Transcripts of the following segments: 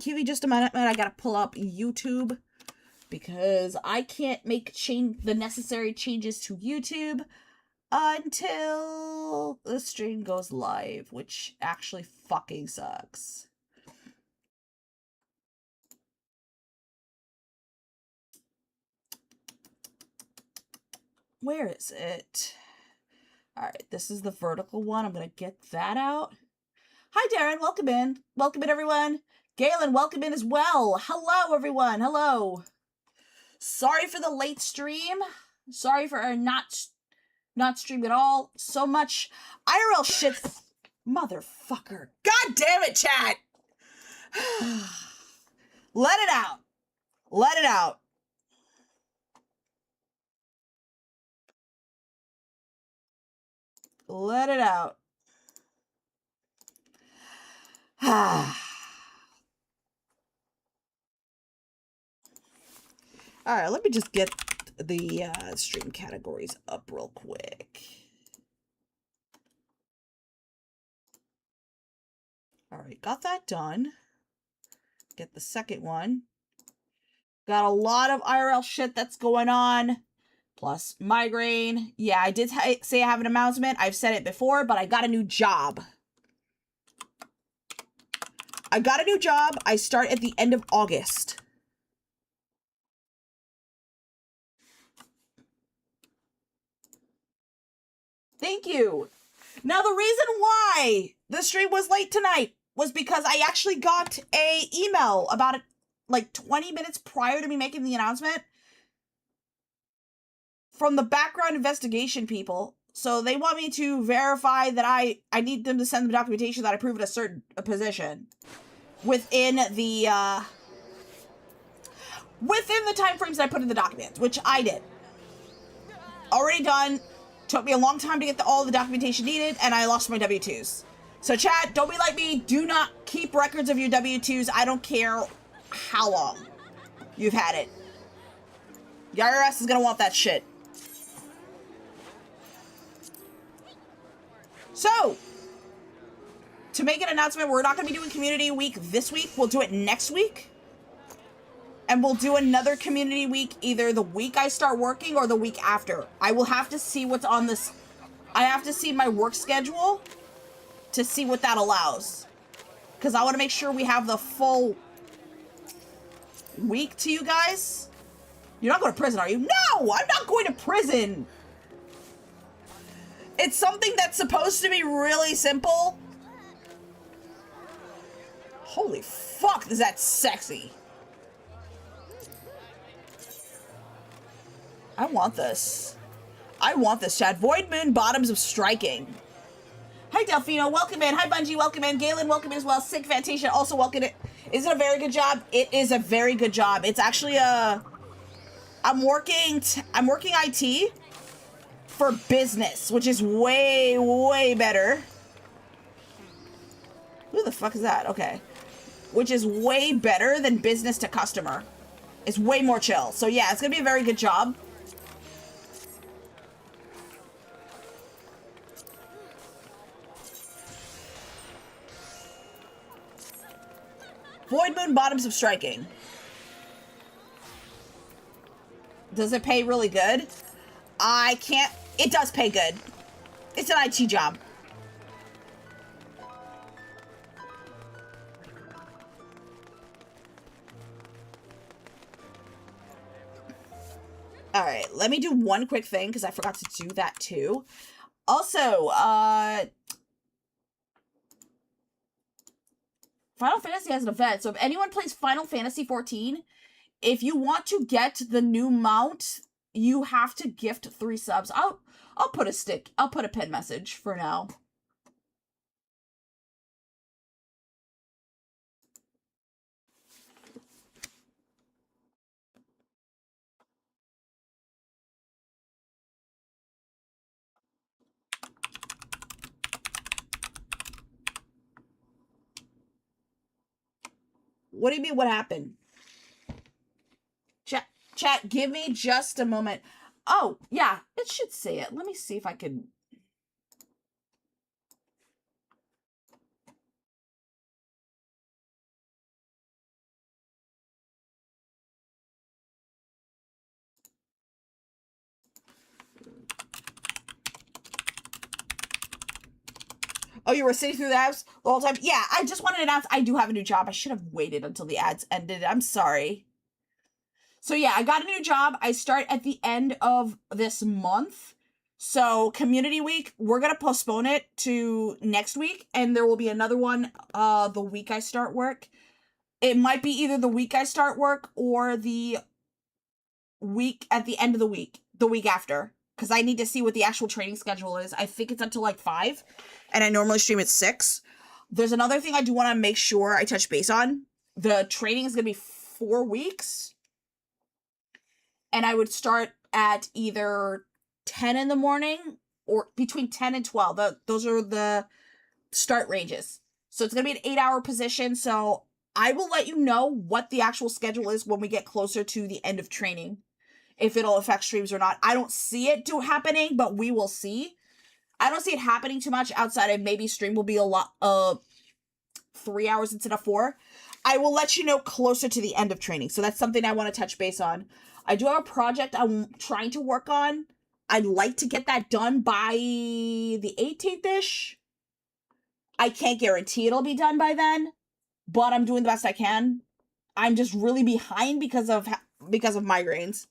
give me just a minute. I gotta pull up YouTube because I can't make the necessary changes to YouTube until the stream goes live, which actually fucking sucks. Where is it? All right, this is the vertical one. I'm going to get that out. Hi, Darren. Welcome in. Welcome in, everyone. Galen, welcome in as well. Hello, everyone. Hello. Sorry for the late stream. Sorry for not streaming at all. So much IRL shit. Motherfucker. God damn it, chat. Let it out. Let it out. Let it out. All right, let me just get the stream categories up real quick. All right, got that done. Get the second one. Got a lot of IRL shit that's going on. Plus migraine. Yeah, I did say I have an announcement. I've said it before, but I got a new job. I got a new job. I start at the end of August. Thank you. Now, the reason why the stream was late tonight was because I actually got a email about it like 20 minutes prior to me making the announcement from the background investigation people. So they want me to verify that I need them to send them documentation that I prove at a certain position within the time frames that I put in the documents, which I did. Already done. Took me a long time to get all the documentation needed, and I lost my W-2s. So chat, don't be like me. Do not keep records of your W-2s. I don't care how long you've had it. The IRS is gonna want that shit. So, to make an announcement, we're not gonna be doing Community Week this week. We'll do it next week. And we'll do another community week either the week I start working or the week after. I will have to see what's on this. I have to see my work schedule to see what that allows. Because I want to make sure we have the full week to you guys. You're not going to prison, are you? No, I'm not going to prison. It's something that's supposed to be really simple. Holy fuck, is that sexy. I want this. I want this, chat. Void Moon Bottoms of Striking. Hi, Delphino. Welcome in. Hi, Bungie. Welcome in. Galen, welcome in as well. Sick Fantasia, also welcome in. Is it a very good job? It is a very good job. It's actually a... I'm working IT for business, which is way, way better. Who the fuck is that? Okay. Which is way better than business to customer. It's way more chill. So yeah, it's gonna be a very good job. Void Moon Bottoms of Striking. Does it pay really good? I can't... It does pay good. It's an IT job. Alright, let me do one quick thing, because I forgot to do that too. Also, Final Fantasy has an event, so if anyone plays Final Fantasy 14, if you want to get the new mount, you have to gift 3 subs. I'll put a pin message for now. What do you mean, what happened? Chat, give me just a moment. Oh, yeah, it should say it. Let me see if I can... Oh, you were sitting through the ads the whole time? Yeah, I just wanted to announce I do have a new job. I should have waited until the ads ended. I'm sorry. So yeah, I got a new job. I start at the end of this month. So community week, we're going to postpone it to next week. And there will be another one the week I start work. It might be either the week I start work or the week at the end of the week after. Because I need to see what the actual training schedule is. I think it's until like 5. And I normally stream at 6. There's another thing I do want to make sure I touch base on. The training is going to be 4 weeks. And I would start at either 10 in the morning or between 10 and 12. Those are the start ranges. So it's going to be an 8-hour position. So I will let you know what the actual schedule is when we get closer to the end of training. If it'll affect streams or not. I don't see it happening, but we will see. I don't see it happening too much outside of maybe stream will be a lot 3 hours instead of 4. I will let you know closer to the end of training. So that's something I want to touch base on. I do have a project I'm trying to work on. I'd like to get that done by the 18th-ish. I can't guarantee it'll be done by then, but I'm doing the best I can. I'm just really behind because of migraines.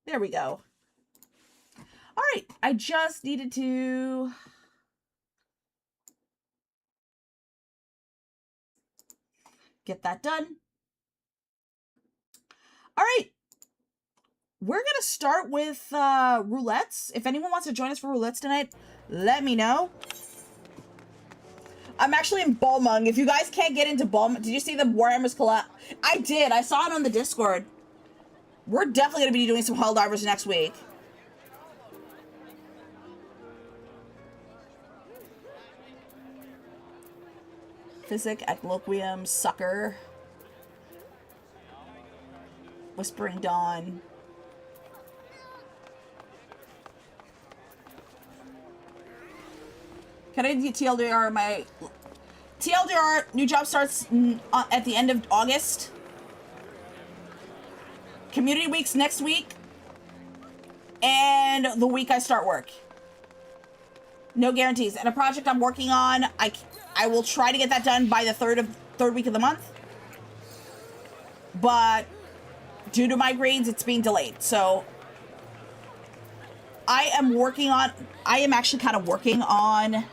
There we go. All right, I just needed to get that done. All right. We're going to start with roulettes. If anyone wants to join us for roulettes tonight, let me know. I'm actually in Balmung. If you guys can't get into Balmung, did you see the Warhammer's collab? I did. I saw it on the Discord. We're definitely going to be doing some Helldivers next week. Physic, Equilibrium, Sucker. Whispering Dawn. Can I do TLDR? My TLDR new job starts at the end of August. Community week's next week. And the week I start work. No guarantees. And a project I'm working on, I will try to get that done by the third week of the month. But due to migraines, it's being delayed. So I am actually kind of working on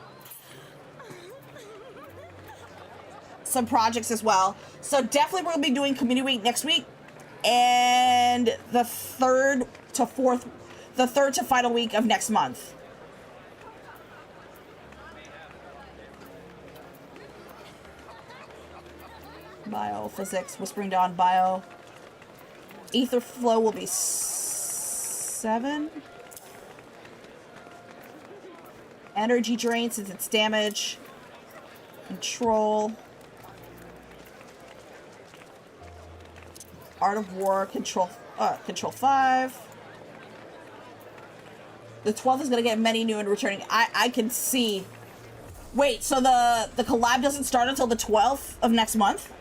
some projects as well. So definitely we'll be doing community week next week. And the third to final week of next month. Biophysics, Whispering Dawn, Bio. Ether Flow will be 7. Energy Drain, since it's damage. Control. Art of War, Control 5. The 12th is going to get many new and returning. I can see. Wait, so the collab doesn't start until the 12th of next month?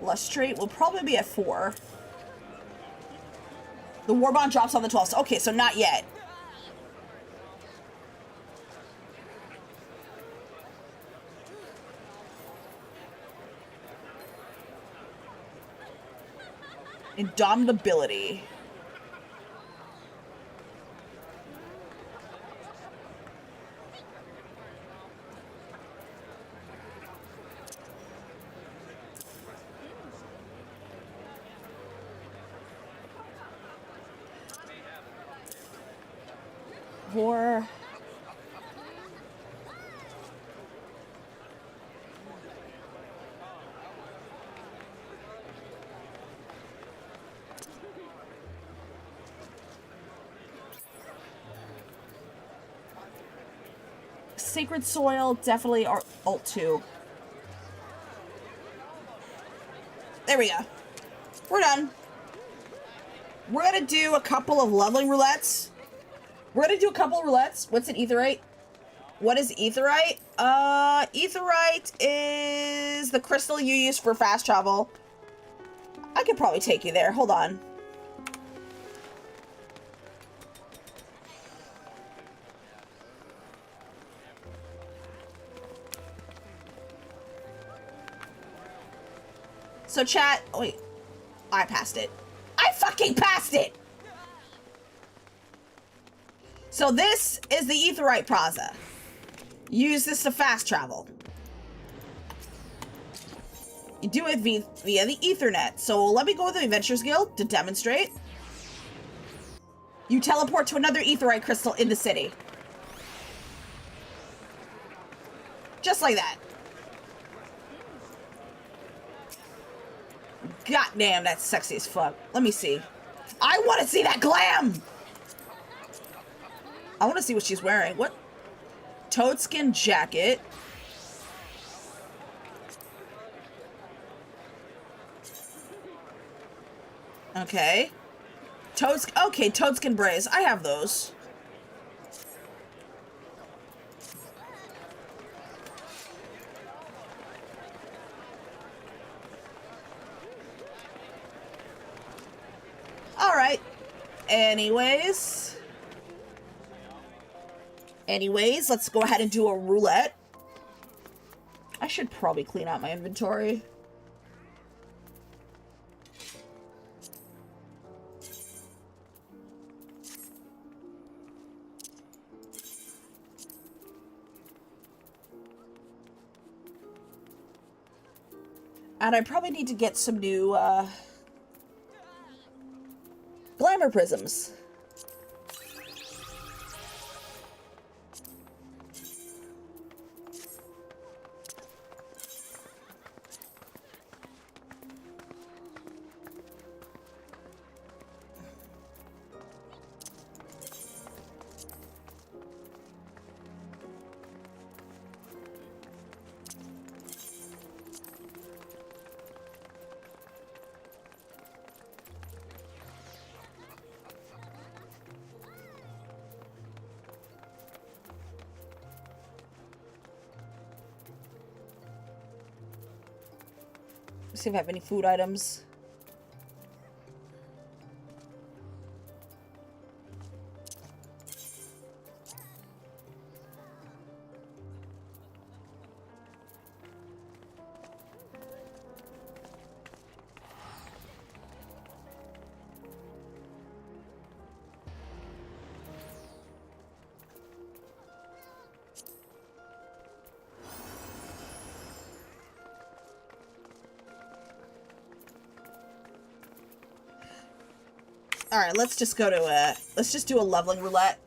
Lustrate will probably be at 4. The Warbond drops on the 12th. Okay, so not yet. Indomitability. War. Sacred Soil, definitely Alt 2. There we go. We're done. We're gonna do a couple of leveling roulettes. What's an aetheryte? What is aetheryte? Aetheryte is the crystal you use for fast travel. I could probably take you there. Hold on. So chat, oh wait, I passed it. I fucking passed it! So this is the Aetheryte Plaza. Use this to fast travel. You do it via the Ethernet. So let me go with the Adventurers Guild to demonstrate. You teleport to another Aetheryte crystal in the city. Just like that. God damn, that's sexy as fuck. Let me see. I want to see that glam! I want to see what she's wearing. What? Toadskin jacket. Okay. Okay, toadskin braids. I have those. Alright. Anyways, let's go ahead and do a roulette. I should probably clean out my inventory. And I probably need to get some new, glamour prisms. See if I have any food items. Alright, let's just go to let's just do a leveling roulette.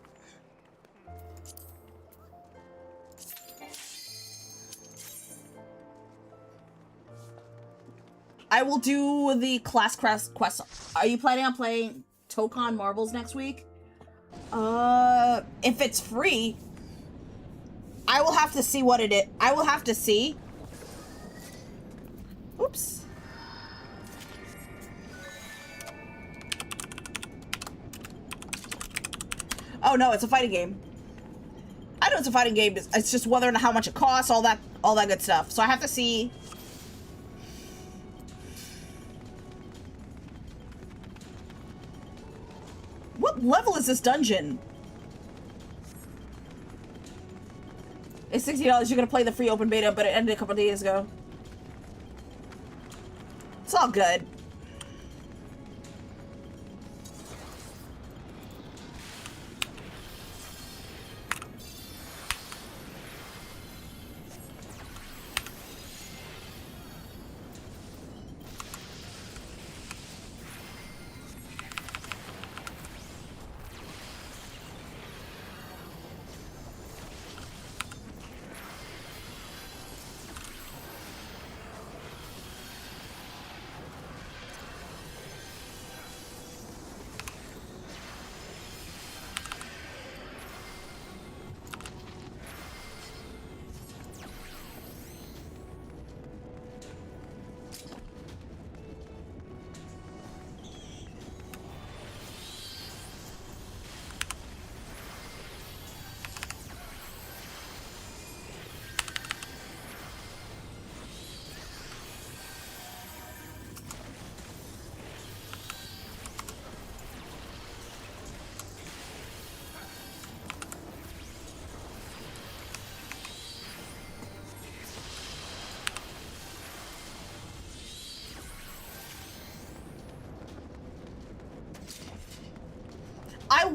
I will do the class quest. Are you planning on playing Tokon Marbles next week? If it's free, I will have to see what it is. I will have to see. Oops. Oh no, it's a fighting game. I know it's a fighting game. It's just whether and how much it costs, all that good stuff. So I have to see. What level is this dungeon? It's $60. You're gonna play the free open beta, but it ended a couple days ago. It's all good.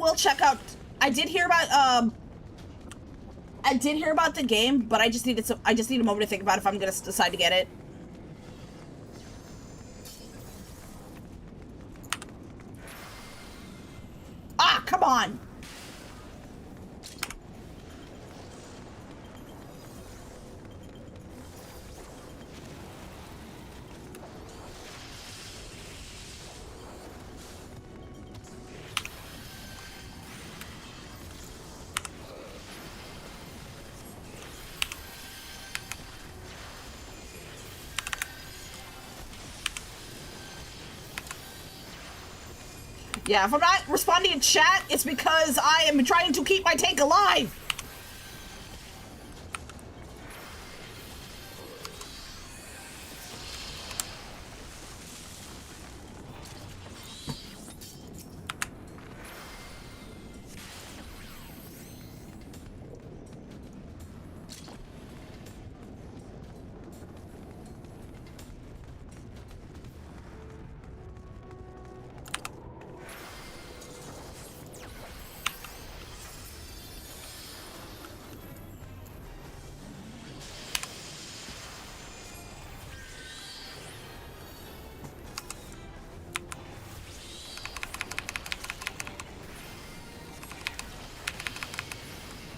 will check out. I did hear about the game, but I just need a moment to think about if I'm gonna decide to get it. Ah, come on. Yeah, if I'm not responding in chat, it's because I am trying to keep my tank alive.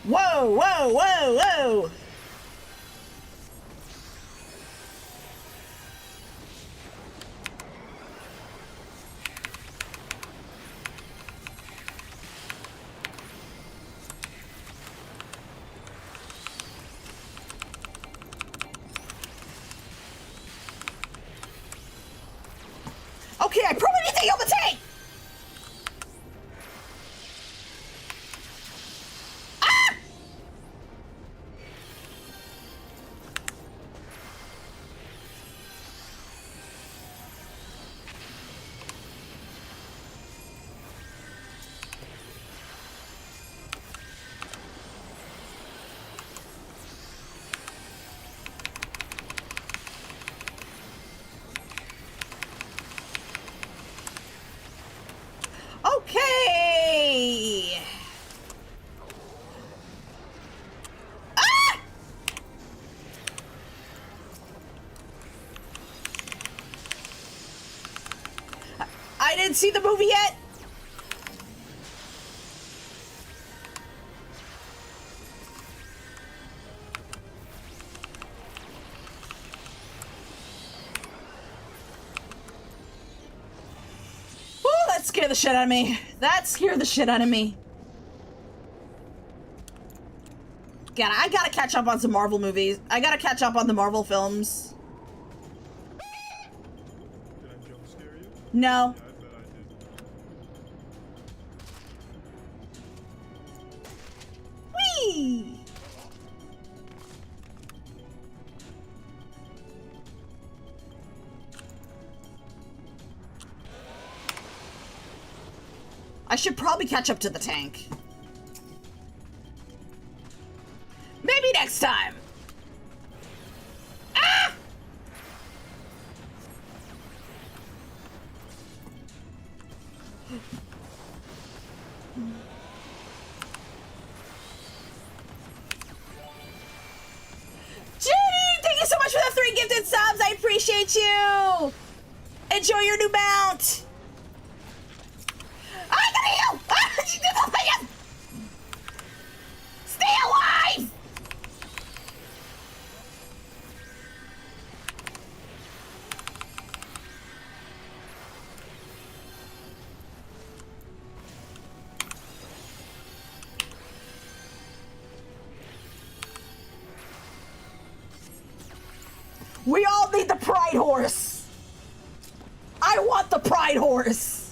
Whoa, whoa, whoa, whoa! Okay, I probably need to heal the tank! Okay. Ah! I didn't see the movie yet. That scared the shit out of me. That scared the shit out of me. God, I gotta catch up on some Marvel movies. I gotta catch up on the Marvel films. Did I jump scare you? No. Yeah, I bet I did. Whee! I should probably catch up to the tank. Maybe next time. Ah! Judy, thank you so much for the 3 gifted subs. I appreciate you. Enjoy your new mount. I gotta heal! Stay alive! We all need the pride horse. I want the pride horse.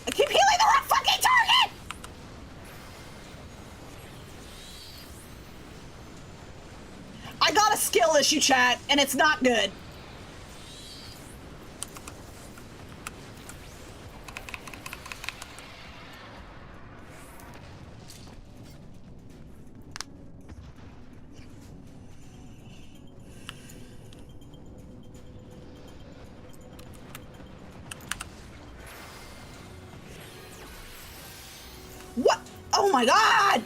I keep healing the wrong fucking target! I got a skill issue, chat, and it's not good. Oh my god!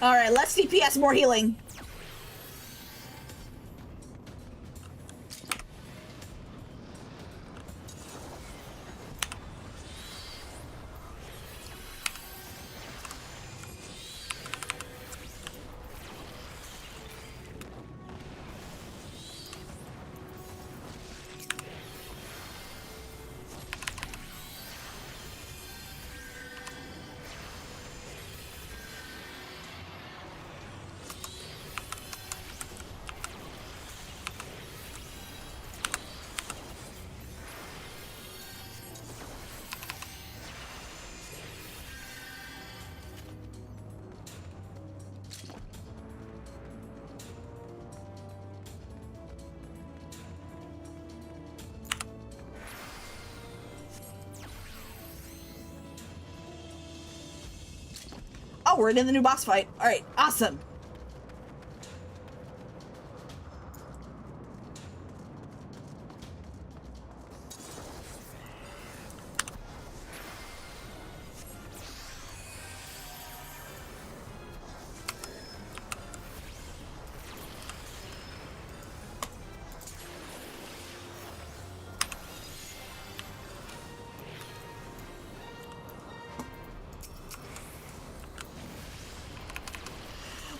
Alright, less DPS, more healing. Oh, we're in the new boss fight. Alright, awesome.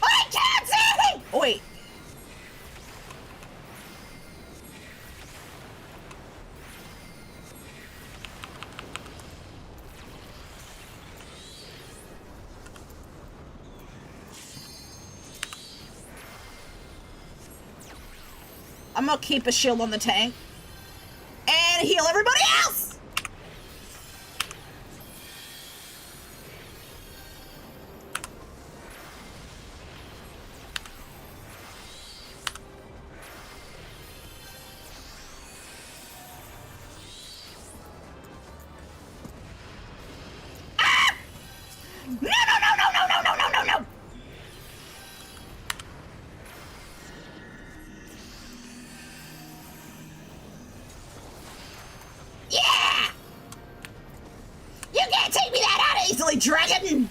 I can't see! Oh, wait. I'm gonna keep a shield on the tank and heal everybody else. Ah! No, no, no, no, no, no, no, no, no, no. Yeah! You can't take me that out easily, dragon!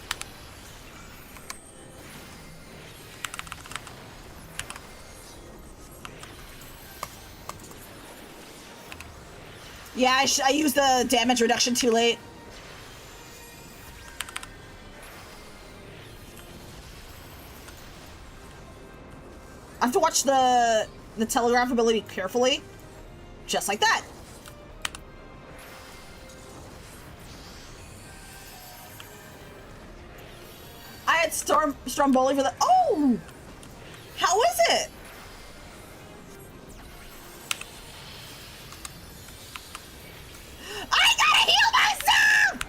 Yeah, I used the damage reduction too late. I have to watch the telegraph ability carefully. Just like that. I had Stromboli for the... Oh! How is it? I gotta heal myself!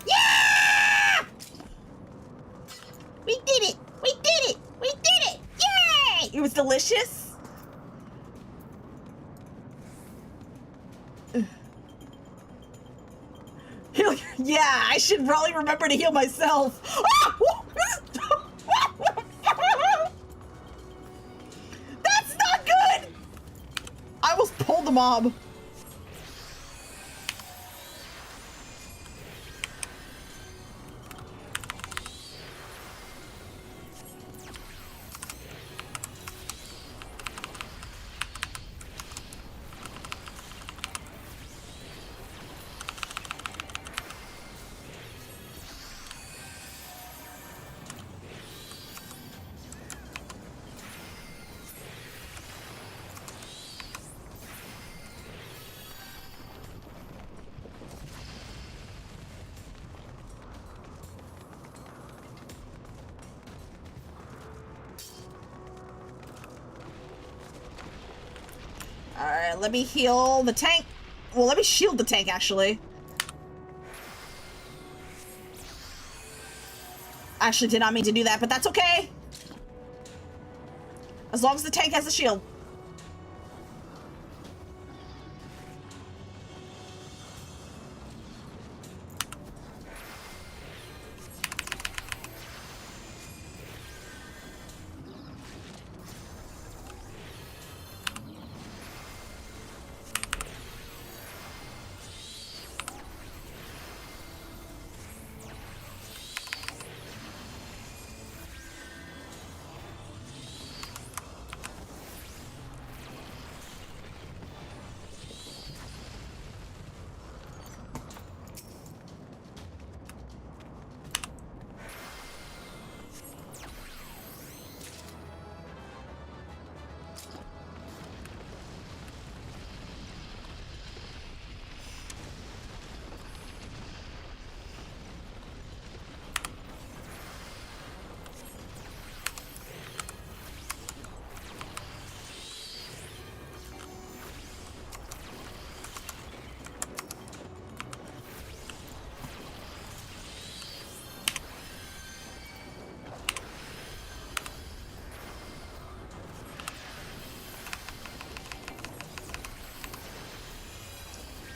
Yeah! We did it! We did it! We did it! Yay! It was delicious. Heal. Yeah, I should probably remember to heal myself. That's not good! I almost pulled the mob. Alright, let me heal the tank. Well, let me shield the tank, actually. Actually did not mean to do that, but that's okay. As long as the tank has a shield.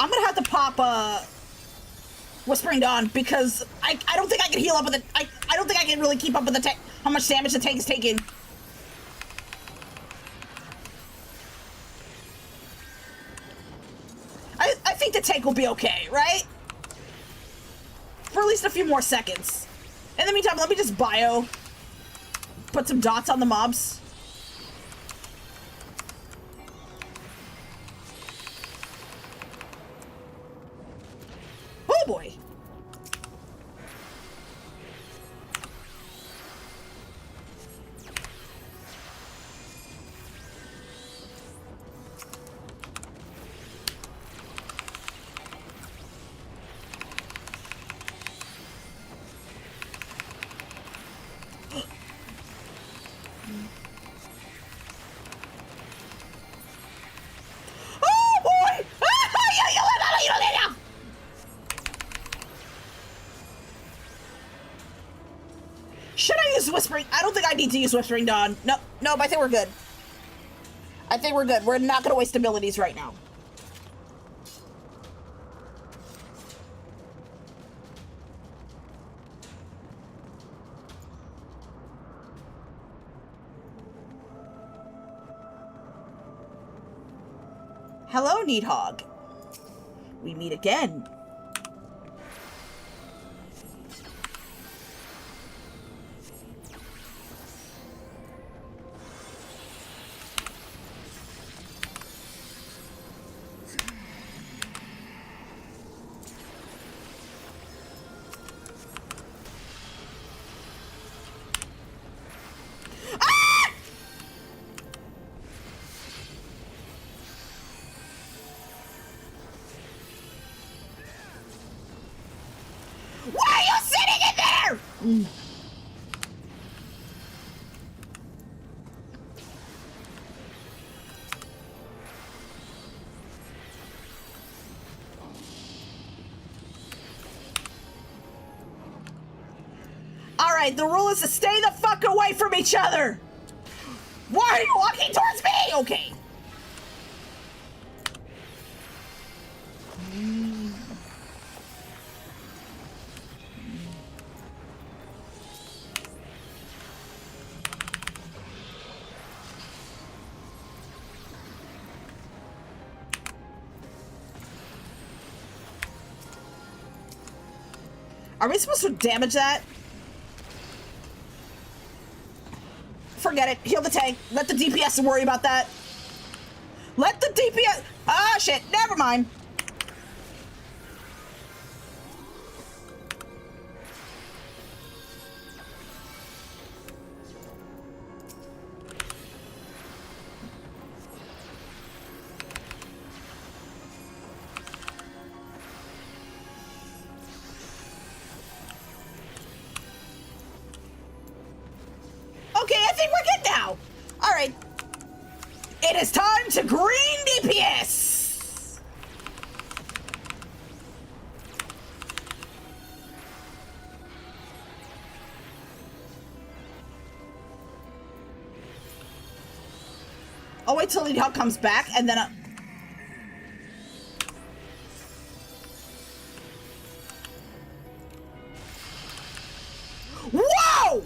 I'm gonna have to pop Whispering Dawn because I don't think I can heal up with it. I don't think I can really keep up with the tank, how much damage the tank is taking. I think the tank will be okay, right? For at least a few more seconds. In the meantime, let me just put some dots on the mobs. Oh boy. Oh boy! Should I use Whispering? I don't think I need to use Whispering Dawn. No, I think we're good. I think we're good. We're not going to waste abilities right now. Hello, Needhog. We meet again. Why are you sitting in there? All right, the rule is to stay the fuck away from each other. Why are you walking towards me? Okay. Are we supposed to damage that? Forget it. Heal the tank. Let the DPS worry about that. Let the DPS... Ah, shit. Never mind. Okay, I think we're good now. All right. It is time to green DPS! I'll wait till Hawk comes back and then Whoa!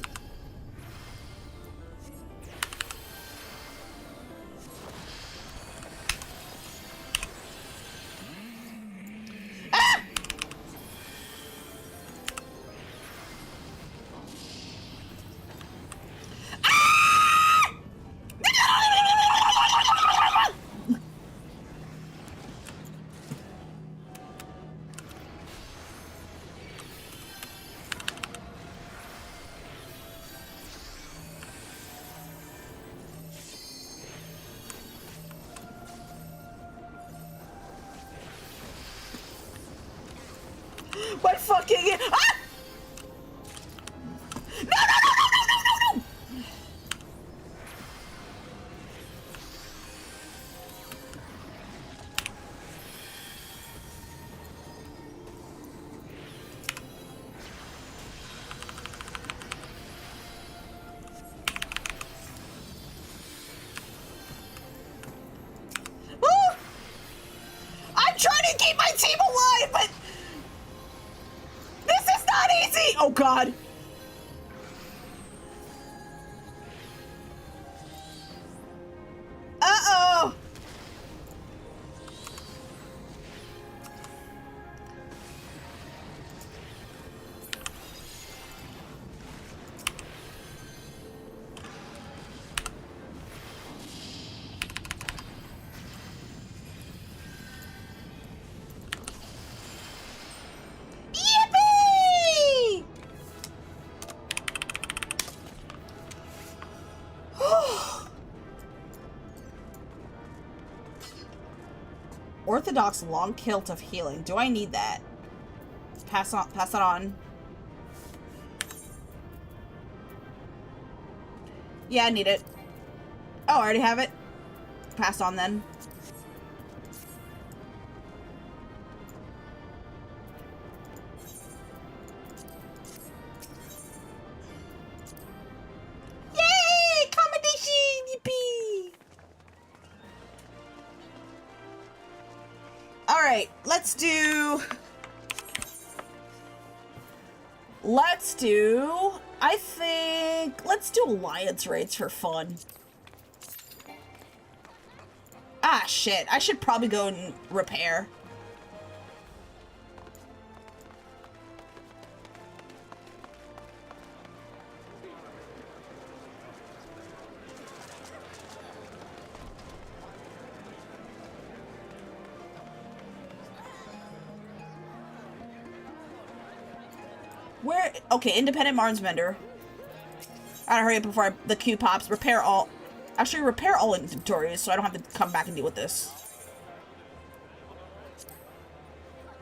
Ah! My fucking ah! No, no, no, no, no, no, no, no! Ah! I'm trying to keep my team alive, but this is not easy! Oh god. Uh-oh! Yippee! Orthodox long kilt of healing. Do I need that? Pass it on. Yeah, I need it. Oh, I already have it. Pass on then. Yay! Commendation! Yippee! Alright, let's do, I think, let's do alliance raids for fun. Ah, shit. I should probably go and repair. Where? Okay, independent Marnes vendor. I gotta hurry up before the queue pops. Repair all. Actually, repair all inventories so I don't have to come back and deal with this.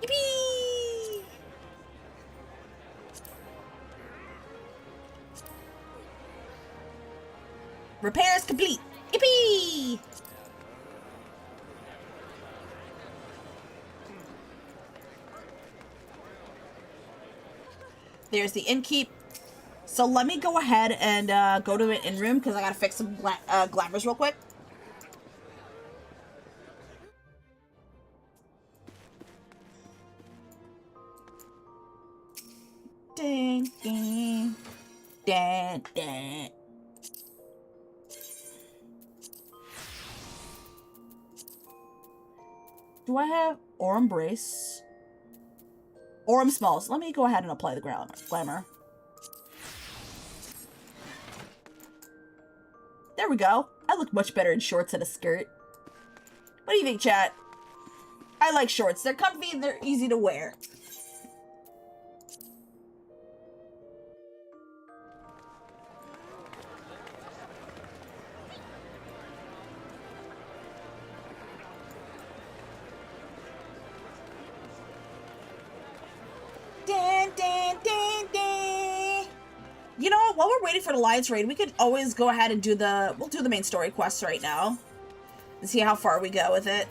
Yippee! Repair is complete. Yippee! There's the innkeep. So let me go ahead and go to an in-room because I gotta fix some glamours real quick. Ding, ding, ding, ding. Do I have Aurum Brace? Aurum Smalls. Let me go ahead and apply the glamour. There we go. I look much better in shorts and a skirt. What do you think, chat? I like shorts. They're comfy and they're easy to wear. You know, while we're waiting for the Alliance raid, we could always go ahead and do we'll do the main story quests right now. See how far we go with it.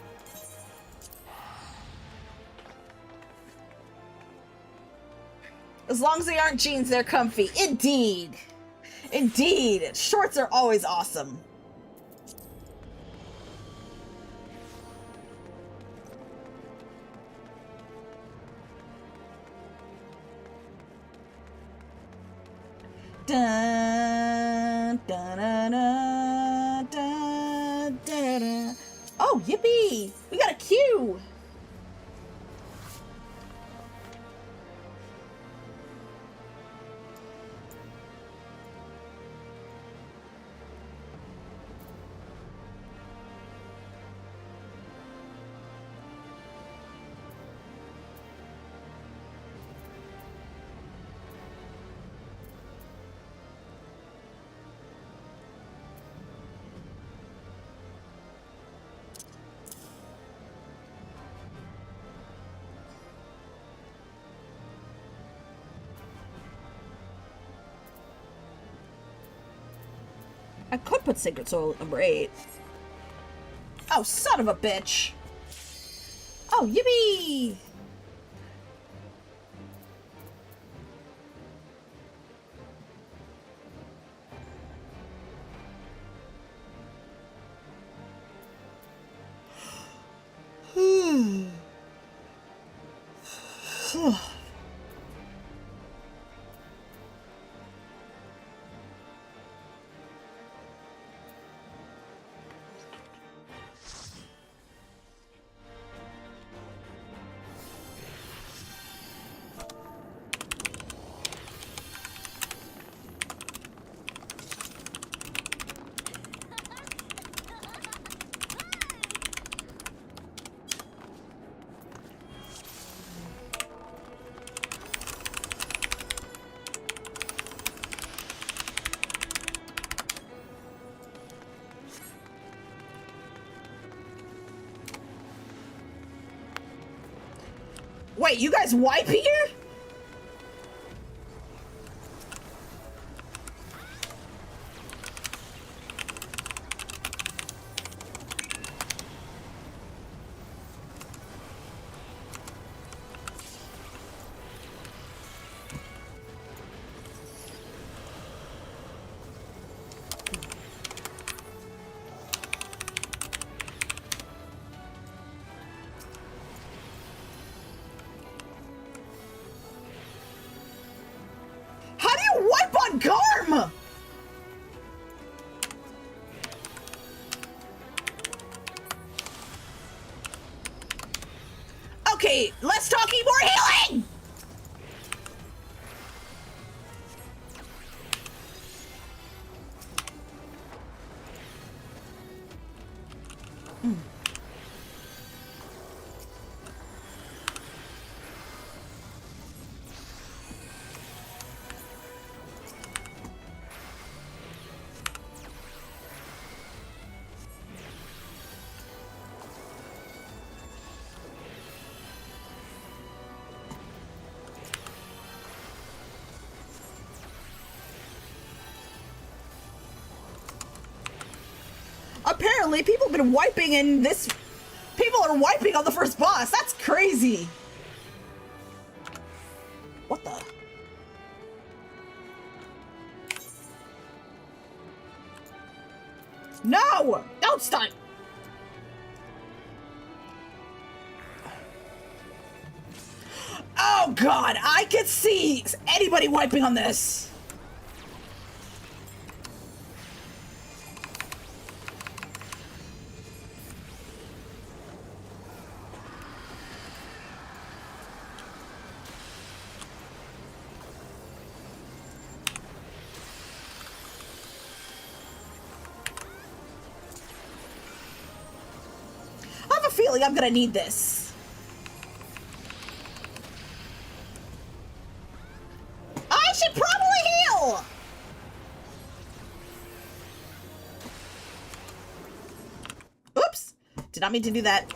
As long as they aren't jeans, they're comfy. Indeed. Indeed. Shorts are always awesome. Dun, dun, dun, dun, dun, dun, dun. Oh, yippee! We got a queue! I could put Sacred Soul at number 8. Oh, son of a bitch! Oh, yippee! Wait, you guys wipe here? Garm! Okay, less talking, more healing! Apparently, people have been wiping in this... People are wiping on the first boss. That's crazy. What the... No! Don't start! Oh god, I can see anybody wiping on this! I'm gonna need this. I should probably heal! Oops! Did not mean to do that.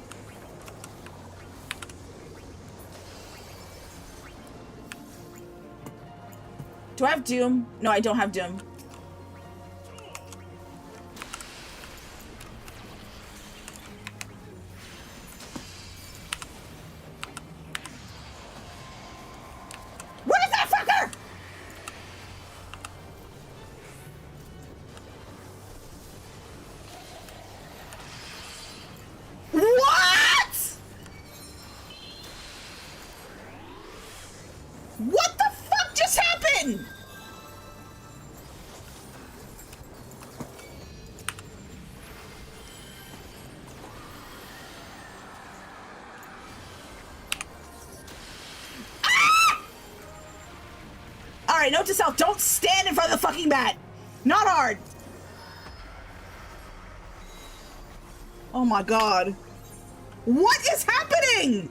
Do I have Doom? No, I don't have Doom. in! Alright, note to self, don't stand in front of the fucking bat! Not hard! Oh my god. What is happening?!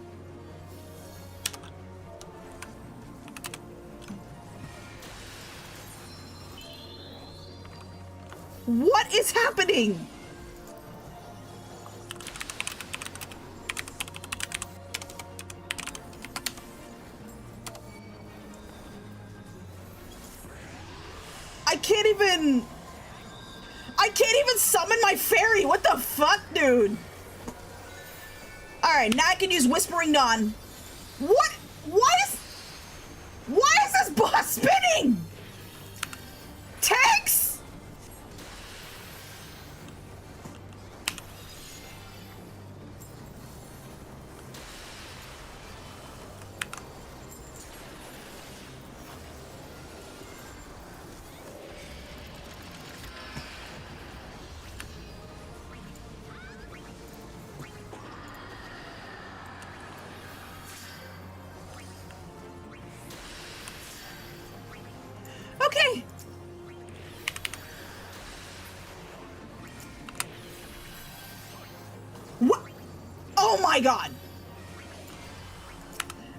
What is happening?! I can't even summon my fairy! What the fuck, dude? Alright, now I can use Whispering Dawn. What? Why is this boss spinning? Tanks? Okay. What? Oh my god.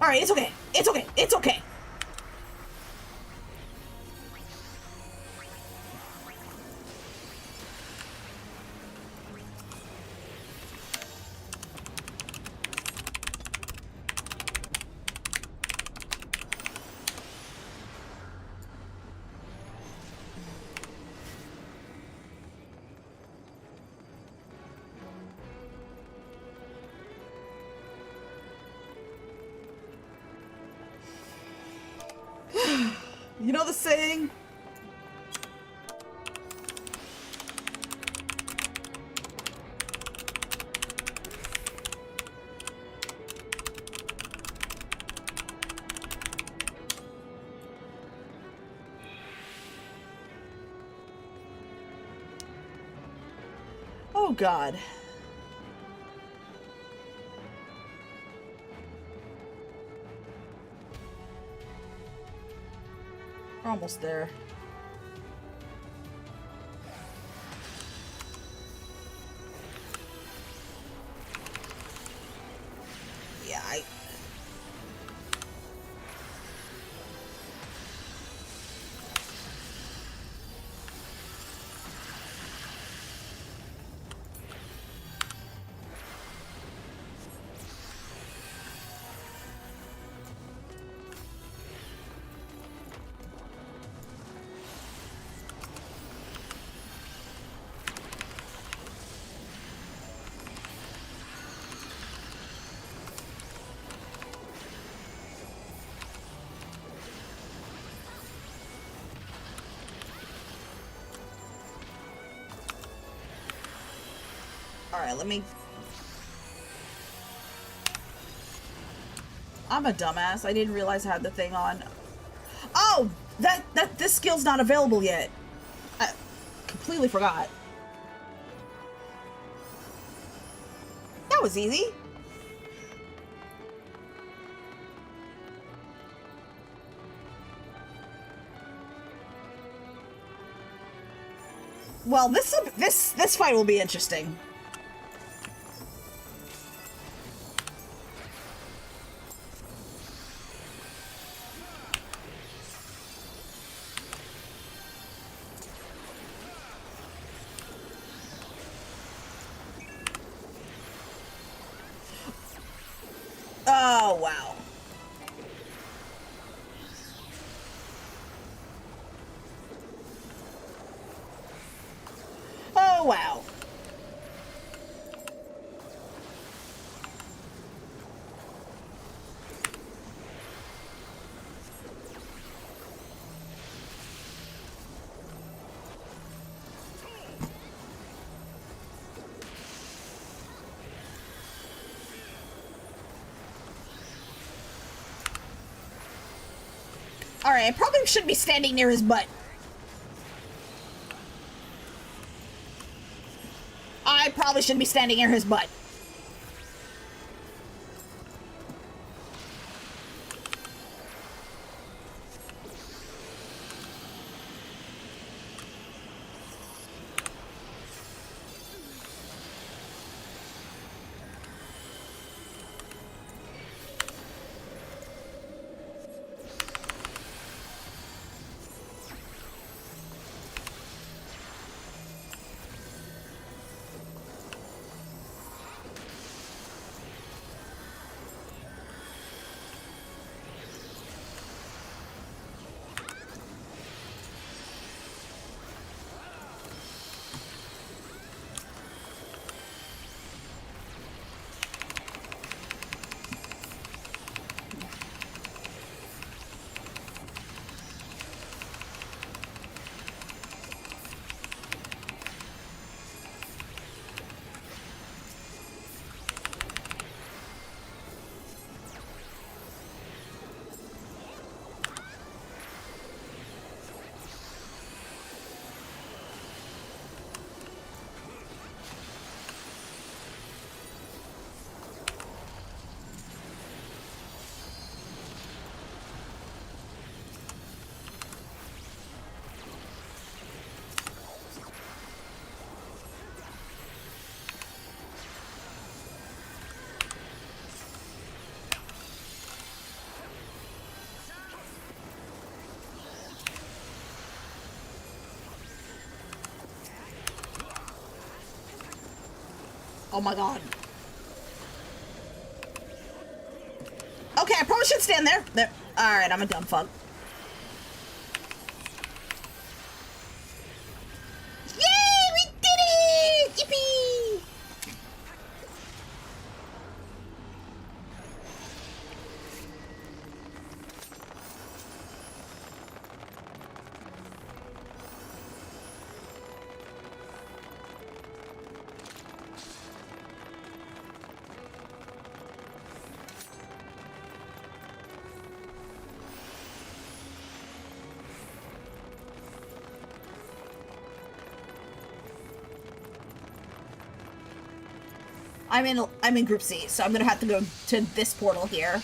All right, it's okay. It's okay. It's okay. You know the saying? Oh God. We're almost there. Yeah, Alright, let me... I'm a dumbass. I didn't realize I had the thing on. Oh! This skill's not available yet. I completely forgot. That was easy. Well, this fight will be interesting. Oh, wow. Oh, wow. Alright, I probably shouldn't be standing near his butt. I probably shouldn't be standing near his butt. Oh my god. Okay, I probably should stand there. There. Alright, I'm a dumb fuck. Yay! We did it! Yippee! I'm in Group C, so I'm gonna have to go to this portal here.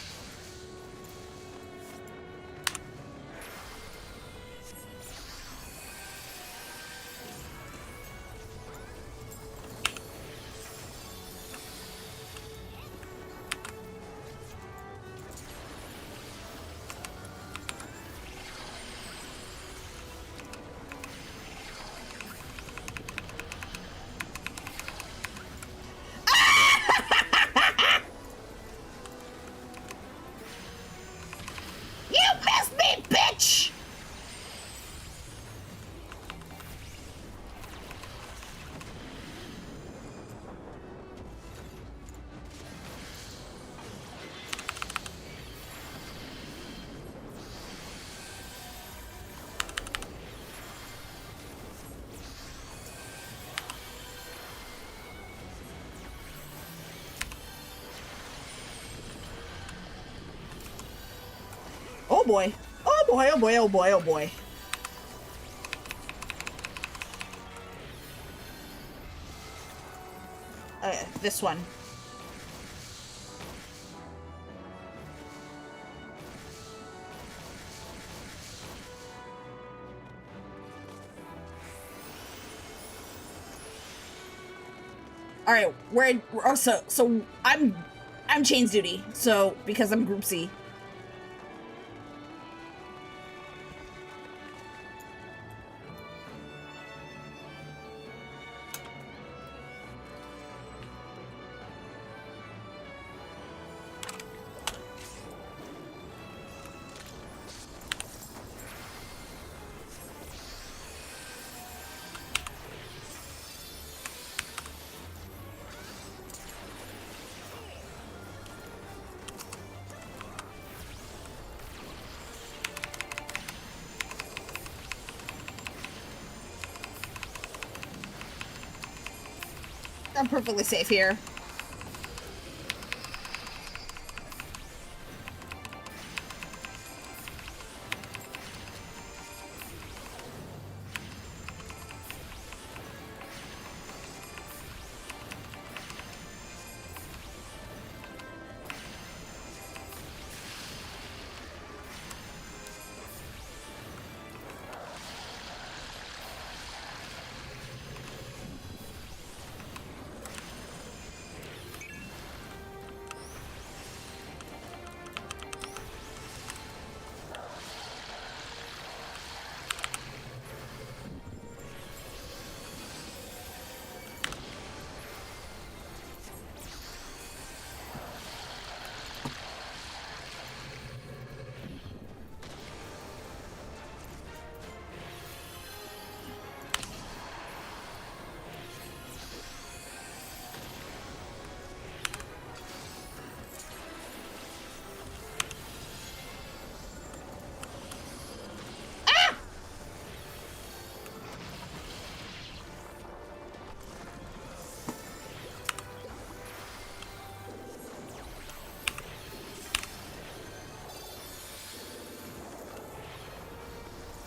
Oh boy. Oh boy, oh boy, oh boy, oh boy. This one. All right, so I'm chains duty. So because I'm Group C. I'm perfectly safe here.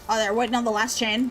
Oh, they're waiting on the last chain.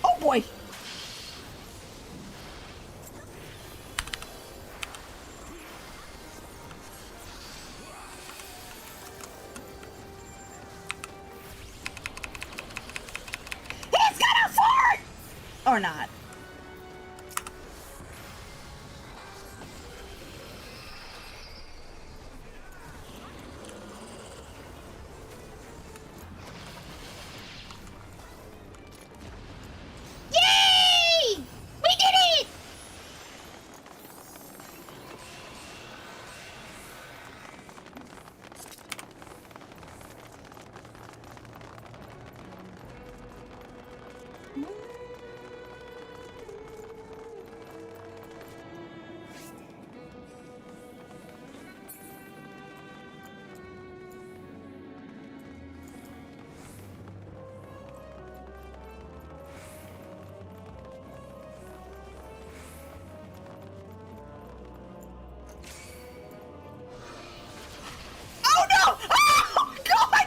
Oh boy! He's gonna fart! Or not. Yay! We did it! Oh no! Oh god!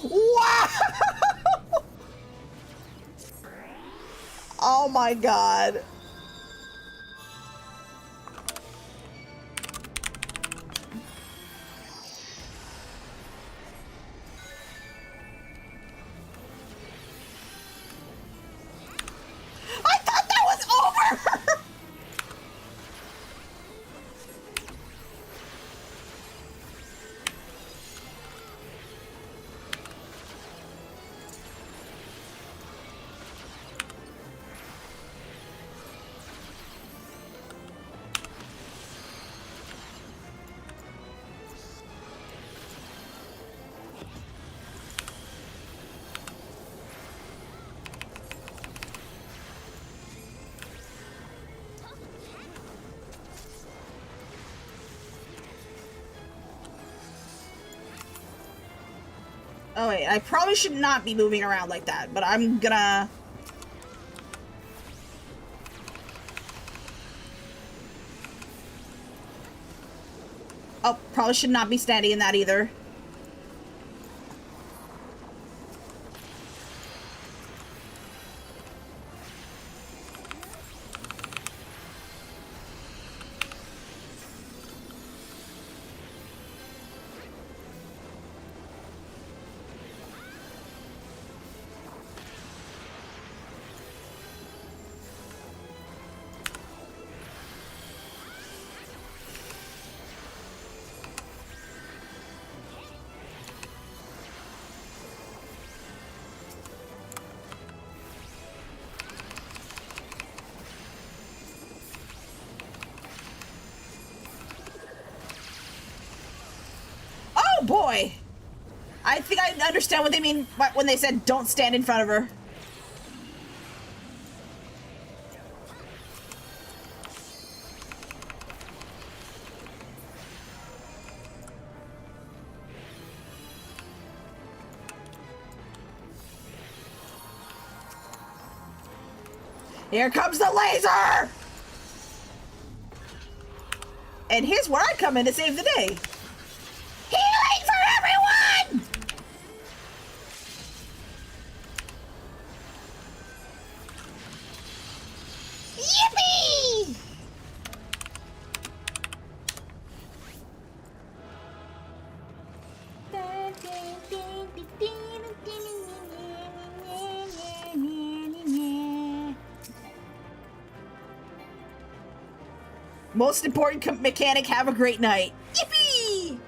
Wow! Oh my god. I thought that was over! Oh wait, I probably should not be moving around like that, but I'm gonna... Oh, probably should not be standing in that either. Oh boy! I think I understand what they mean when they said don't stand in front of her. Here comes the laser! And here's where I come in to save the day. Healing for everyone! Most important mechanic, have a great night. Yippee!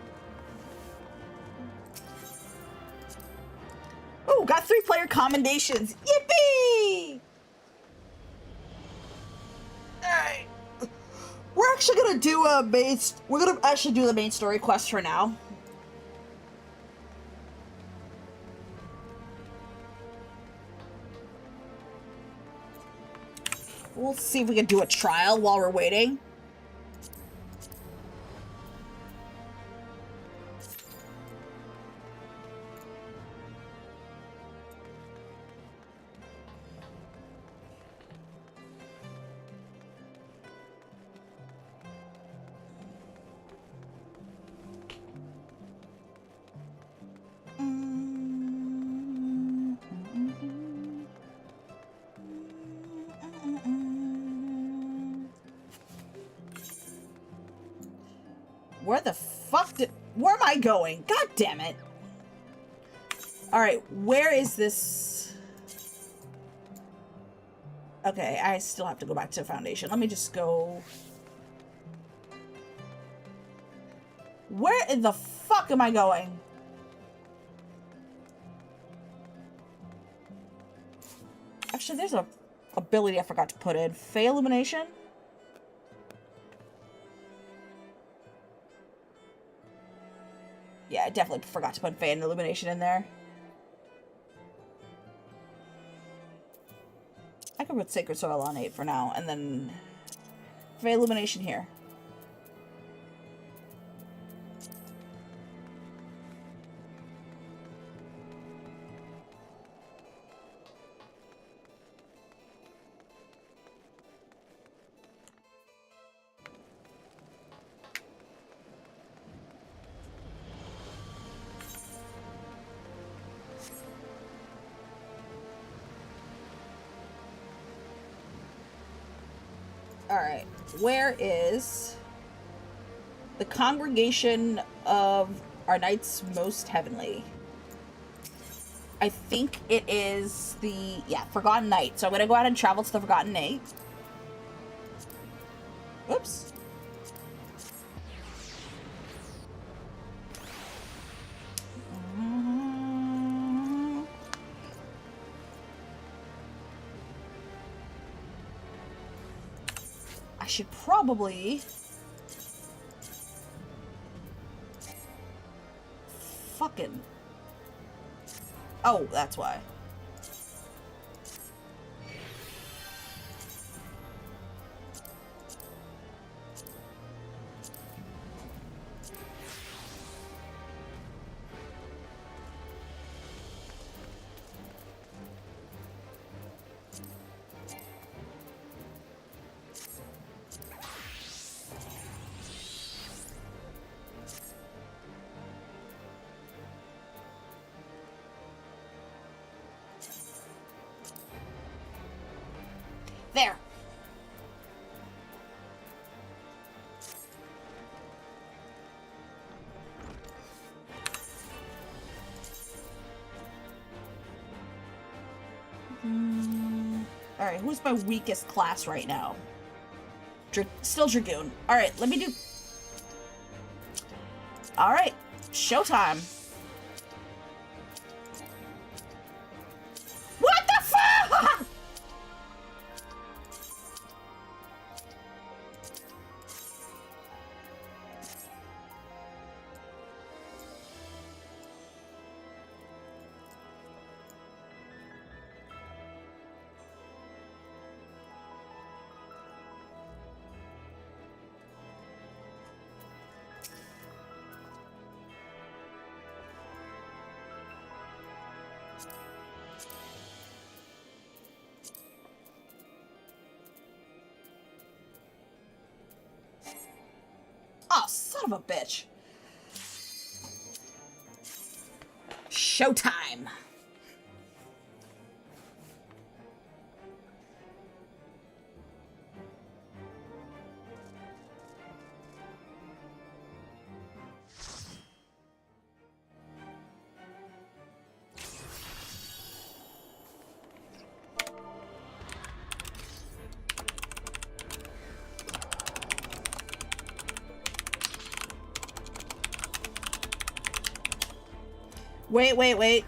Oh, got 3-player commendations. Yippee! Alright. We're actually gonna do we're gonna actually do the main story quest for now. We'll see if we can do a trial while we're waiting. Where the fuck where am I going? God damn it. Alright, where is this? Okay, I still have to go back to Foundation. Let me just go. Where in the fuck am I going? Actually, there's a ability I forgot to put in. Fey Illumination? Yeah, I definitely forgot to put Fey and Illumination in there. I can put Sacred Soil on 8 for now, and then Fey Illumination here. Alright, where is the congregation of our knights most heavenly? I think it is the, yeah, Forgotten Knight. So I'm gonna go ahead and travel to the Forgotten Knight. Oops. I should probably fucking, oh, that's why. There. Alright, who's my weakest class right now? Still Dragoon. Alright, let me do... Alright, showtime. What the fuck?! Oh, son of a bitch. Showtime. Wait, wait, wait.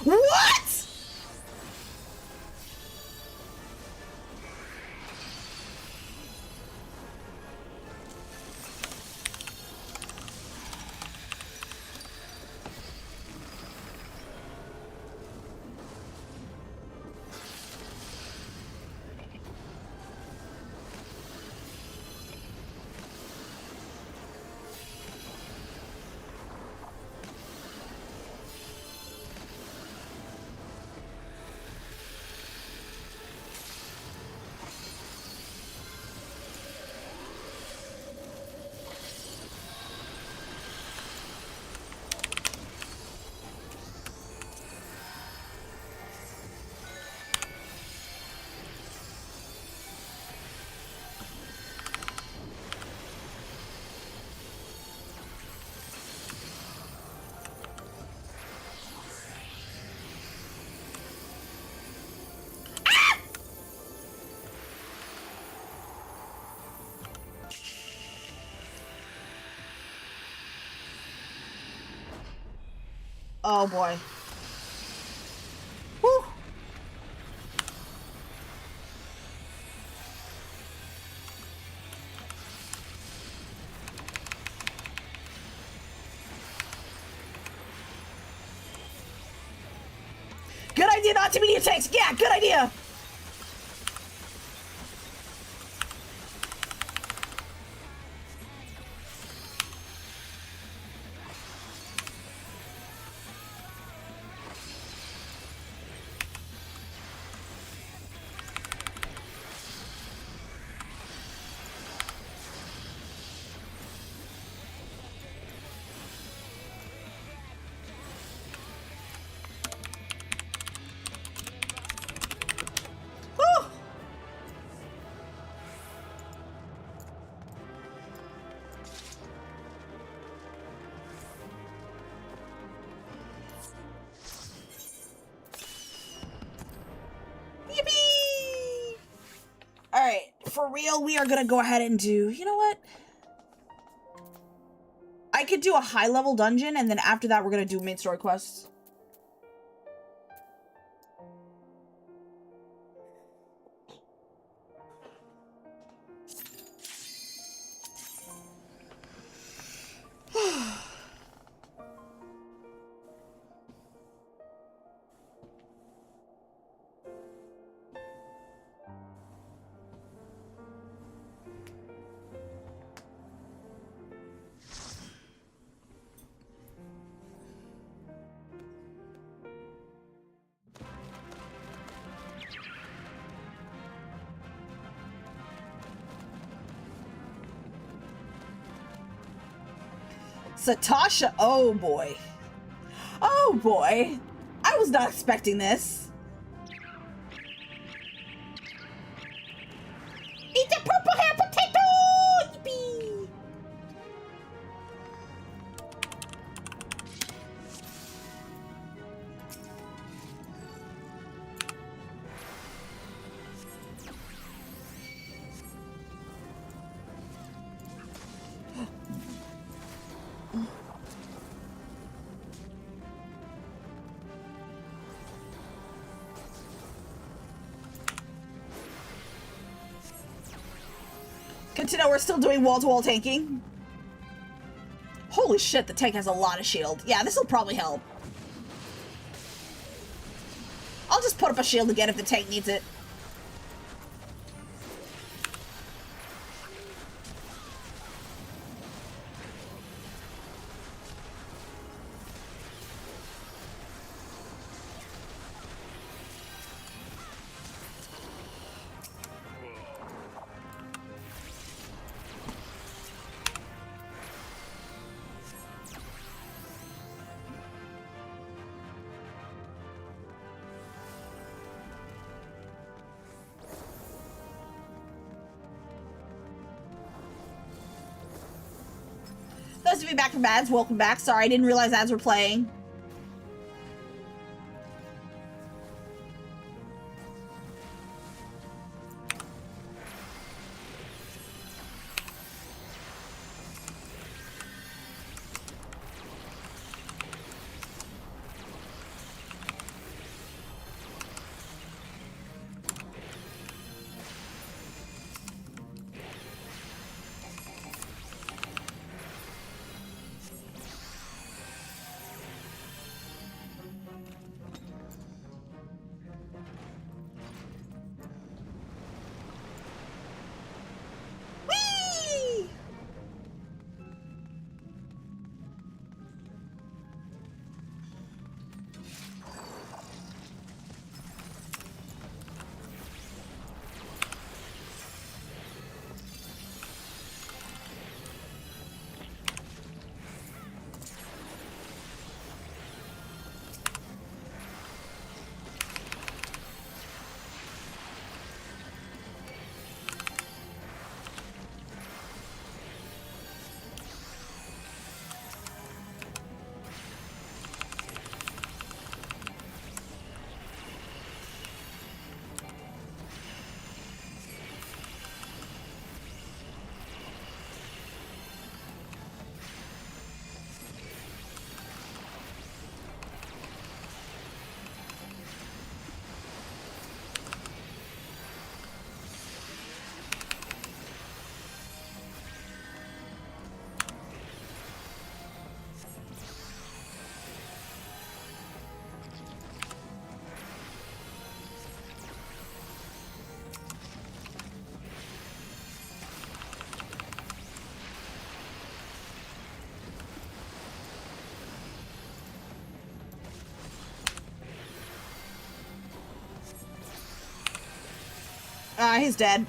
What? Oh boy. Whew. Good idea, not too many attacks. Yeah, good idea. Whew. Yippee! Alright, for real, we are gonna go ahead and do... You know what? I could do a high-level dungeon, and then after that, we're gonna do main story quests. Satasha, oh boy. Oh boy. I was not expecting this. Eat the purple hair potato! Yippee! Good to know we're still doing wall-to-wall tanking. Holy shit, the tank has a lot of shield. Yeah, this will probably help. I'll just put up a shield again if the tank needs it. Those of you back from ads, welcome back. Sorry, I didn't realize ads were playing. He's dead.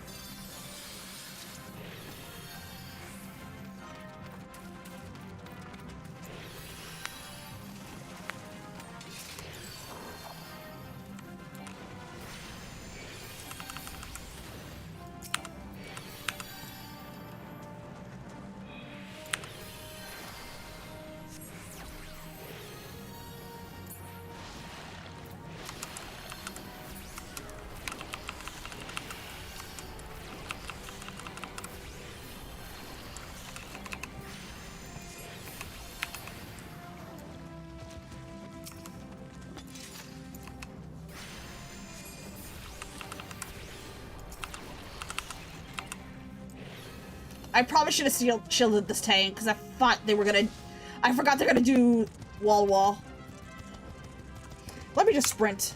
I probably should have shielded this tank because I thought they were gonna. I forgot they're gonna do wall to wall. Let me just sprint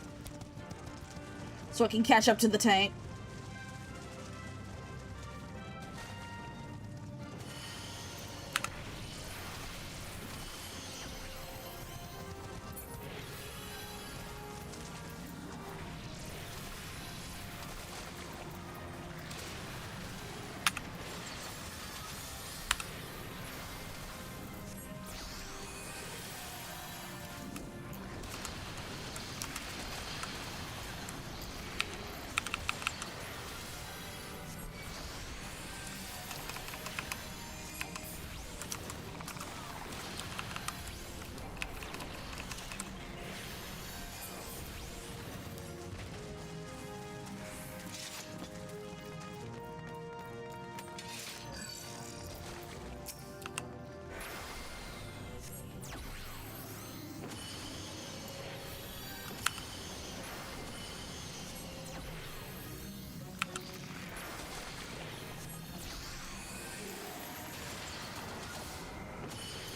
so I can catch up to the tank.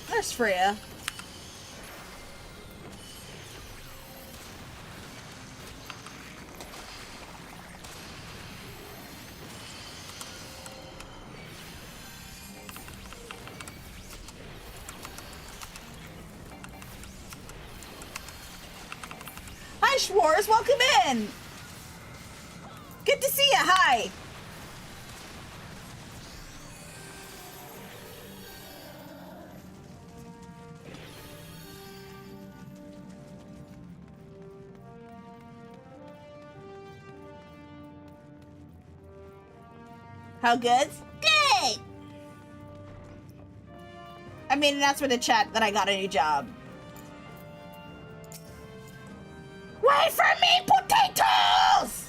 There's Freya. Hi, Schwartz. Welcome in. Good to see you. Hi. How good? Good! I made an announcement in chat that I got a new job. Wait for me, potatoes!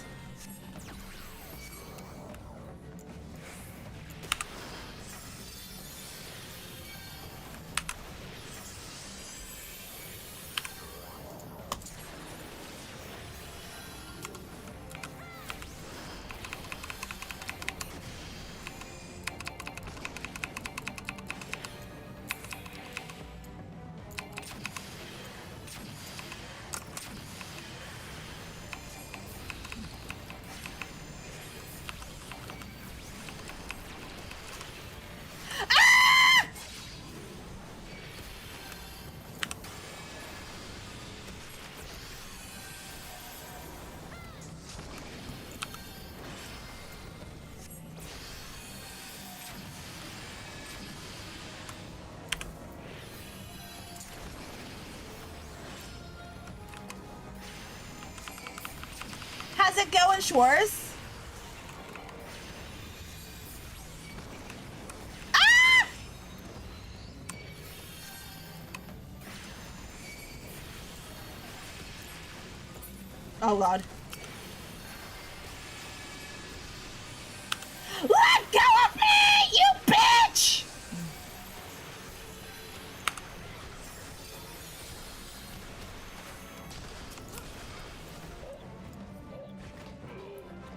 How's it going, Schwartz? Ah! Oh, God. Let go of me, you bitch!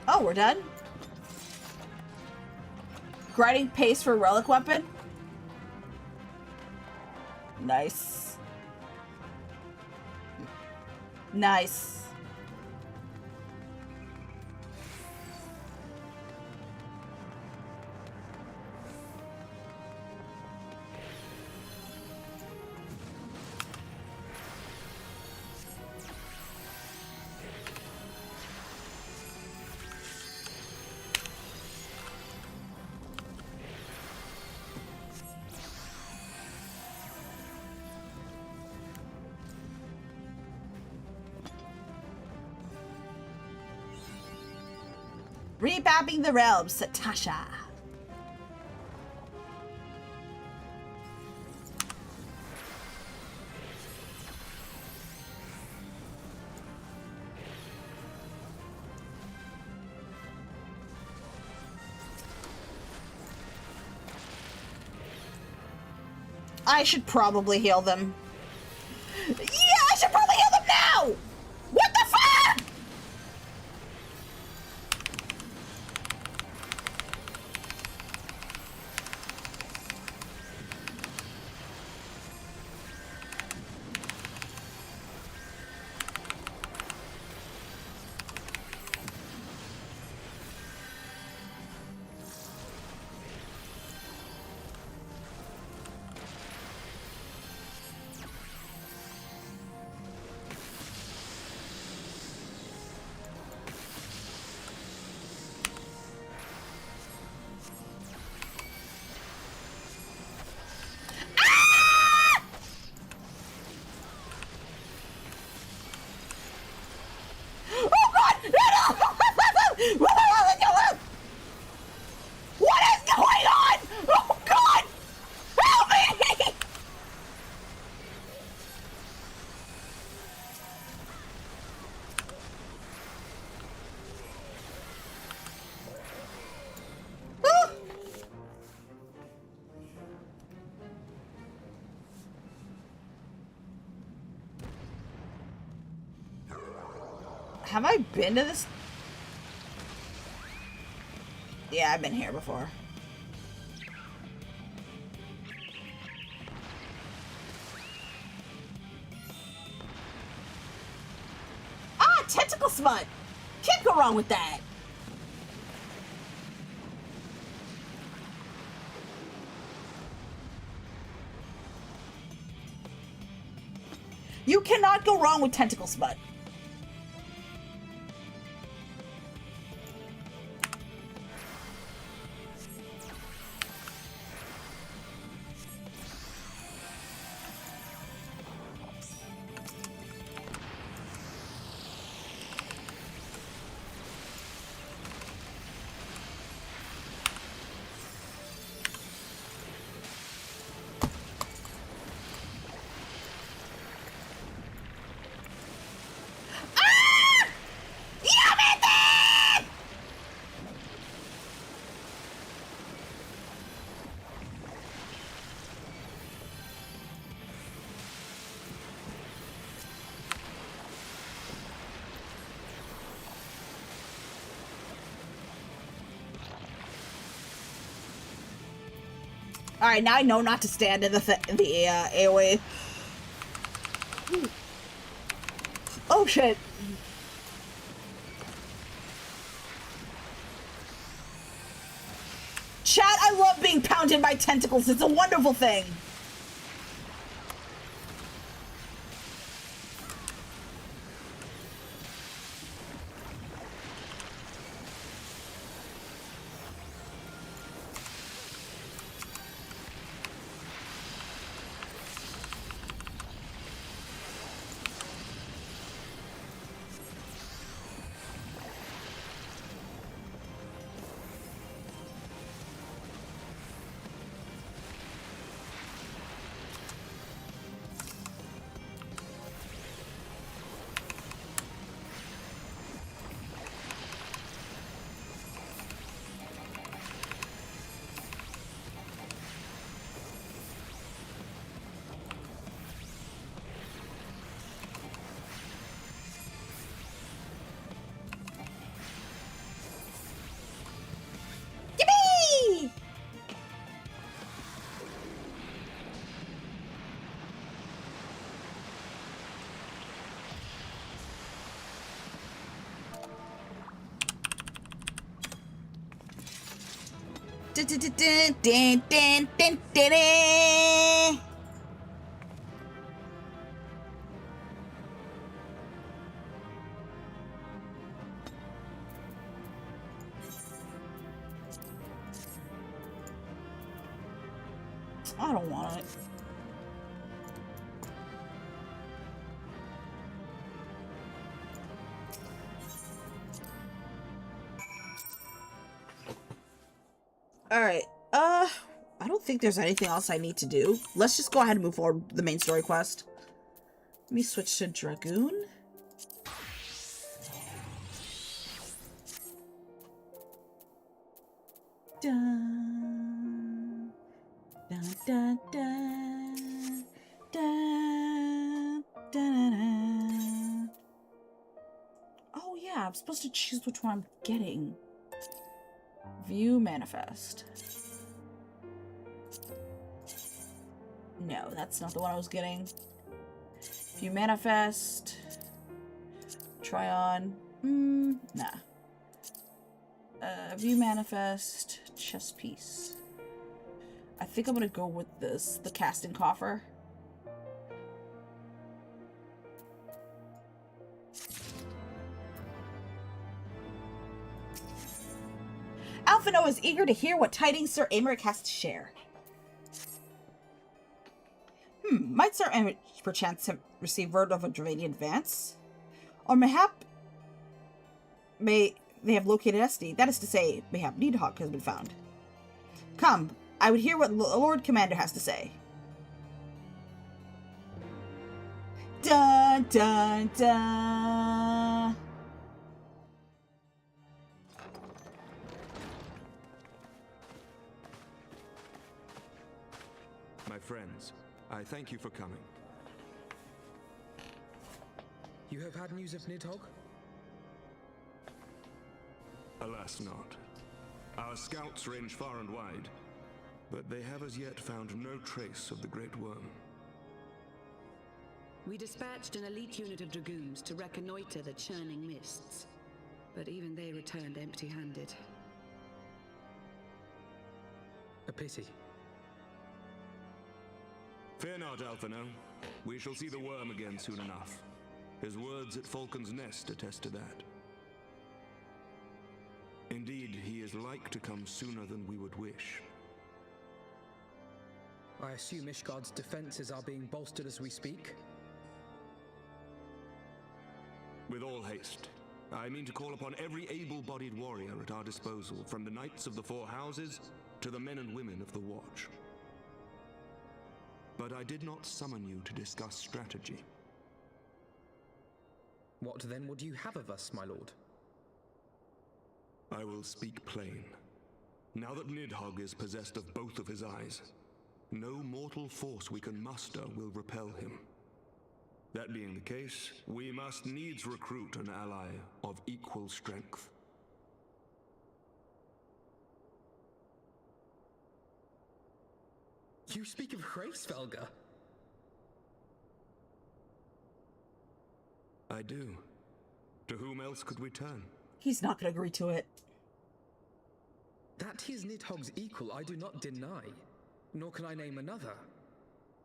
Oh, we're done? Grinding pace for relic weapon? Nice. Nice. Rebabbing the realms, Satasha. I should probably heal them. Yeah, I should probably heal them now! What the fuck? What is going on? Oh God! Help me! Have I been to this? Yeah, I've been here before. Ah, tentacle smut! Can't go wrong with that. You cannot go wrong with tentacle smut. All right, now I know not to stand in the AOE. Oh shit! Chat, I love being pounded by tentacles. It's a wonderful thing. Yippee! I don't want it. All right. I don't think there's anything else I need to do. Let's just go ahead and move forward with the main story quest. Let me switch to Dragoon. Dun, dun, dun, dun, dun, dun, dun. Oh yeah, I'm supposed to choose which one I'm getting. View manifest. No, that's not the one I was getting. View manifest. Try on. Nah. View manifest. Chest piece. I think I'm gonna go with this, the casting coffer. Alphino is eager to hear what tidings Sir Aymeric has to share. Might Sir Aymeric perchance have received word of a Dravanian advance? Or mayhap they have located Esty. That is to say, mayhap Needhawk has been found. Come, I would hear what Lord Commander has to say. Dun dun dun. My friends, I thank you for coming. You have had news of Nidhogg? Alas not. Our scouts range far and wide, but they have as yet found no trace of the Great Worm. We dispatched an elite unit of dragoons to reconnoiter the churning mists, but even they returned empty-handed. A pity. Fear not, Alphino. We shall see the worm again soon enough. His words at Falcon's Nest attest to that. Indeed, he is like to come sooner than we would wish. I assume Ishgard's defenses are being bolstered as we speak? With all haste. I mean to call upon every able-bodied warrior at our disposal, from the Knights of the Four Houses to the men and women of the Watch. But I did not summon you to discuss strategy. What then would you have of us, my lord? I will speak plain. Now that Nidhogg is possessed of both of his eyes, no mortal force we can muster will repel him. That being the case, we must needs recruit an ally of equal strength. You speak of Heavensward? I do. To whom else could we turn? He's not going to agree to it. That he is Nidhogg's equal, I do not deny, nor can I name another.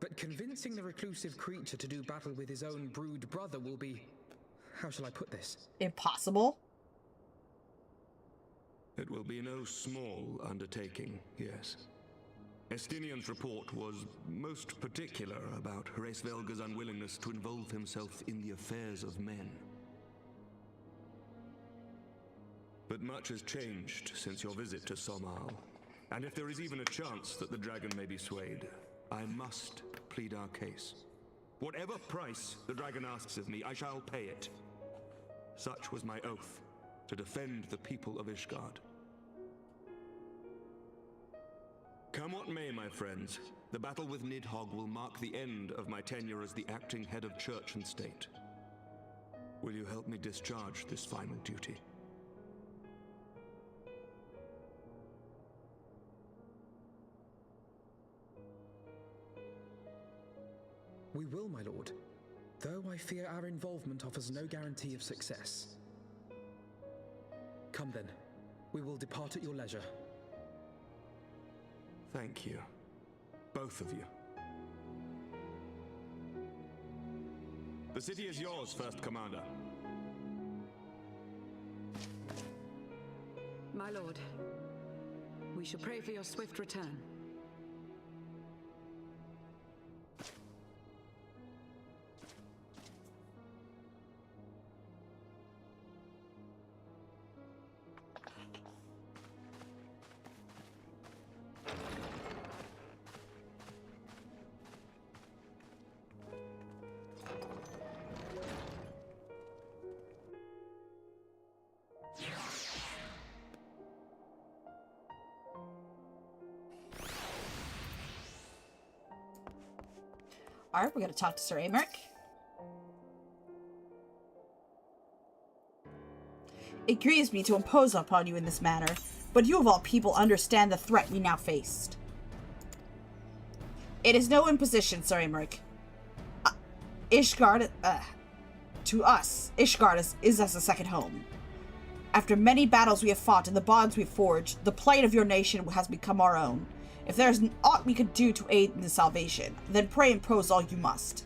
But convincing the reclusive creature to do battle with his own brood brother will be... how shall I put this? Impossible? It will be no small undertaking, yes. Estinian's report was most particular about Heavensward's unwillingness to involve himself in the affairs of men. But much has changed since your visit to Somal, and if there is even a chance that the dragon may be swayed, I must plead our case. Whatever price the dragon asks of me, I shall pay it. Such was my oath, to defend the people of Ishgard. Come what may, my friends, the battle with Nidhogg will mark the end of my tenure as the acting head of church and state. Will you help me discharge this final duty? We will, my lord, though I fear our involvement offers no guarantee of success. Come then, we will depart at your leisure. Thank you. Both of you. The city is yours, First Commander. My lord, we shall pray for your swift return. Alright, we're going to talk to Sir Amric. It grieves me to impose upon you in this manner, but you of all people understand the threat we now faced. It is no imposition, Sir Amric. Ishgard, to us, Ishgard is as a second home. After many battles we have fought and the bonds we have forged, the plight of your nation has become our own. If there is aught we could do to aid in the salvation, then pray and pose all you must.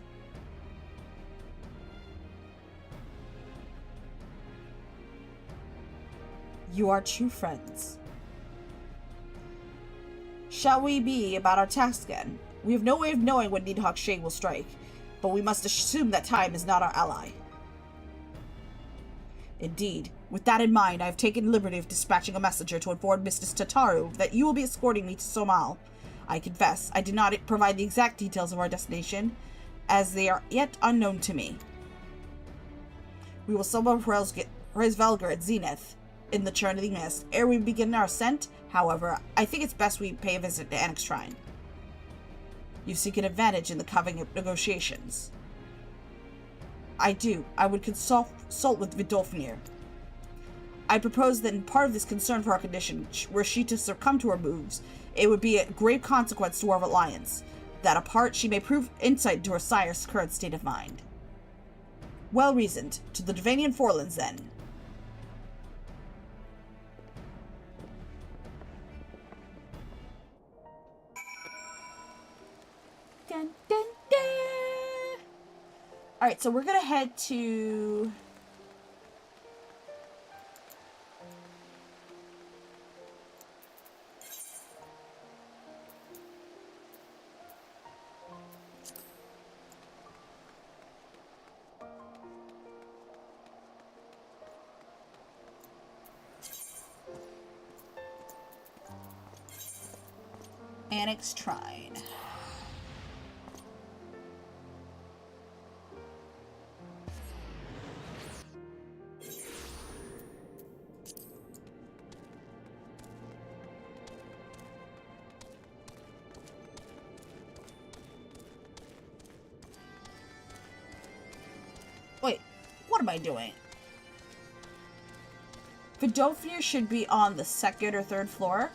You are true friends. Shall we be about our task again? We have no way of knowing when Nidhogg Shade will strike, but we must assume that time is not our ally. Indeed, with that in mind, I have taken the liberty of dispatching a messenger to inform Mrs. Tataru that you will be escorting me to Somal. I confess, I did not provide the exact details of our destination, as they are yet unknown to me. We will summon Heavensward at Zenith, in the Churning Mist. Ere we begin our ascent, however, I think it's best we pay a visit to Annex Shrine. You seek an advantage in the coming negotiations. I do. I would consult with Vidolfnir. I propose that in part of this concern for our condition, were she to succumb to her moves, it would be a grave consequence to our alliance. That apart, she may prove insight into her sire's current state of mind. Well reasoned. To the Devanian Forlands, then. Dun, dun, dun. Alright, so we're gonna head to... Annex Shrine. Wait, what am I doing? Vidolfnir should be on the second or third floor.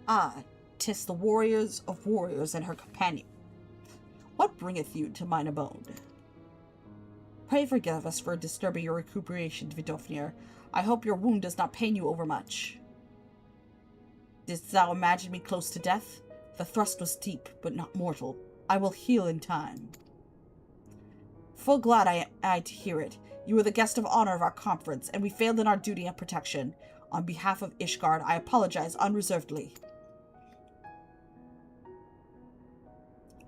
Ah, 'tis the warriors of warriors and her companion. What bringeth you to mine abode? Pray forgive us for disturbing your recuperation, Vidofnir. I hope your wound does not pain you overmuch. Didst thou imagine me close to death? The thrust was deep, but not mortal. I will heal in time. Full glad I am to hear it. You were the guest of honor of our conference, and we failed in our duty and protection. On behalf of Ishgard, I apologize unreservedly.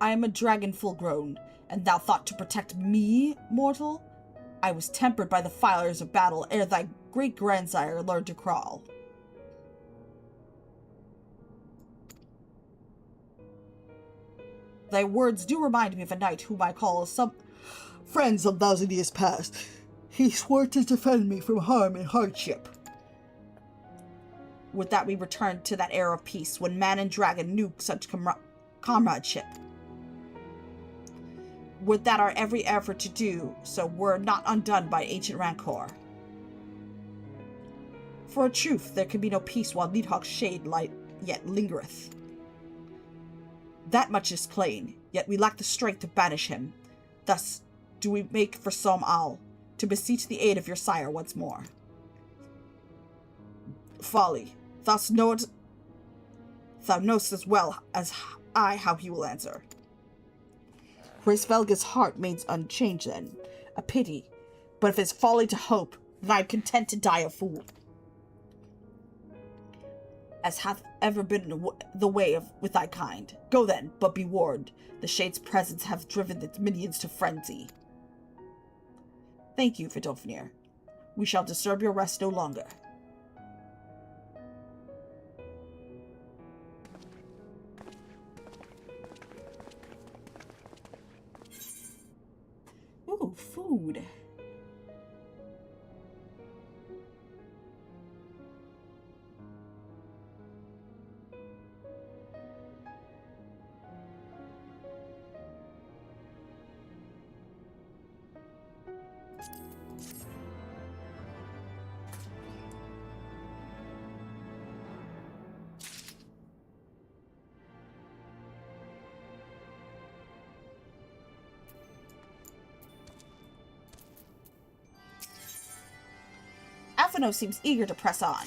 I am a dragon full grown, and thou thought to protect me, mortal? I was tempered by the fires of battle ere thy great-grandsire learned to crawl. Thy words do remind me of a knight whom I call some friend some 1,000 years past. He swore to defend me from harm and hardship. Would that we returned to that era of peace when man and dragon knew such comradeship. Would that our every effort to do so were not undone by ancient rancor. For a truth, there can be no peace while Nidhogg's shade light yet lingereth. That much is plain, yet we lack the strength to banish him. Thus do we make for Som Al, to beseech the aid of your sire once more. Folly, thou knowest as well as I how he will answer. Hraesvelga's heart remains unchanged then. A pity, but if it's folly to hope, then I am content to die a fool. As hath ever been the way with thy kind. Go then, but be warned. The Shade's presence hath driven its minions to frenzy. Thank you, Vidofnir. We shall disturb your rest no longer. Ooh, food. Alphino seems eager to press on.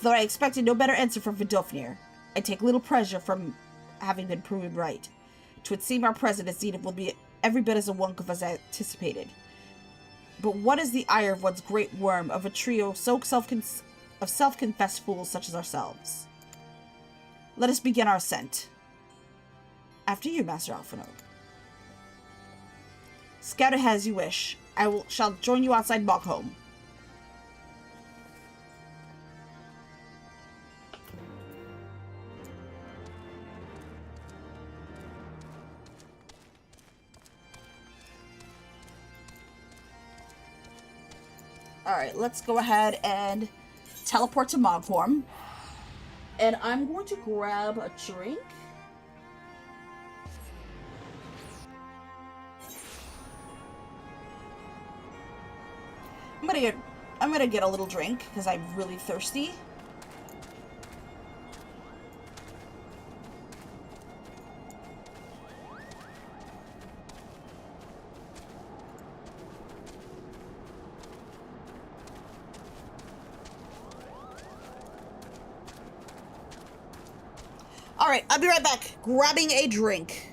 Though I expected no better answer from Vidofnir, I take little pleasure from having been proven right. 'Twould seem our present at Zenith will be every bit as a wonk as I anticipated. But what is the ire of one's great worm of a trio so self-confessed fools such as ourselves? Let us begin our ascent. After you, Master Alphino. Scout ahead as you wish. Shall join you outside Mogholm. Alright, let's go ahead and teleport to Mogholm. And I'm going to grab a drink. I'm gonna get a little drink because I'm really thirsty. Alright, I'll be right back. Grabbing a drink.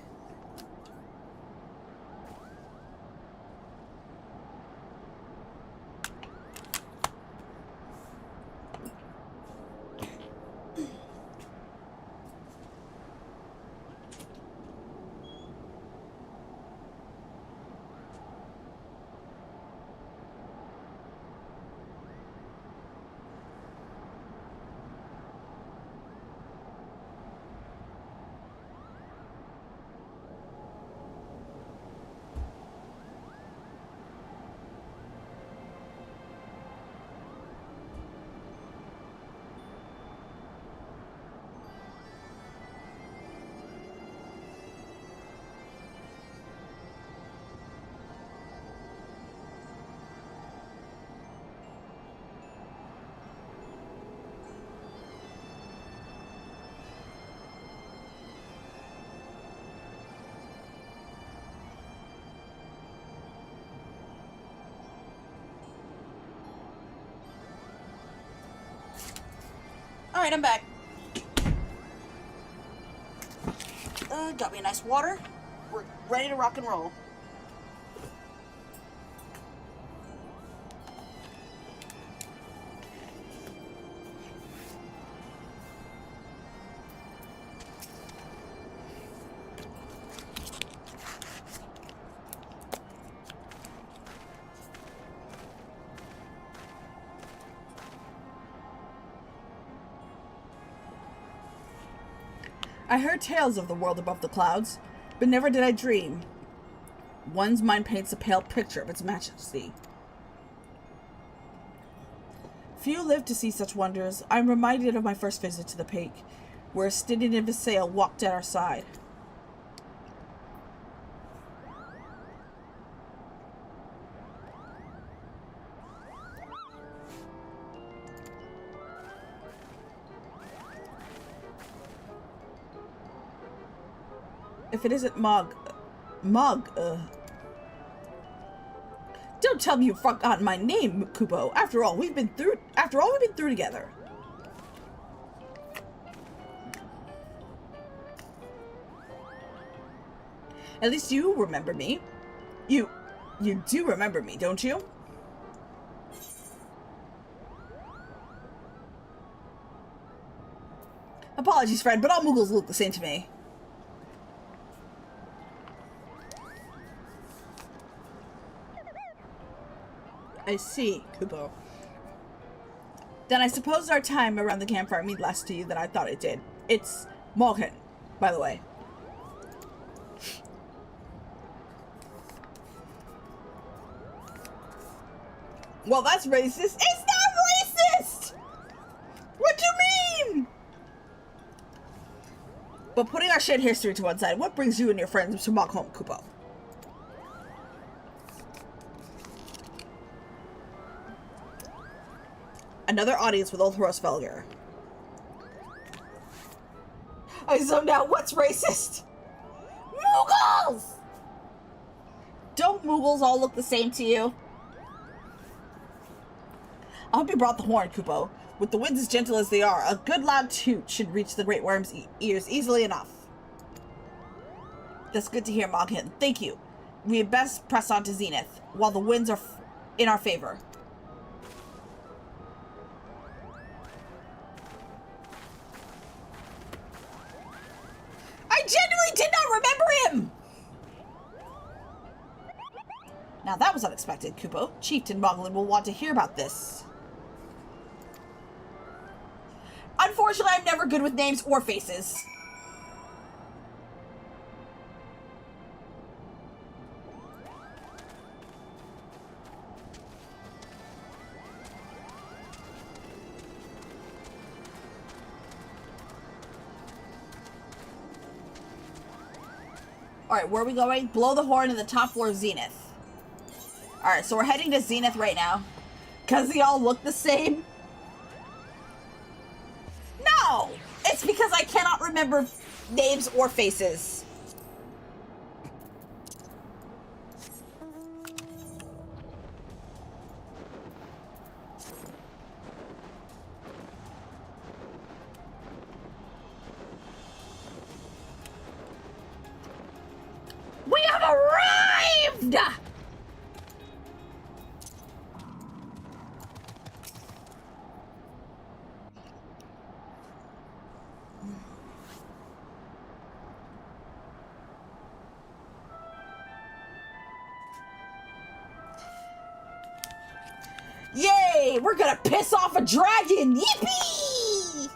Alright, I'm back. Got me a nice water. We're ready to rock and roll. I heard tales of the world above the clouds, but never did I dream. One's mind paints a pale picture of its majesty. Few live to see such wonders. I am reminded of my first visit to the peak, where Stydian and Visail walked at our side. If it isn't Mog, don't tell me you've forgotten my name, Kupo. After all we've been through together. At least you remember me. You do remember me, don't you? Apologies, friend, but all Moogles look the same to me. I see, Kupo. Then I suppose our time around the campfire means less to you than I thought it did. It's Malkin, by the way. Well, that's racist. It's not racist! What do you mean? But putting our shared history to one side, what brings you and your friends to Malkin, Kupo? Another audience with old Hrosvelgr. I zoned out. What's racist? Moogles! Don't Moogles all look the same to you? I hope you brought the horn, Kupo. With the winds as gentle as they are, a good loud toot should reach the Great Worm's ears easily enough. That's good to hear, Moghin. Thank you. We had best press on to Zenith, while the winds are in our favor. I genuinely did not remember him! Now that was unexpected, Kupo. Chieftain Moglin will want to hear about this. Unfortunately, I'm never good with names or faces. Alright, where are we going? Blow the horn in the top floor of Zenith. Alright, so we're heading to Zenith right now. Because they all look the same? No! It's because I cannot remember names or faces. We have arrived! Yay! We're gonna piss off a dragon! Yippee!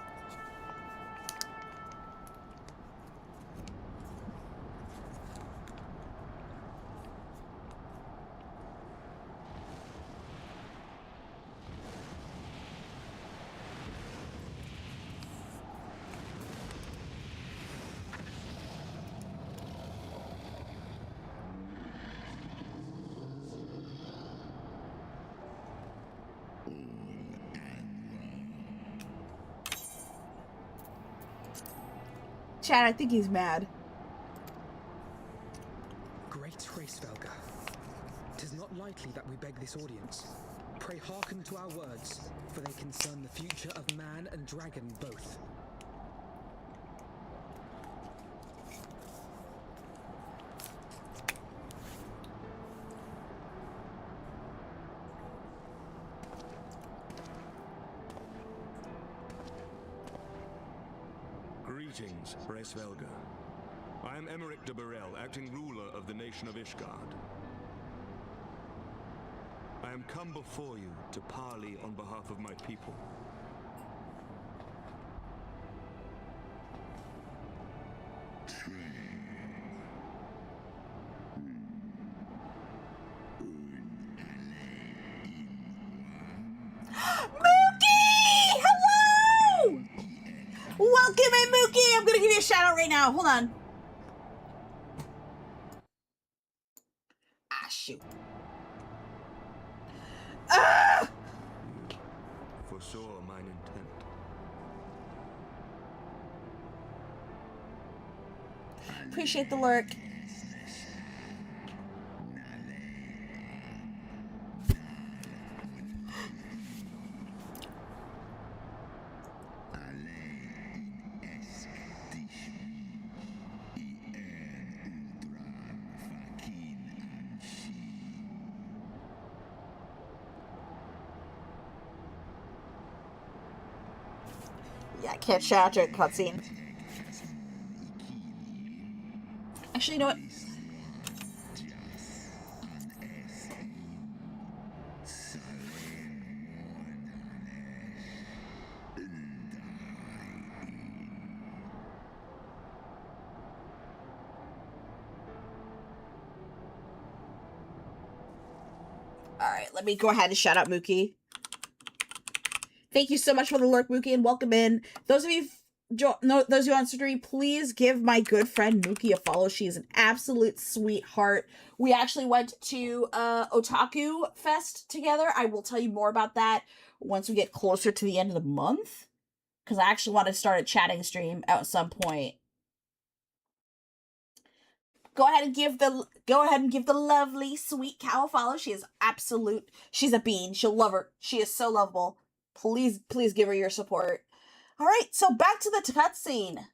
Chad, I think he's mad. Great Hrosvelgr. 'Tis not lightly that we beg this audience. Pray hearken to our words, for they concern the future of man and dragon both. Greetings, Resvelga. I am Emmerich de Burrell, acting ruler of the nation of Ishgard. I am come before you to parley on behalf of my people. Mookie! Hello! Welcome in, Mookie! I'm gonna give you a shout out right now. Hold on. Ah, shoot. Ah! Foresaw mine intent. Appreciate the lurk. Yeah, I can't shout out during cutscene. Actually, you know what? Alright, let me go ahead and shout out Mookie. Thank you so much for the lurk, Mookie, and welcome in. Those of you those of you on stream, please give my good friend Mookie a follow. She is an absolute sweetheart. We actually went to Otaku Fest together. I will tell you more about that once we get closer to the end of the month, because I actually want to start a chatting stream at some point. Go ahead and give the lovely sweet cow a follow. She's a bean. She'll love her. She is so lovable. Please give her your support. All right, so back to the cutscene.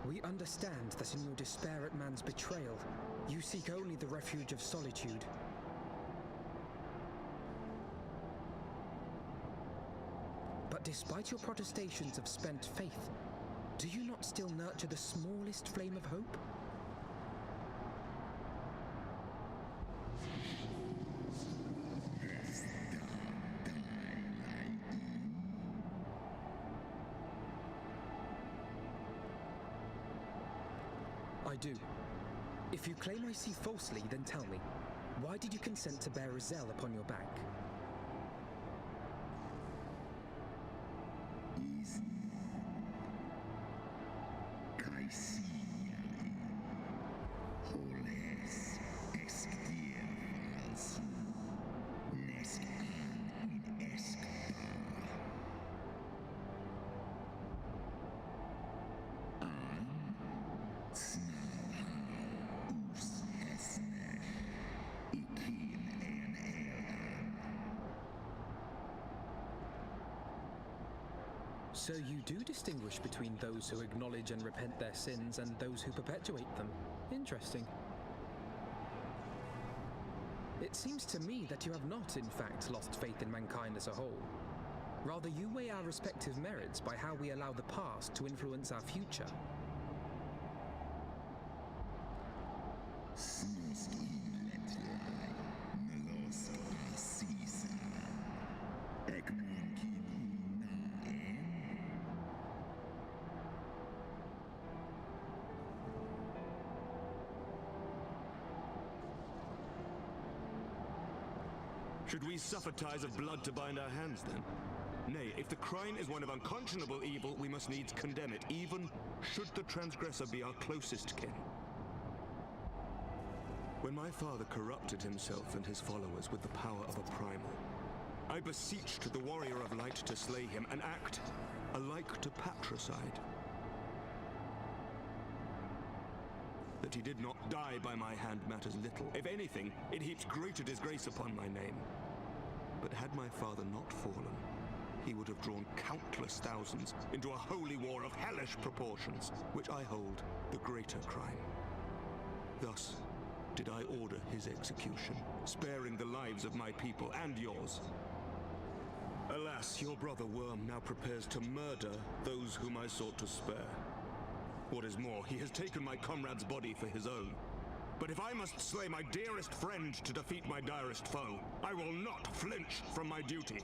We understand that in your despair at man's betrayal, you seek only the refuge of solitude. But despite your protestations of spent faith, do you not still nurture the smallest flame of hope? I do. If you claim I see falsely, then tell me, why did you consent to bear Rizel upon your back? So you do distinguish between those who acknowledge and repent their sins and those who perpetuate them. Interesting. It seems to me that you have not, in fact, lost faith in mankind as a whole. Rather, you weigh our respective merits by how we allow the past to influence our future. Should we suffer ties of blood to bind our hands, then? Nay, if the crime is one of unconscionable evil, we must needs condemn it, even should the transgressor be our closest kin. When my father corrupted himself and his followers with the power of a primal, I beseeched the warrior of light to slay him, an act alike to patricide. That he did not die by my hand matters little. If anything, it heaps greater disgrace upon my name. But had my father not fallen, he would have drawn countless thousands into a holy war of hellish proportions, which I hold the greater crime. Thus did I order his execution, sparing the lives of my people and yours. Alas, your brother Worm now prepares to murder those whom I sought to spare. What is more, he has taken my comrade's body for his own. But if I must slay my dearest friend to defeat my direst foe, I will not flinch from my duty.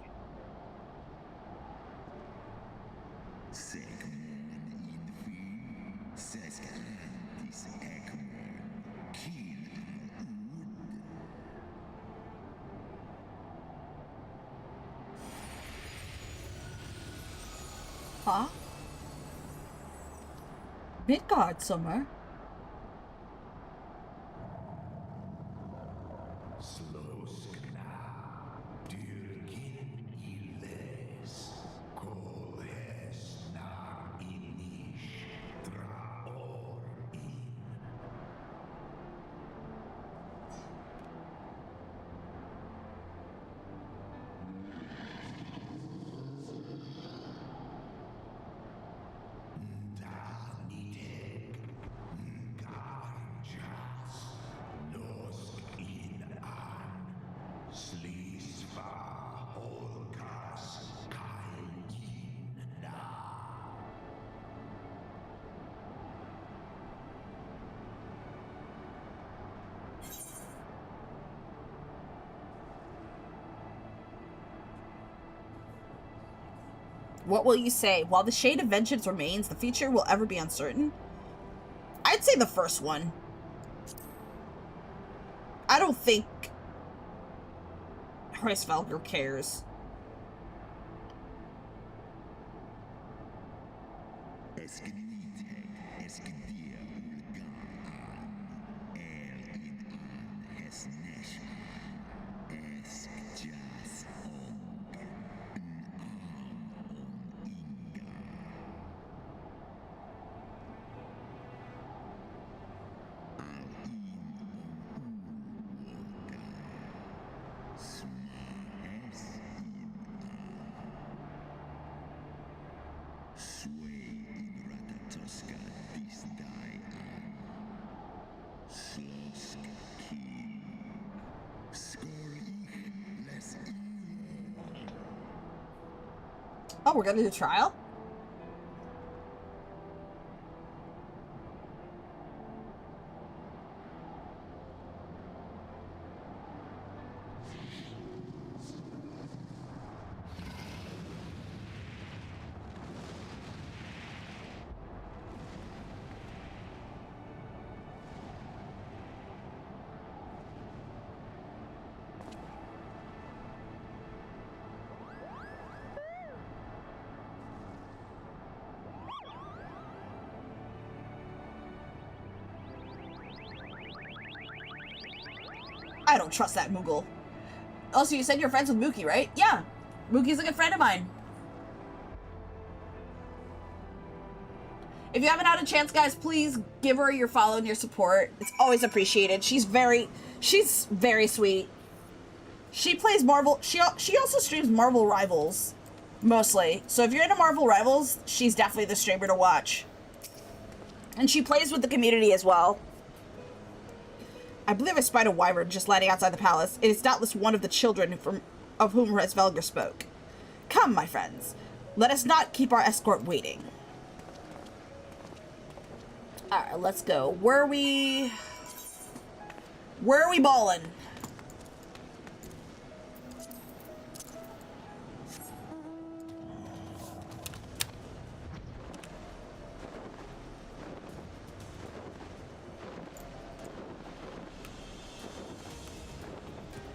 Huh? Midgard somewhere. What will you say? While the shade of vengeance remains, the future will ever be uncertain? I'd say the first one. I don't think Hraesvelgr cares. Oh, we're gonna do trial? I don't trust that Moogle. Also, you said you're friends with Mookie, right? Yeah. Mookie's a good friend of mine. If you haven't had a chance, guys, please give her your follow and your support. It's always appreciated. She's very sweet. She plays Marvel. She also streams Marvel Rivals. Mostly. So if you're into Marvel Rivals, she's definitely the streamer to watch. And she plays with the community as well. I believe I spied a wyvern just landing outside the palace. It is doubtless one of the children of whom Resvelger spoke. Come, my friends. Let us not keep our escort waiting. Alright, let's go. Where are we balling?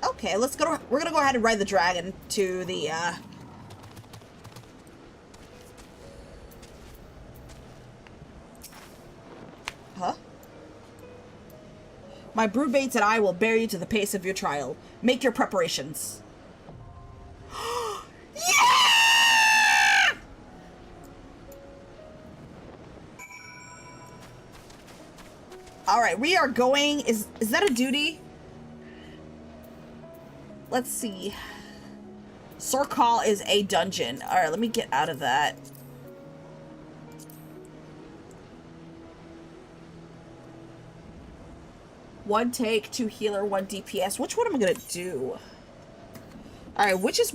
Okay, let's go. We're gonna go ahead and ride the dragon to the, Huh? My broodmates and I will bear you to the pace of your trial. Make your preparations. Yeah! Alright, we are going. Is that a duty? Let's see. Sorkal is a dungeon. Alright, let me get out of that. One take, 2 healer, 1 DPS. Which one am I gonna do? Alright, which is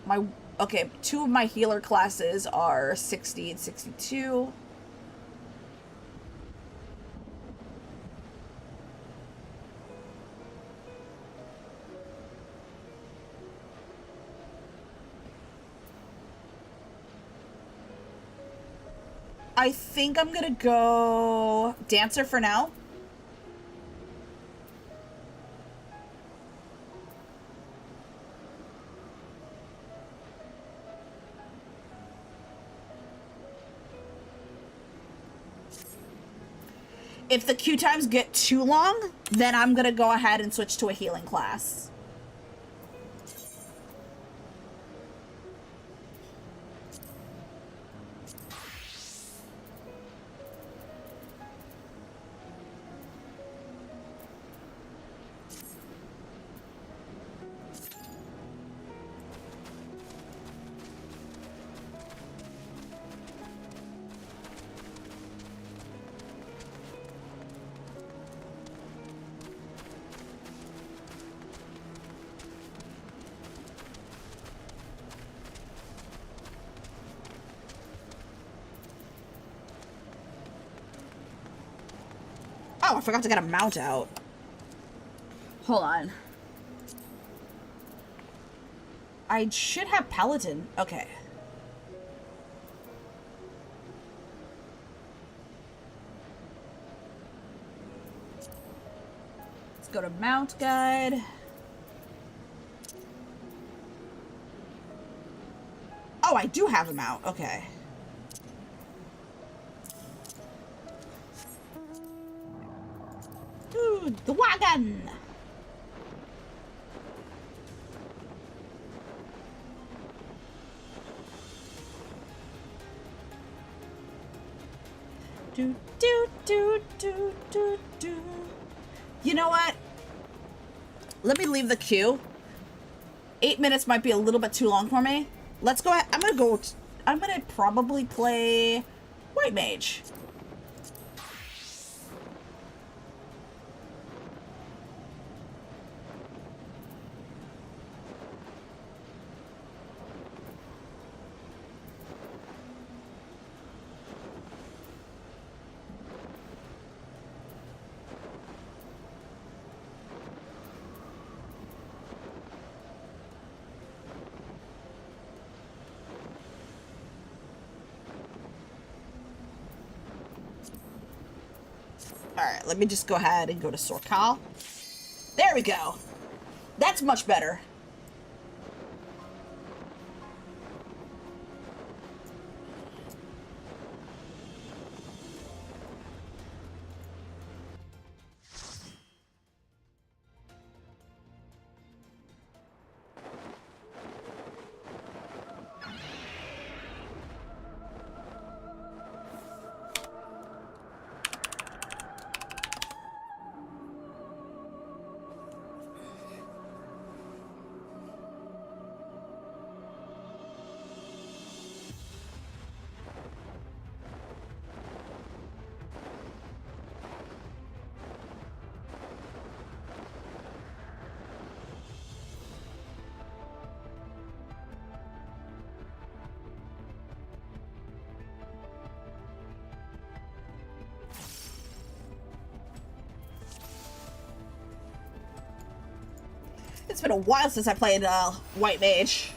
my... Okay, 2 of my healer classes are 60 and 62. I think I'm gonna go Dancer for now. If the queue times get too long, then I'm gonna go ahead and switch to a healing class. Oh, I forgot to get a mount out. Hold on. I should have Paladin. Okay. Let's go to mount guide. Oh, I do have a mount. Okay. Ooh, the wagon! Do, do, do, do, do, do. You know what? Let me leave the queue. 8 minutes might be a little bit too long for me. Let's go ahead. I'm gonna probably play White Mage. Alright, let me just go ahead and go to Sorkal. There we go. That's much better. It's been a while since I played White Mage.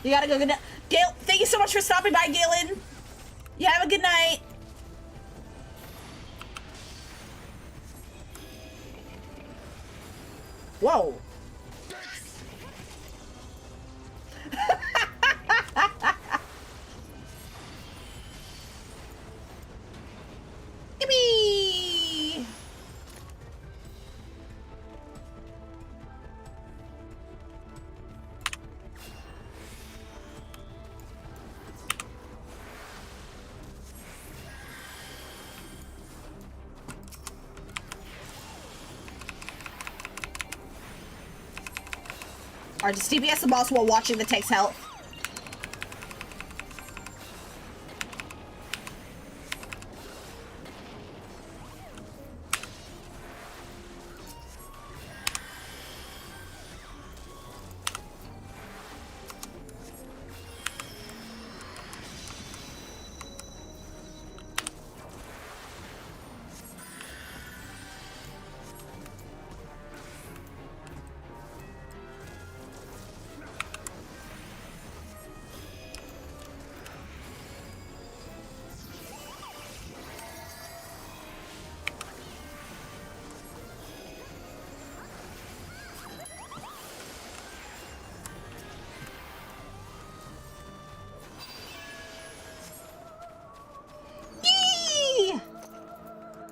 You gotta go. Good night. Gail, thank you so much for stopping by, Galen. You have a good night. Whoa. Yippee! Alright, just DPS the boss while watching the takes health.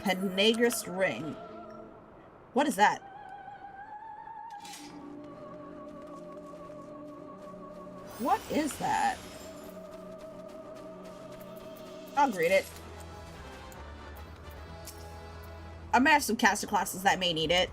Penagris ring. What is that? What is that? I'll read it. I might have some caster classes that may need it.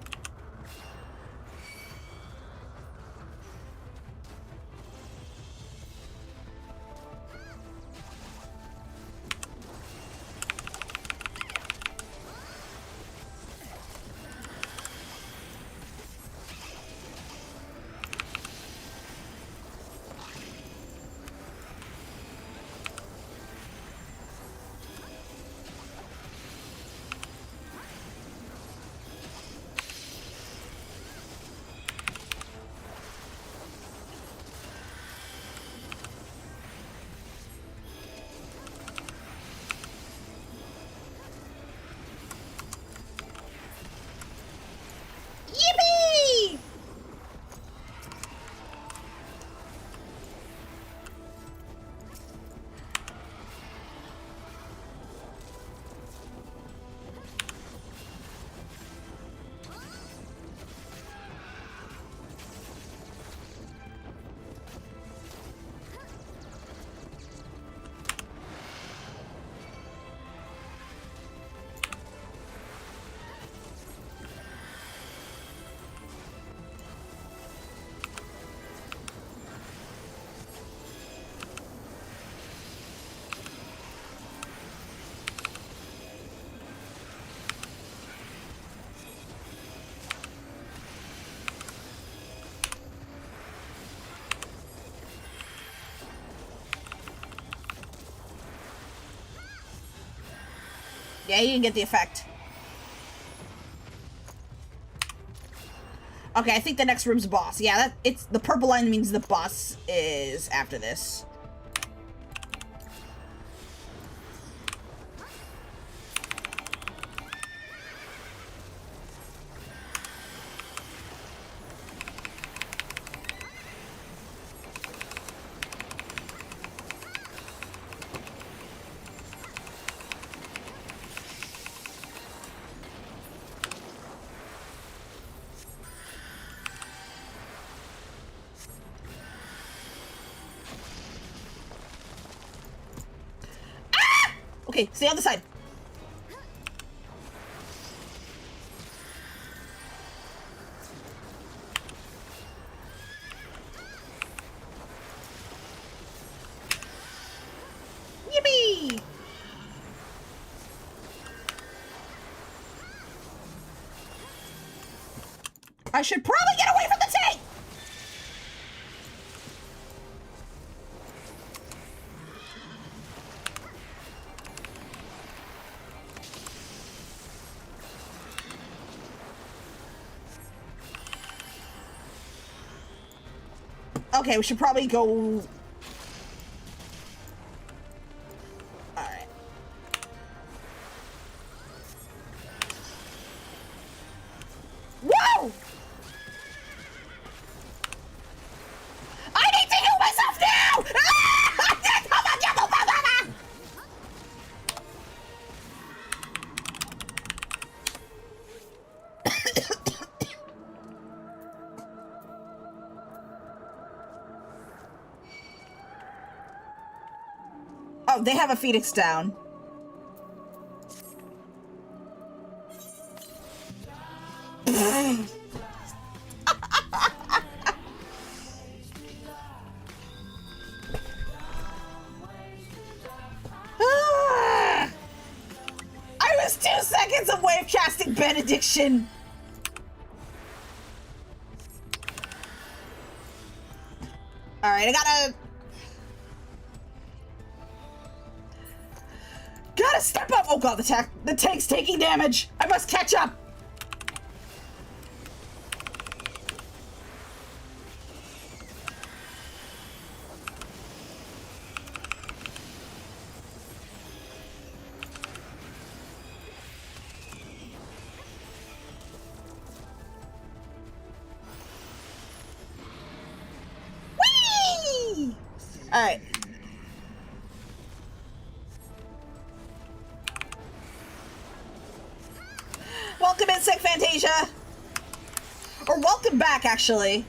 Yeah, you can get the effect. Okay, I think the next room's boss. Yeah, it's the purple line means the boss is after this. Okay, stay on the side. Yippee! I should probably get away from the tank! Okay, we should probably go... Alright. Whoa! I need to heal myself now! Oh, they have a Phoenix down. I was 2 seconds away of casting Benediction. Alright, I gotta step up! Oh god, the tank's taking damage! I must catch up! Whee! Alright. Welcome in, Sick Fantasia! Or welcome back, actually.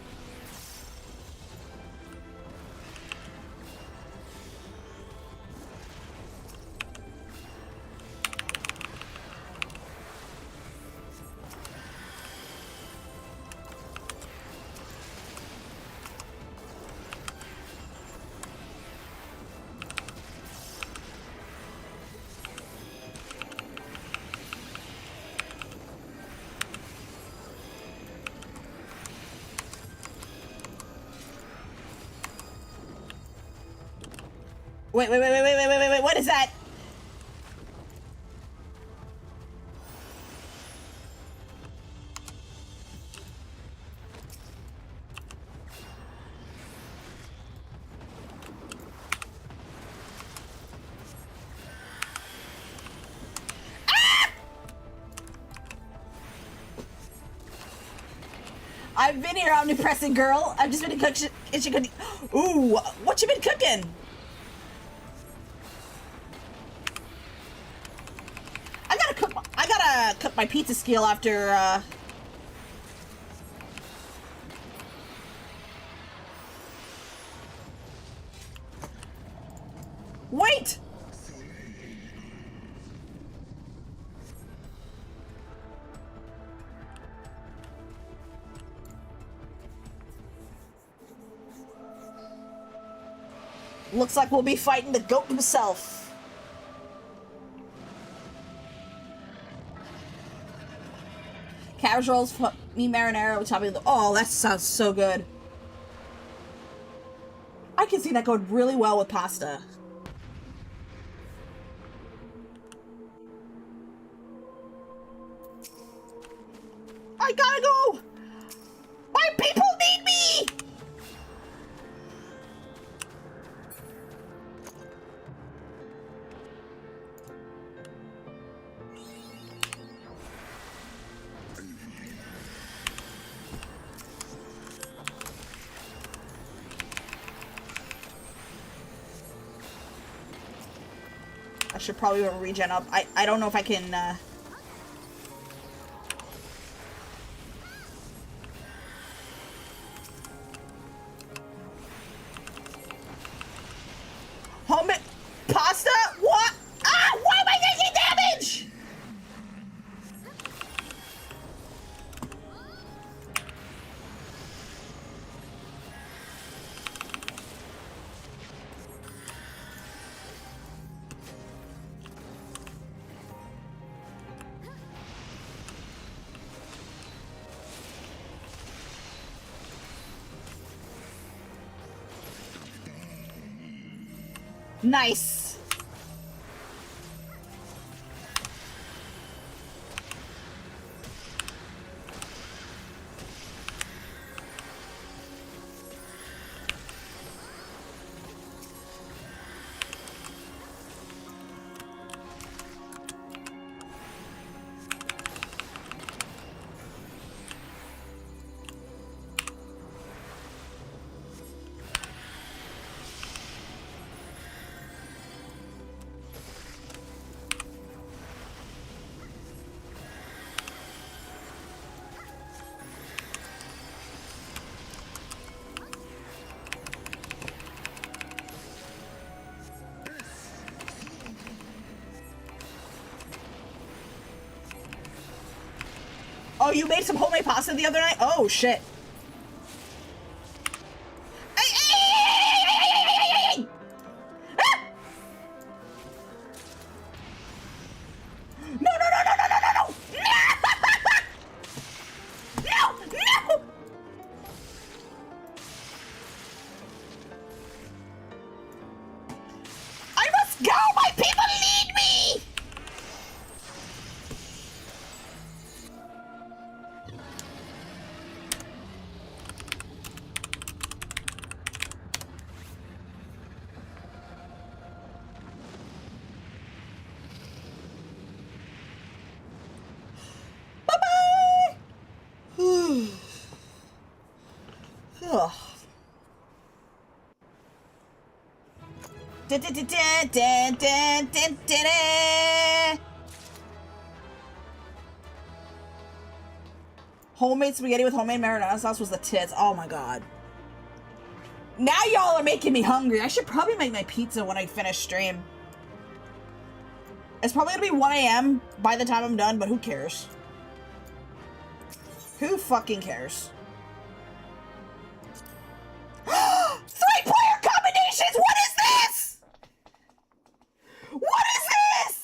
Wait, what is that? Ah! I've been here, omnipresent girl. I've just been cooking. Ooh, what you been cooking? I gotta cook my pizza skill after, Wait! Looks like we'll be fighting the goat himself. Cabbage rolls, me marinara with topping. Oh, that sounds so good. I can see that going really well with pasta. I gotta go! My people need me! I should probably regen up. I don't know if I can, Homemade pasta? What? Ah! Why am I taking damage? Nice. Oh, you made some homemade pasta the other night? Oh, shit. No, no, no, no, no, no, no, no! No! No! I must go! My people need me! Ugh. Homemade spaghetti with homemade marinara sauce was the tits. Oh my god. Now y'all are making me hungry. I should probably make my pizza when I finish stream. It's probably gonna be 1 a.m. by the time I'm done, but who cares? Who fucking cares? 3-player combinations! What is this? What is this?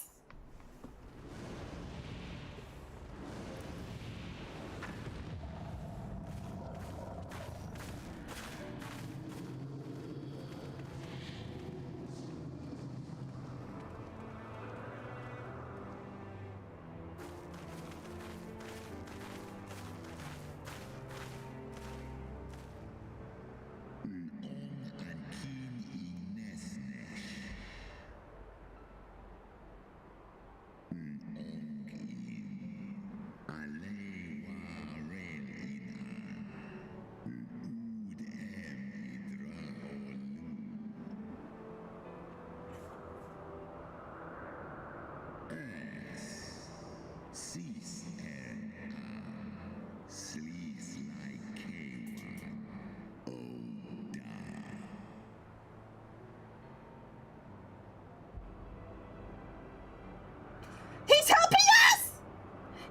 He's helping us!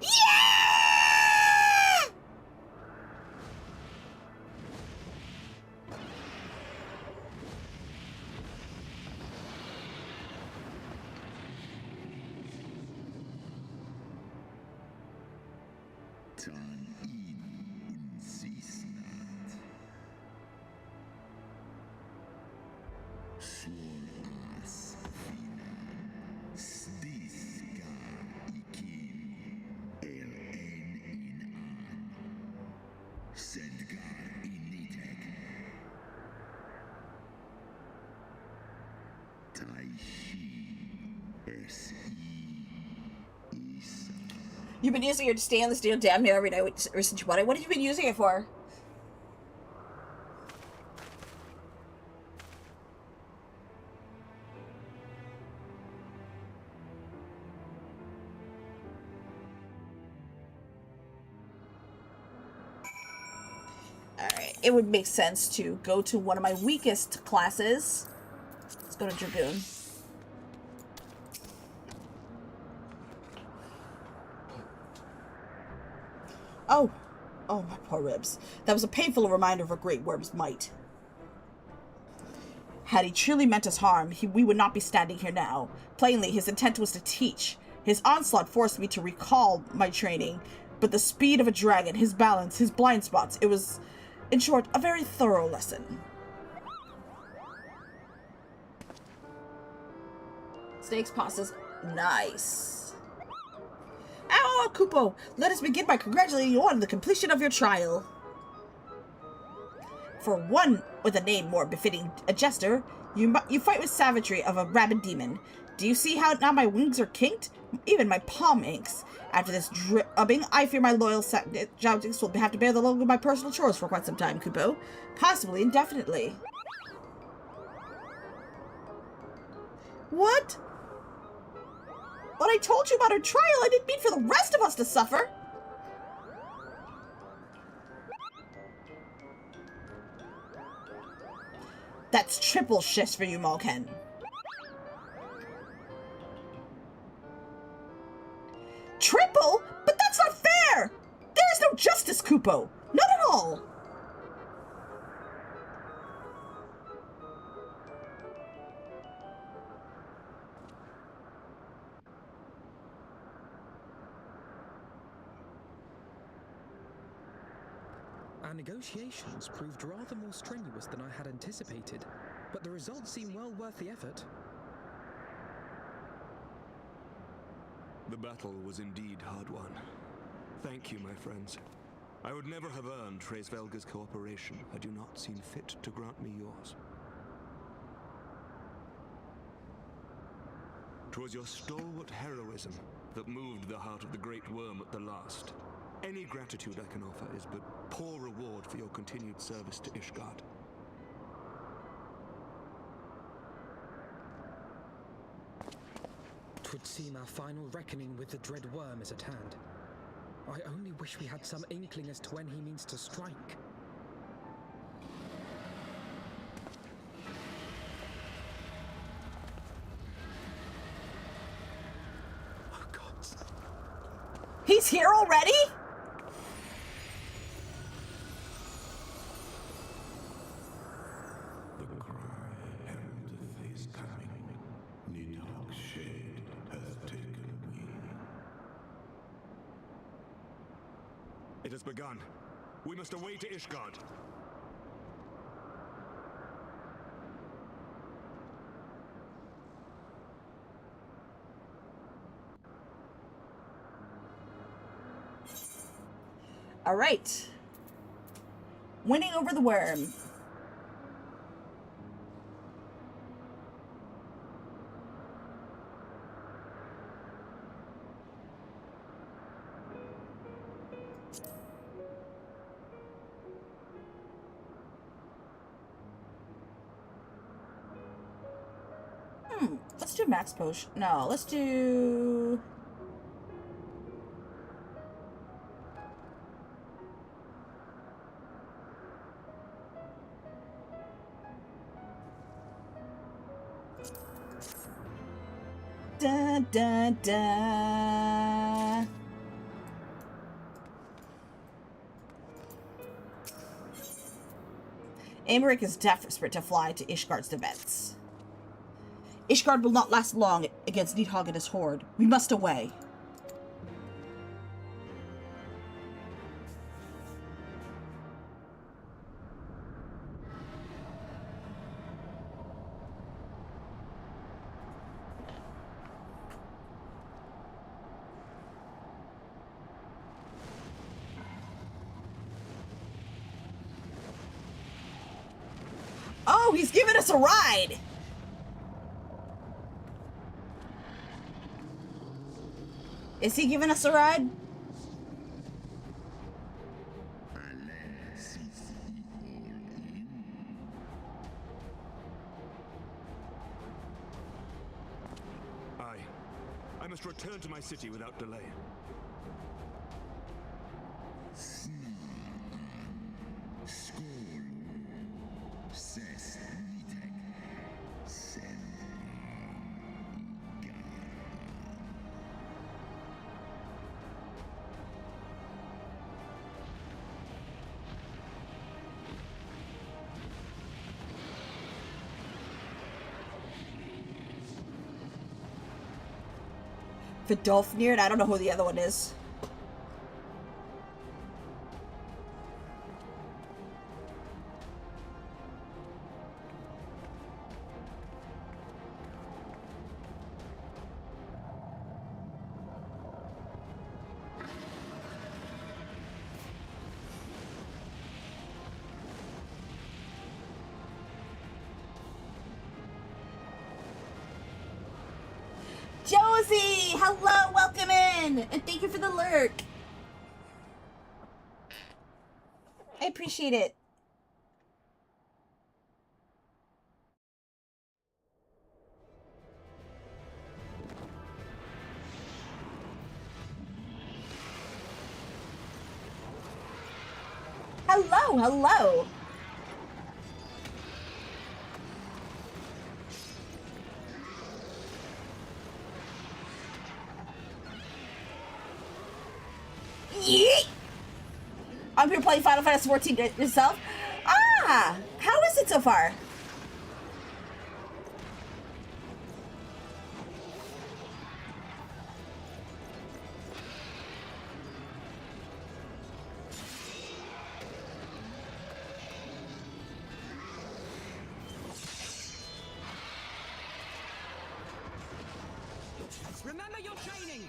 Yeah! You've been using it to stay on this damn near every night ever since you bought it. What have you been using it for? Alright, it would make sense to go to one of my weakest classes. Let's go to Dragoon. Oh, my poor ribs. That was a painful reminder of a great worm's might. Had he truly meant us harm, we would not be standing here now. Plainly, his intent was to teach. His onslaught forced me to recall my training, but the speed of a dragon, his balance, his blind spots, it was, in short, a very thorough lesson. Snakes, passes. Nice. Oh, Kupo, let us begin by congratulating you on the completion of your trial. For one with a name more befitting a jester, you fight with savagery of a rabid demon. Do you see how now my wings are kinked? Even my palm aches. After this drubbing, I fear my loyal subjects will have to bear the load of my personal chores for quite some time, Kupo. Possibly indefinitely. What? When I told you about our trial, I didn't mean for the rest of us to suffer. That's triple shifts for you, Malken. Triple? But that's not fair! There is no justice, Kupo. None at all. Our negotiations proved rather more strenuous than I had anticipated, but the results seem well worth the effort. The battle was indeed hard won. Thank you, my friends. I would never have earned Tresvelga's cooperation had you not seen fit to grant me yours. 'Twas your stalwart heroism that moved the heart of the Great Worm at the last. Any gratitude I can offer is but poor reward for your continued service to Ishgard. Twould seem our final reckoning with the dread worm is at hand. I only wish we had some inkling as to when he means to strike. Oh, God. He's here already? It has begun. We must away to Ishgard. All right. Winning over the worm. Let's do max potion. No, let's do... Da, da, da. Aymeric is desperate to fly to Ishgard's defense. Ishgard will not last long against Nidhogg and his horde. We must away. us a ride! Is he giving us a ride? I must return to my city without delay. Vidolfnir, I don't know who the other one is. Josie! Hello, welcome in! And thank you for the lurk. I appreciate it. Hello, hello. Yeet! I'm here playing Final Fantasy XIV yourself. Ah! How is it so far? Remember your training!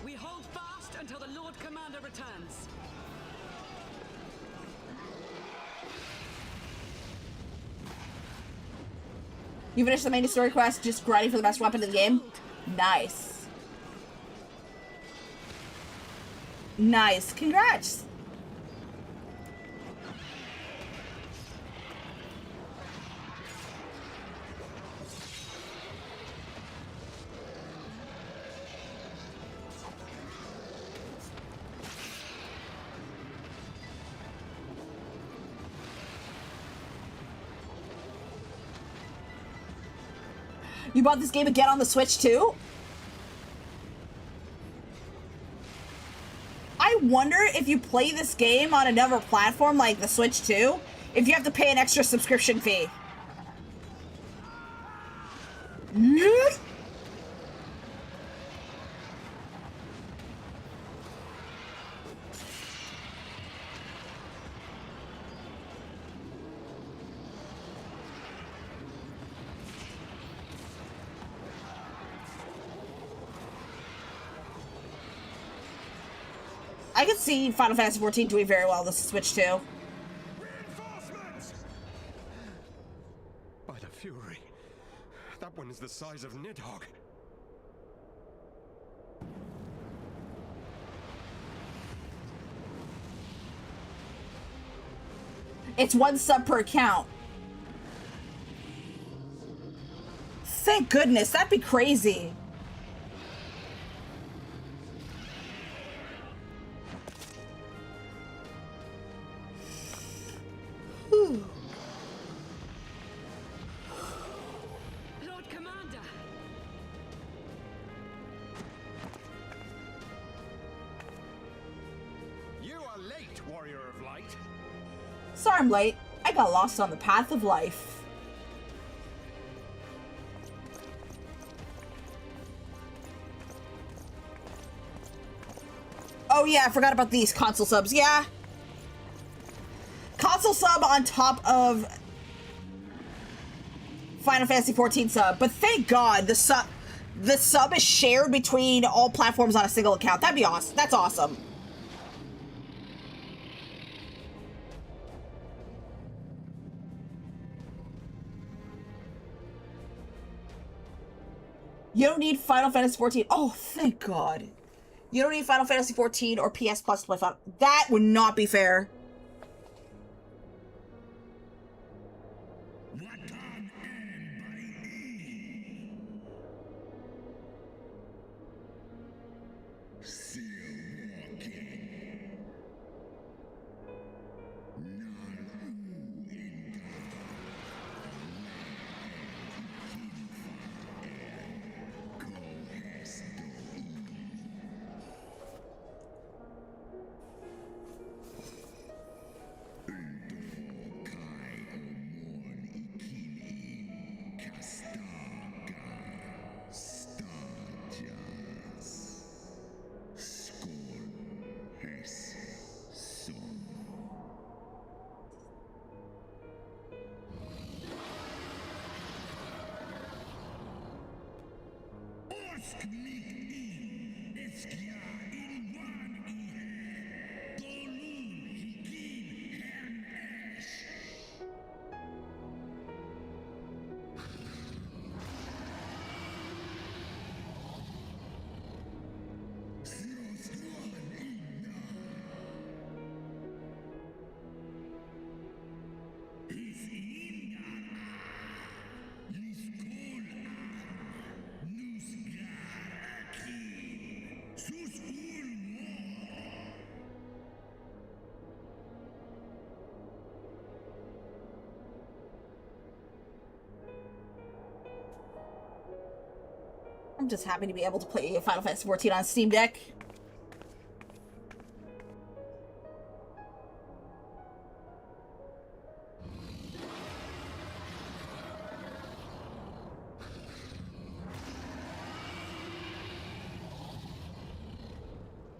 We hold fast until the Lord Commander returns. You finished the main story quest, just grinding for the best weapon in the game? Nice. Nice. Congrats! You bought this game again on the Switch too? I wonder if you play this game on another platform like the Switch 2, if you have to pay an extra subscription fee. I could see Final Fantasy XIV doing very well on the Switch too. Reinforcements! By the Fury, that one is the size of Nidhogg. It's 1 sub per account. Thank goodness, that'd be crazy. Lord Commander! You are late, Warrior of Light. Sorry I'm late. I got lost on the path of life. Oh yeah, I forgot about these console subs. Yeah. Console sub on top of Final Fantasy XIV sub. But thank God the sub is shared between all platforms on a single account. That'd be awesome. That's awesome. You don't need Final Fantasy 14. Oh, thank God. You don't need Final Fantasy 14 or PS Plus to play Final. That would not be fair. I'm just happy to be able to play Final Fantasy 14 on Steam Deck.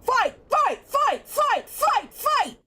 Fight! Fight! Fight! Fight! Fight! Fight!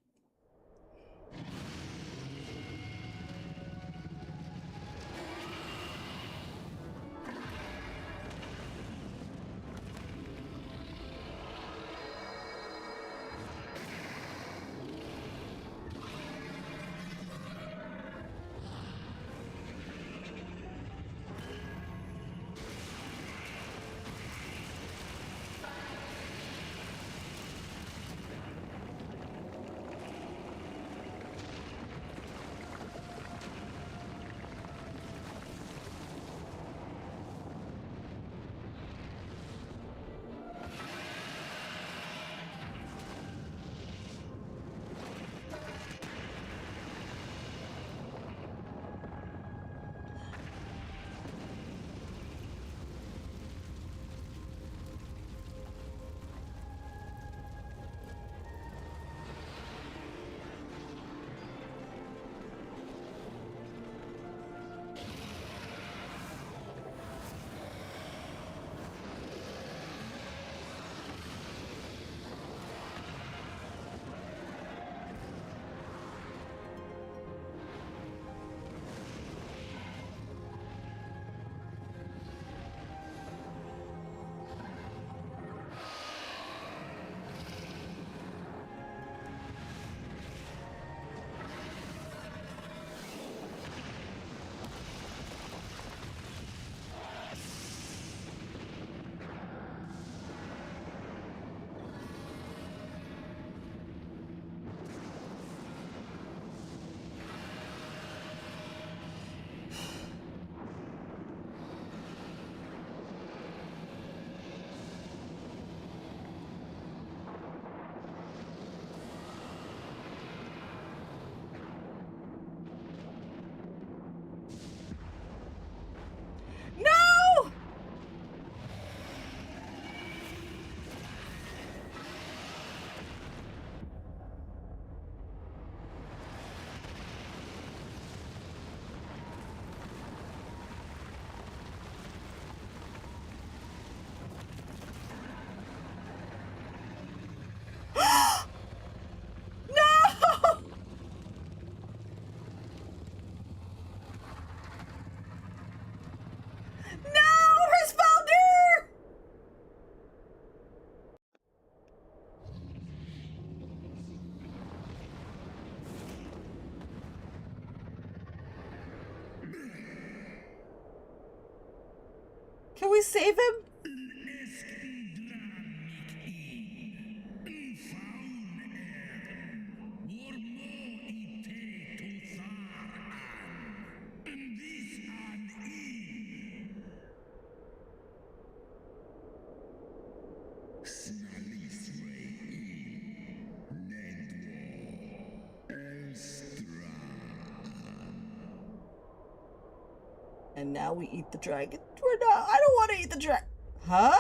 we save him? And now we eat the dragon. We're not. I don't want to eat the dragon. Huh?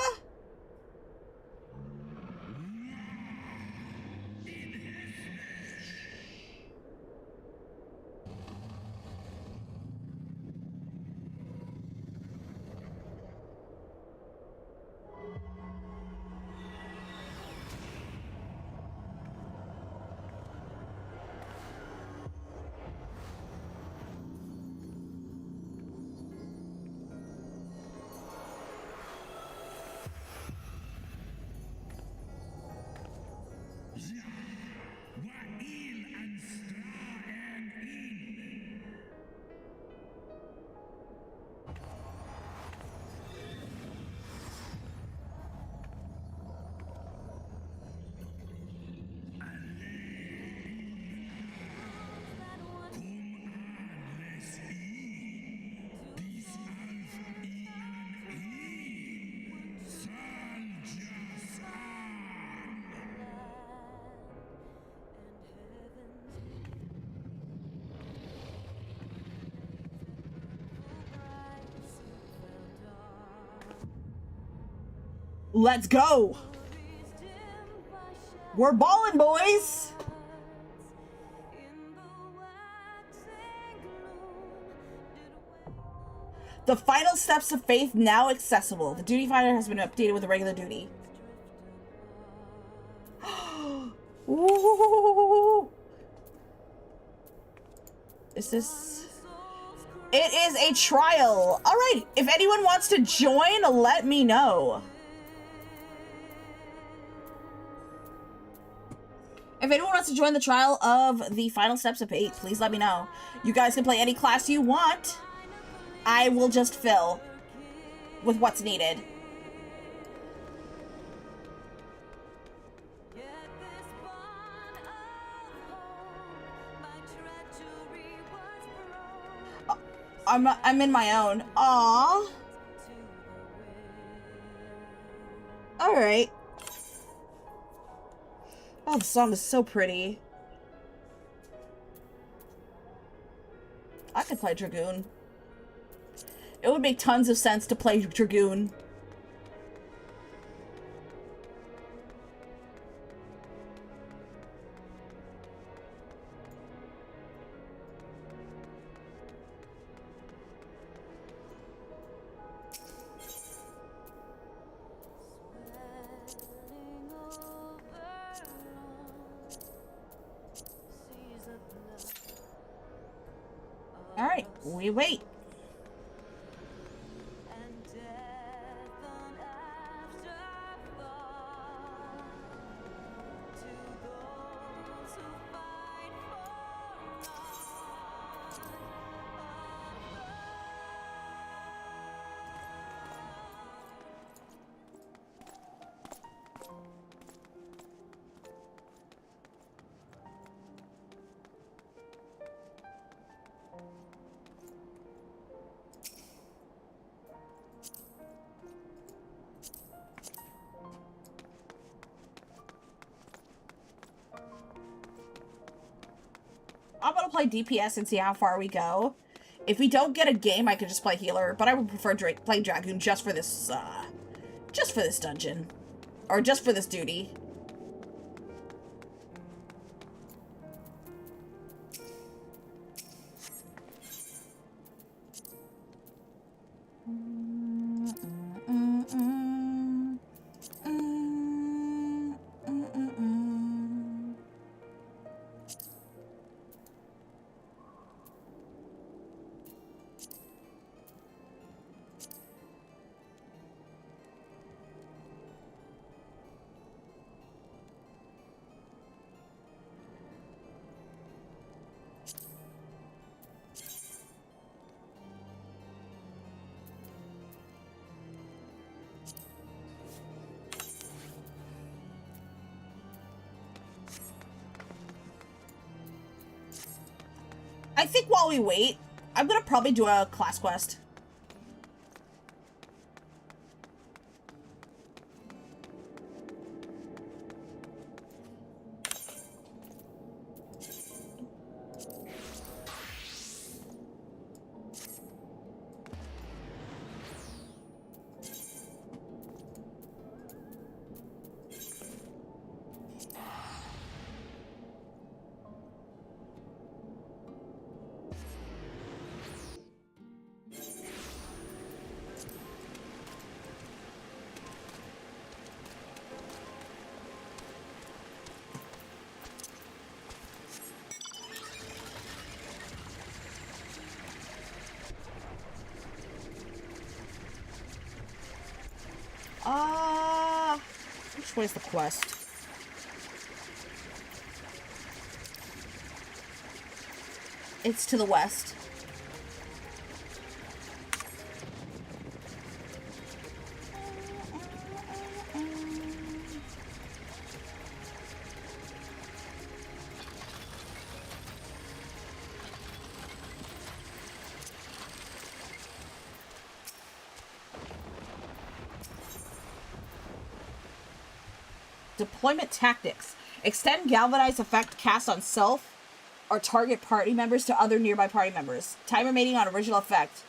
Let's go. We're balling, boys. The final steps of faith now accessible. The duty finder has been updated with a regular duty. Ooh. Is this... It is a trial. All right. If anyone wants to join, let me know. If anyone wants to join the trial of the final steps of faith, please let me know. You guys can play any class you want. I will just fill with what's needed. I'm in my own. Aww. All right. Oh, the song is so pretty. I could play Dragoon. It would make tons of sense to play Dragoon. All right, we wait. I'm gonna play DPS and see how far we go. If we don't get a game, I could just play healer, but I would prefer play Dragoon just for this dungeon. Or just for this duty. I think while we wait, I'm gonna probably do a class quest. Which way's the quest? It's to the west. Deployment tactics. Extend galvanize effect cast on self or target party members to other nearby party members. Time remaining on original effect.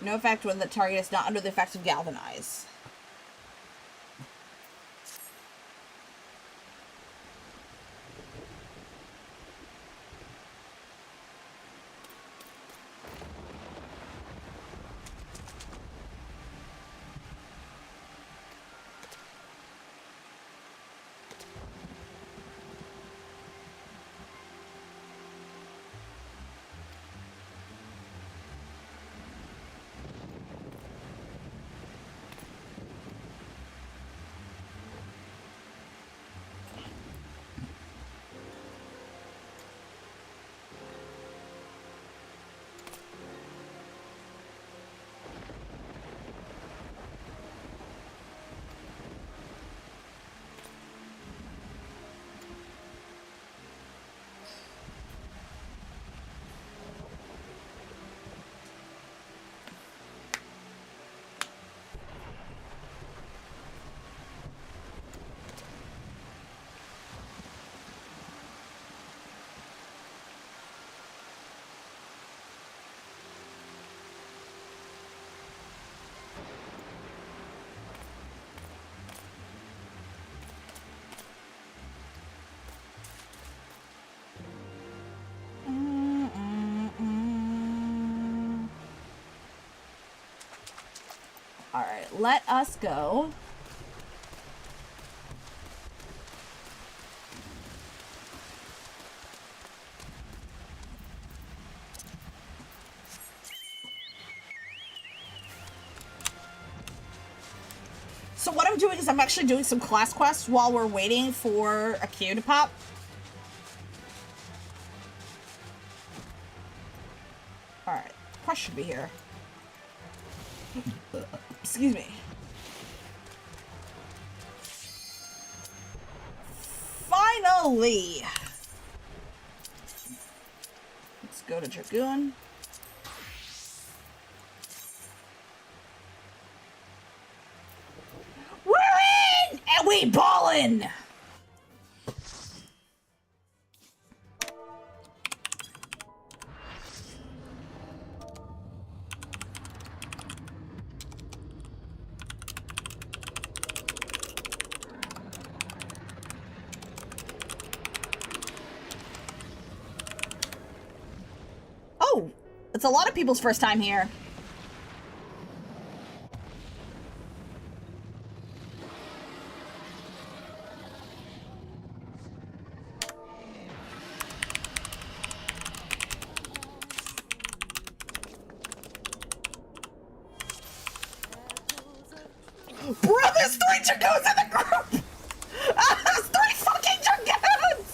No effect when the target is not under the effects of galvanize. Alright, let us go. So what I'm doing is I'm actually doing some class quests while we're waiting for a queue to pop. Alright, quest should be here. Excuse me. Finally! Let's go to Dragoon. We're in! And we ballin'! Oh, it's a lot of people's first time here. Bro, there's 3 Dragoons in the group! There's 3 fucking Dragoons!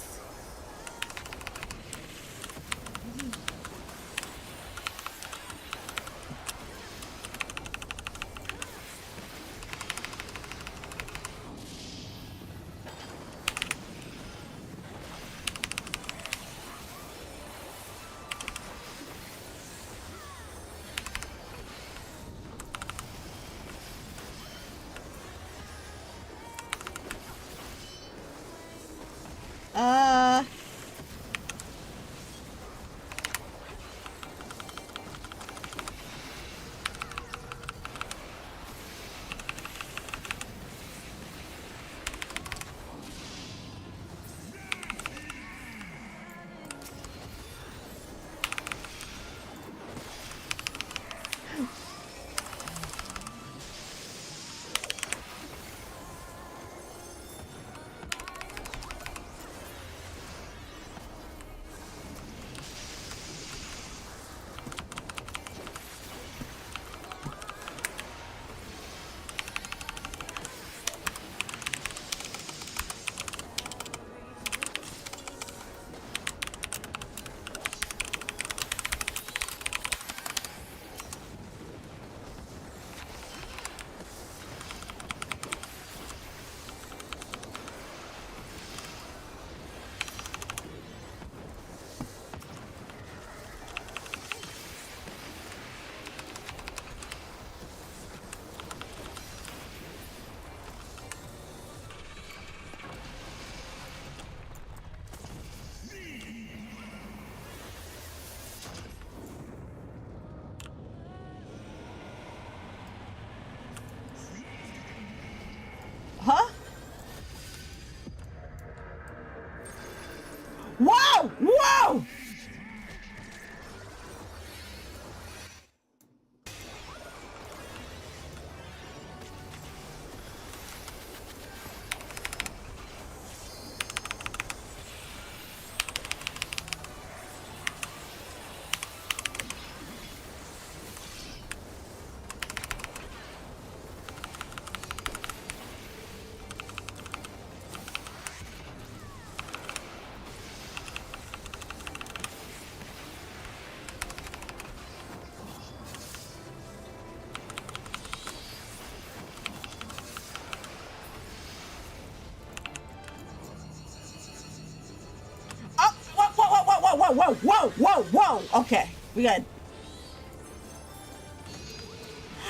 whoa, whoa, whoa, whoa, whoa. Okay, we good.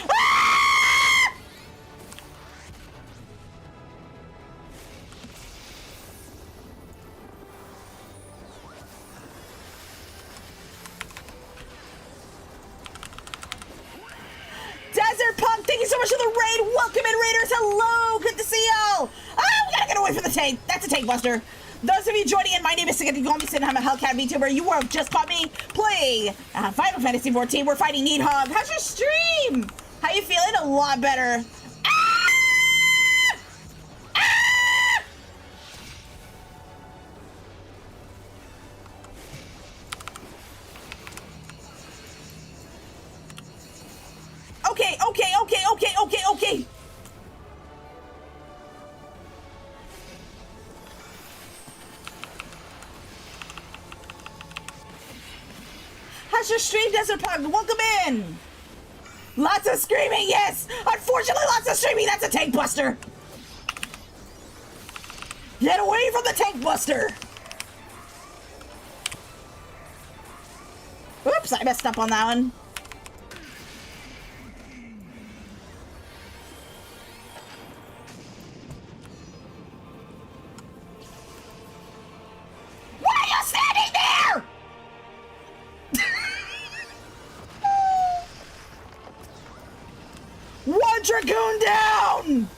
Ah! Desert Punk, thank you so much for the raid. Welcome in, Raiders. Hello, good to see y'all. Ah, we gotta get away from the tank. That's a tank buster. Those of you joining in, my name is Sigurd Gormison. I'm a Hellcat VTuber. You have just caught me playing Final Fantasy XIV. We're fighting Needhog. How's your stream? How you feeling? A lot better. Ah! Ah! Okay. How's your stream, Desert Pug? Welcome in. Lots of screaming, yes. Unfortunately, lots of screaming. That's a tank buster. Get away from the tank buster. Oops, I messed up on that one. Why are you standing there? One Dragoon down!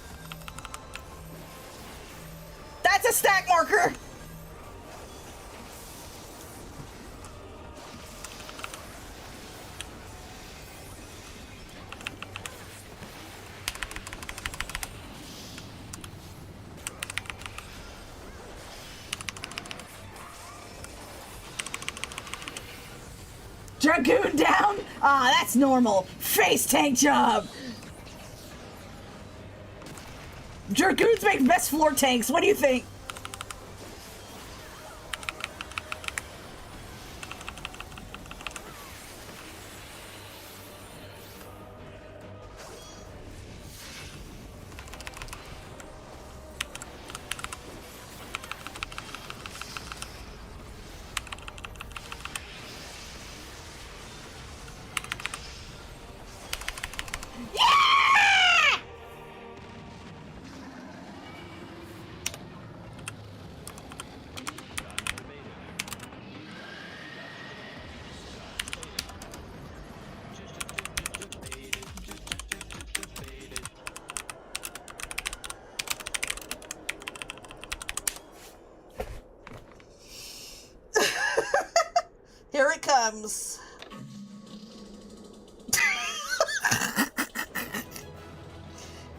That's a stack marker! Dragoon down? Ah, that's normal. Face tank job! Dragoons make best floor tanks. What do you think? Here it comes.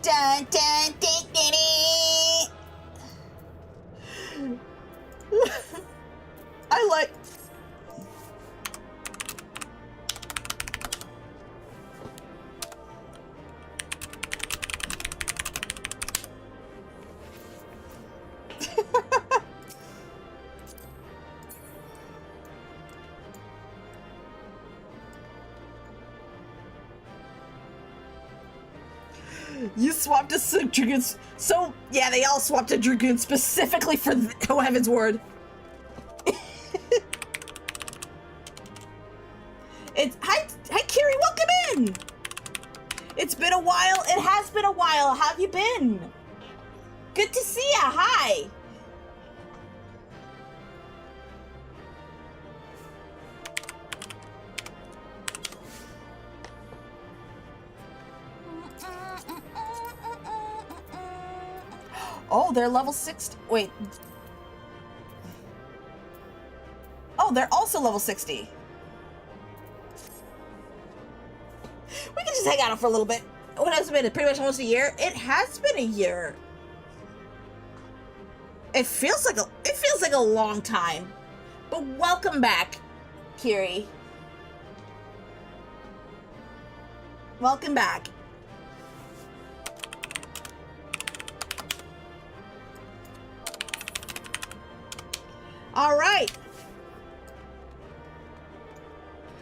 Dun, dun, ding, ding, ding. I like... You swapped a Dragoon. So, yeah, they all swapped a Dragoon specifically for Heavensward. Hi, Kiri, welcome in. It's been a while. It has been a while. How have you been? Good to see ya. Hi. Oh, they're level 60. Wait. Oh, they're also level 60. We can just hang out for a little bit. What has it been? Pretty much almost a year? It has been a year. It feels like a long time. But welcome back, Kiri. Welcome back. All right.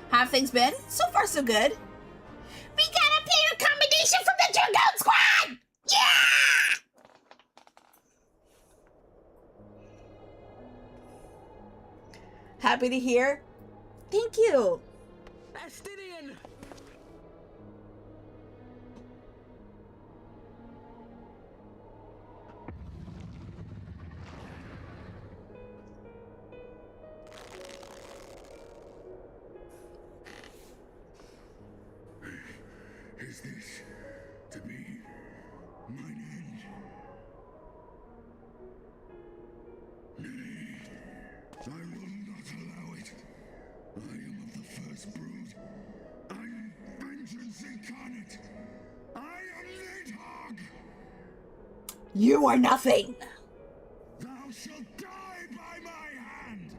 How have things been? So far, so good. We got a player combination from the Dragoon Squad! Yeah! happy to hear. Thank you. Estinian! Is this to be mine end? Nay, I will not allow it. I am of the first brood. I am vengeance incarnate. I am Nidhogg! You are nothing. Thou shalt die by my hand!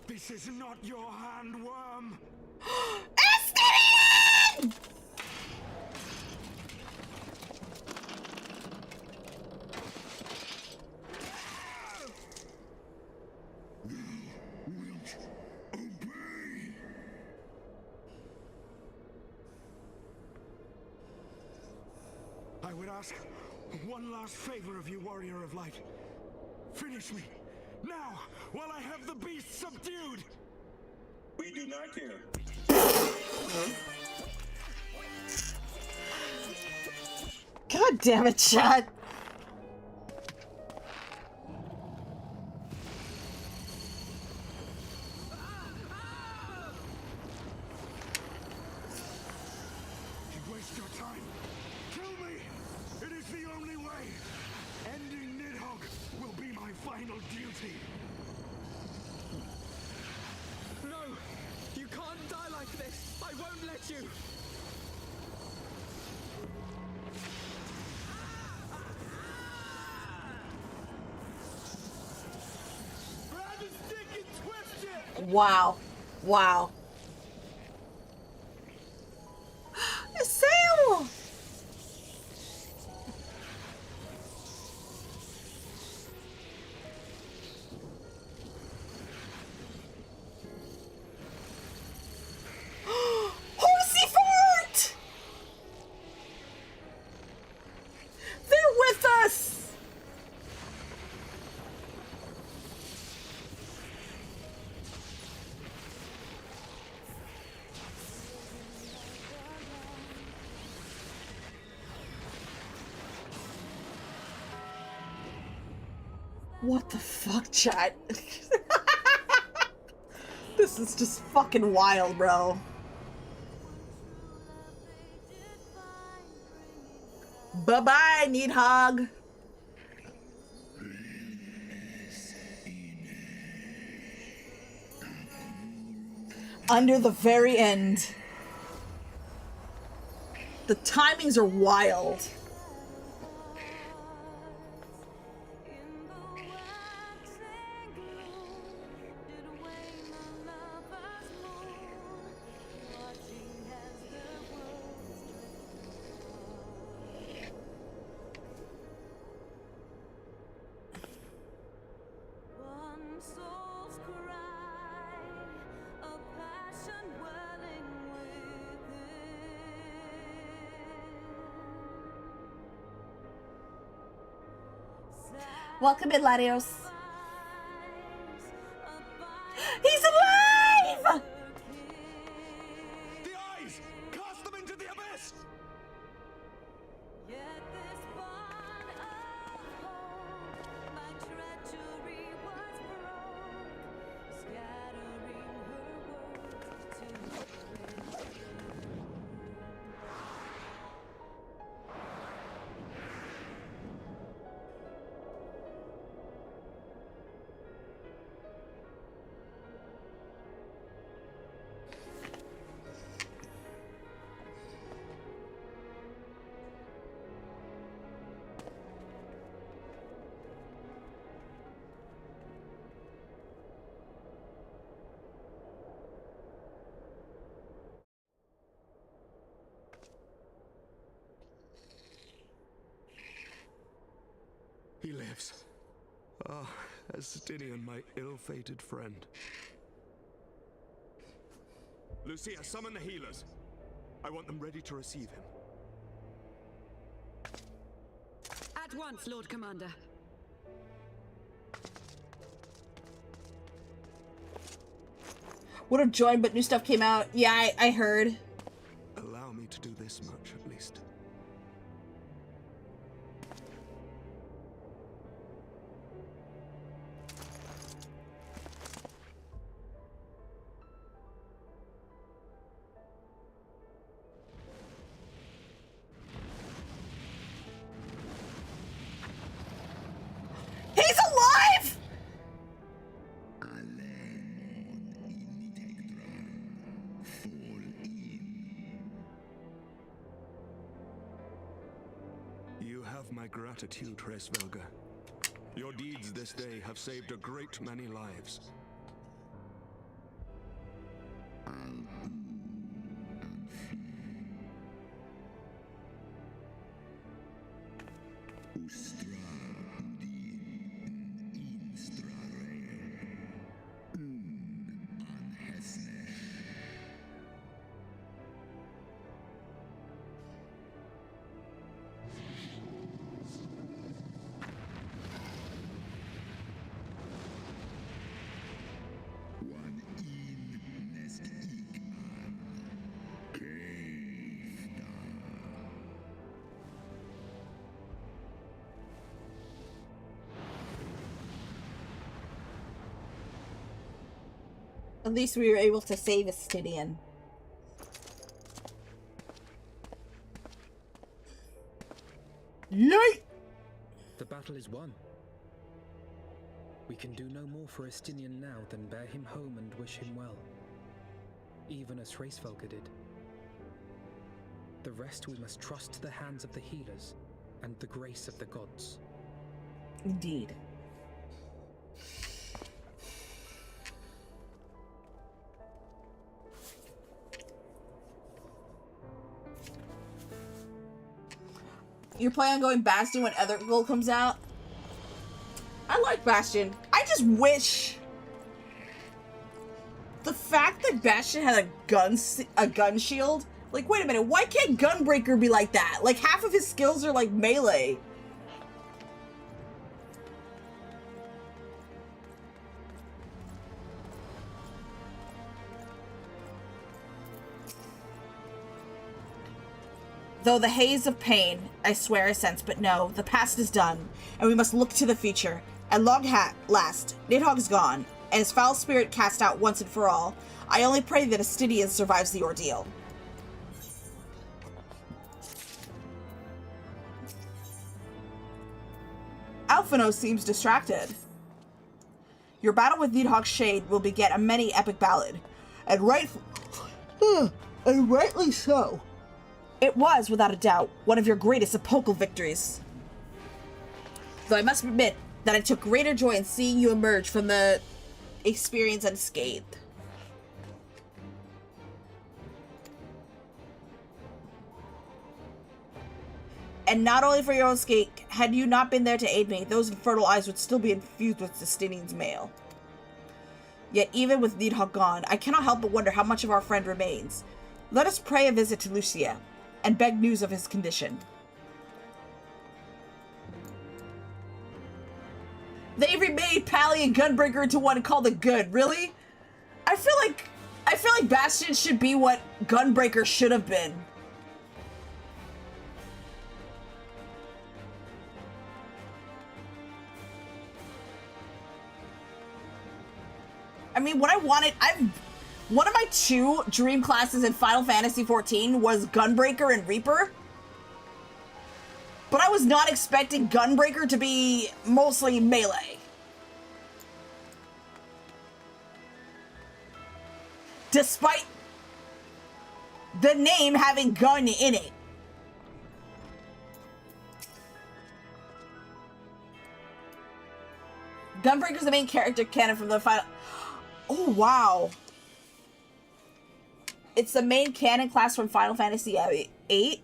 This is not your hand, worm. Estinian! Wilt obey! I would ask one last favor of you, warrior of light. Finish me, now, while I have the beast subdued! We do not care. God damn it, Chad. You waste your time. Kill me! It is the only way! Ending Nidhogg will be my final duty! No! You can't die like this! I won't let you! Grab his stick and twist it! Wow. Wow. Sail! Horsey Fort! They're with us! What the fuck, chat? This is just fucking wild, bro. Bye-bye, Nidhogg. Under the very end. The timings are wild. Welcome in, Latios. He's alive! The eyes! Cast them into the abyss! He lives. Ah, Estinian, my ill-fated friend. Lucia, summon the healers. I want them ready to receive him. At once, Lord Commander. Would have joined, but new stuff came out. Yeah, I heard. Allow me to do this much, at least. He's alive! You have my gratitude, Hraesvelga. Your deeds this day have saved a great many lives. At least we were able to save Estinian. Yay! The battle is won. We can do no more for Estinian now than bear him home and wish him well. Even as Hraesvelga did. The rest we must trust to the hands of the healers and the grace of the gods. Indeed. You're planning on going Bastion when Other Gold comes out? I like Bastion. I just wish the fact that Bastion had a gun shield. Like, wait a minute, why can't Gunbreaker be like that? Like, half of his skills are like melee. Though the haze of pain, I swear I sense, but no, the past is done, and we must look to the future. At long last, Nidhogg is gone, and his foul spirit cast out once and for all. I only pray that Estinian survives the ordeal. Alphino seems distracted. Your battle with Nidhogg's Shade will beget a many epic ballad, and rightly so. It was, without a doubt, one of your greatest epochal victories. Though I must admit that I took greater joy in seeing you emerge from the experience unscathed. And not only for your own sake, had you not been there to aid me, those infernal eyes would still be infused with Estinian's mail. Yet even with Nidhogg gone, I cannot help but wonder how much of our friend remains. Let us pray a visit to Lucia, and beg news of his condition. They remade Pally and Gunbreaker into one called the Good. Really? I feel like Bastion should be what Gunbreaker should have been. I mean, what I wanted, one of my two dream classes in Final Fantasy XIV was Gunbreaker and Reaper. But I was not expecting Gunbreaker to be mostly melee. Despite the name having gun in it. Gunbreaker's the main character canon from the final... Oh, wow. It's the main canon class from Final Fantasy VIII.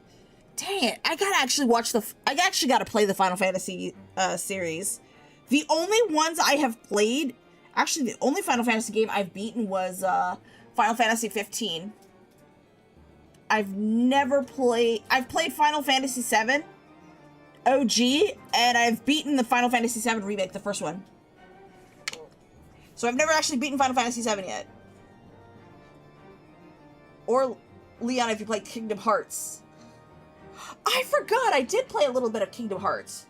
Dang it, I gotta actually watch I actually gotta play the Final Fantasy series. The only ones I have played, actually the only Final Fantasy game I've beaten was Final Fantasy 15. I've played Final Fantasy 7 OG, and I've beaten the Final Fantasy 7 remake, the first one. So I've never actually beaten Final Fantasy 7 yet. Or, Leon, if you played Kingdom Hearts. I forgot, I did play a little bit of Kingdom Hearts.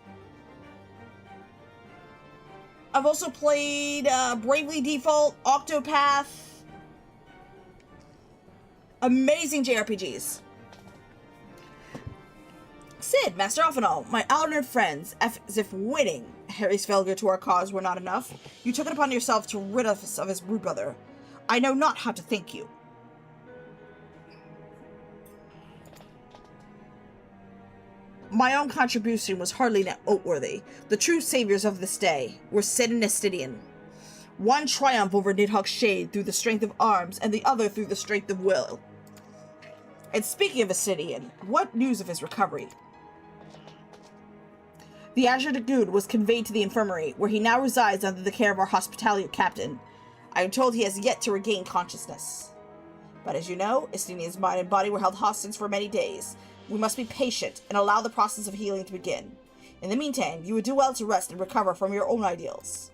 I've also played Bravely Default, Octopath. Amazing JRPGs. Sid, Master Alphanal, my honored friends, as if winning Harry's failure to our cause were not enough, you took it upon yourself to rid us of his brood brother. I know not how to thank you. My own contribution was hardly noteworthy. The true saviors of this day were Sid and Nestidian. One triumphed over Nidhogg's shade through the strength of arms, and the other through the strength of will. And speaking of Nestidian, what news of his recovery? The Azure Dragoon was conveyed to the infirmary, where he now resides under the care of our hospitalier captain. I am told he has yet to regain consciousness. But as you know, Nestidian's mind and body were held hostage for many days. We must be patient and allow the process of healing to begin. In the meantime, you would do well to rest and recover from your own ideals.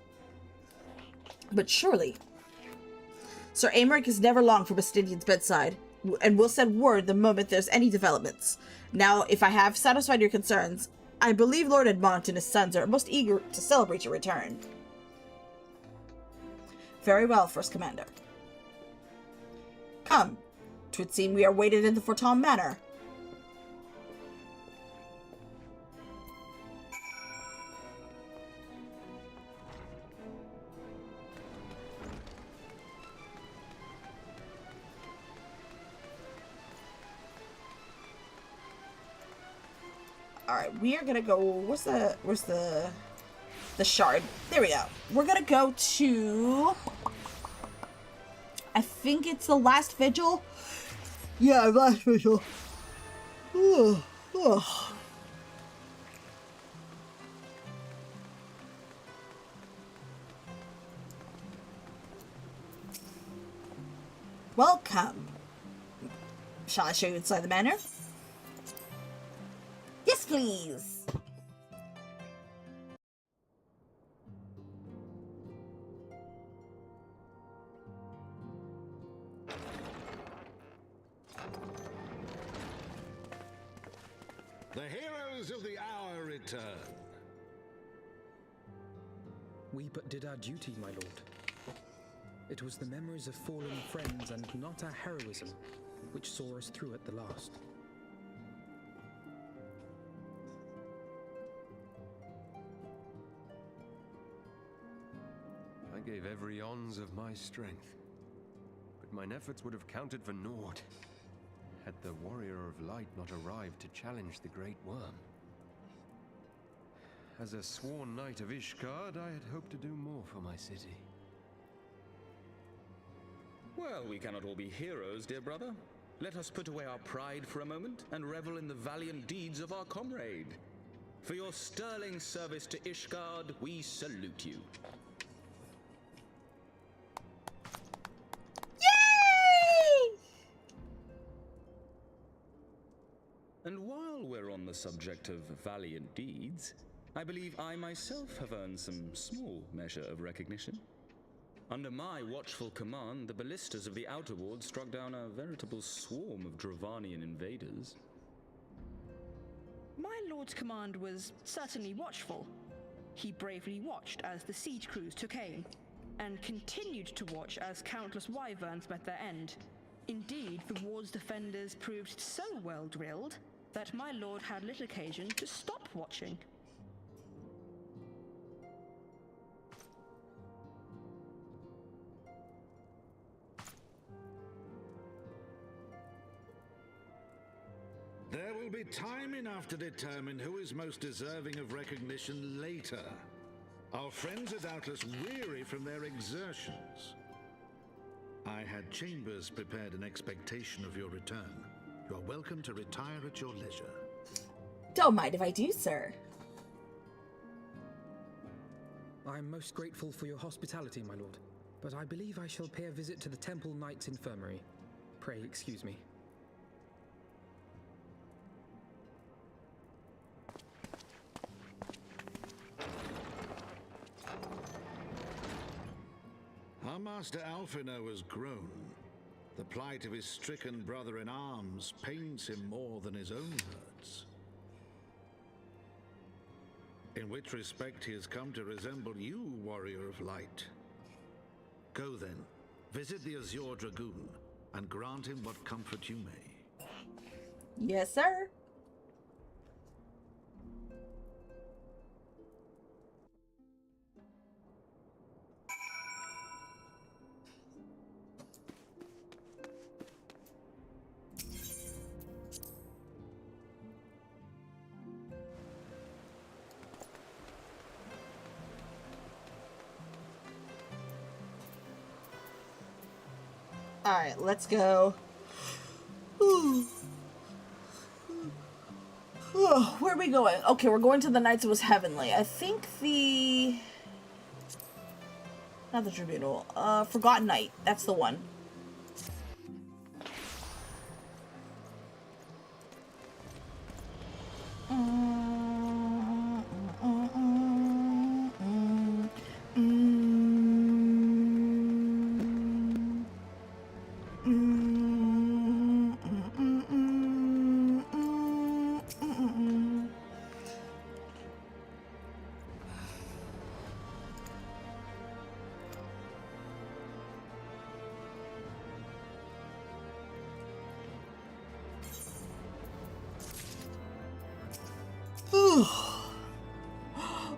But surely, Sir Aymeric is never long from Nestidian's bedside, and will send word the moment there's any developments. Now, if I have satisfied your concerns, I believe Lord Edmont and his sons are most eager to celebrate your return. Very well, First Commander. Come. 'Twould seem we are waited in the Forton Manor. Alright, we are gonna go, where's the shard? There we go. We're gonna go to, I think it's the last vigil? Yeah, last vigil. Ugh, ugh. Welcome. Shall I show you inside the manor? Yes, please. The heroes of the hour return. We but did our duty, my lord. It was the memories of fallen friends and not our heroism which saw us through at the last. I gave every ounce of my strength, but mine efforts would have counted for naught had the Warrior of Light not arrived to challenge the Great Worm. As a sworn knight of Ishgard, I had hoped to do more for my city. Well, we cannot all be heroes, dear brother. Let us put away our pride for a moment and revel in the valiant deeds of our comrade. For your sterling service to Ishgard, we salute you. Yay! And while we're on the subject of valiant deeds, I believe I myself have earned some small measure of recognition. Under my watchful command, the ballistas of the Outer Ward struck down a veritable swarm of Dravanian invaders. My lord's command was certainly watchful. He bravely watched as the siege crews took aim, and continued to watch as countless wyverns met their end. Indeed, the ward's defenders proved so well drilled that my lord had little occasion to stop watching. There will be time enough to determine who is most deserving of recognition later. Our friends are doubtless weary from their exertions. I had chambers prepared in expectation of your return. You are welcome to retire at your leisure. Don't mind if I do, sir. I'm most grateful for your hospitality, my lord, but I believe I shall pay a visit to the Temple Knight's infirmary. Pray excuse me. Our master Alphino has grown. The plight of his stricken brother-in-arms pains him more than his own hurts. In which respect he has come to resemble you, warrior of light. Go then, visit the Azure Dragoon, and grant him what comfort you may. Yes, sir. Alright, let's go. Where are we going? Okay, we're going to the Knights of was Heavenly. I think the... Not the Tribunal. Forgotten Knight. That's the one.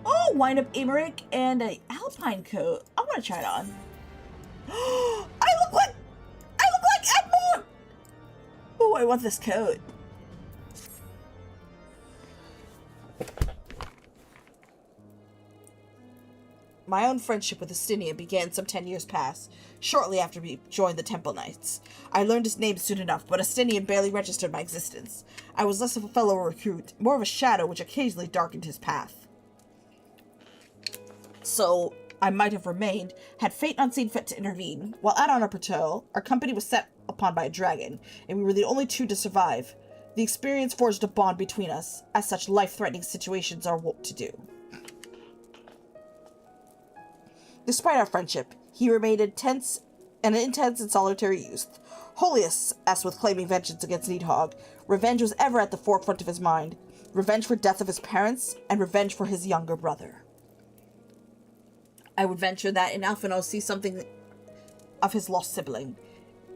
Oh, wind up Emmerich and an alpine coat. I want to try it on. I look like Edmund. Oh, I want this coat. My own friendship with Astinia began some 10 years past, shortly after we joined the Temple Knights. I learned his name soon enough, but Astinian barely registered my existence. I was less of a fellow recruit, more of a shadow which occasionally darkened his path. So, I might have remained, had fate not seen fit to intervene. While out on our patrol, our company was set upon by a dragon, and we were the only two to survive. The experience forged a bond between us, as such life-threatening situations are wont to do. Despite our friendship, he remained intense and solitary youth. Wholly as with claiming vengeance against Needhog, revenge was ever at the forefront of his mind. Revenge for death of his parents, and revenge for his younger brother. I would venture that in Alphino see something of his lost sibling.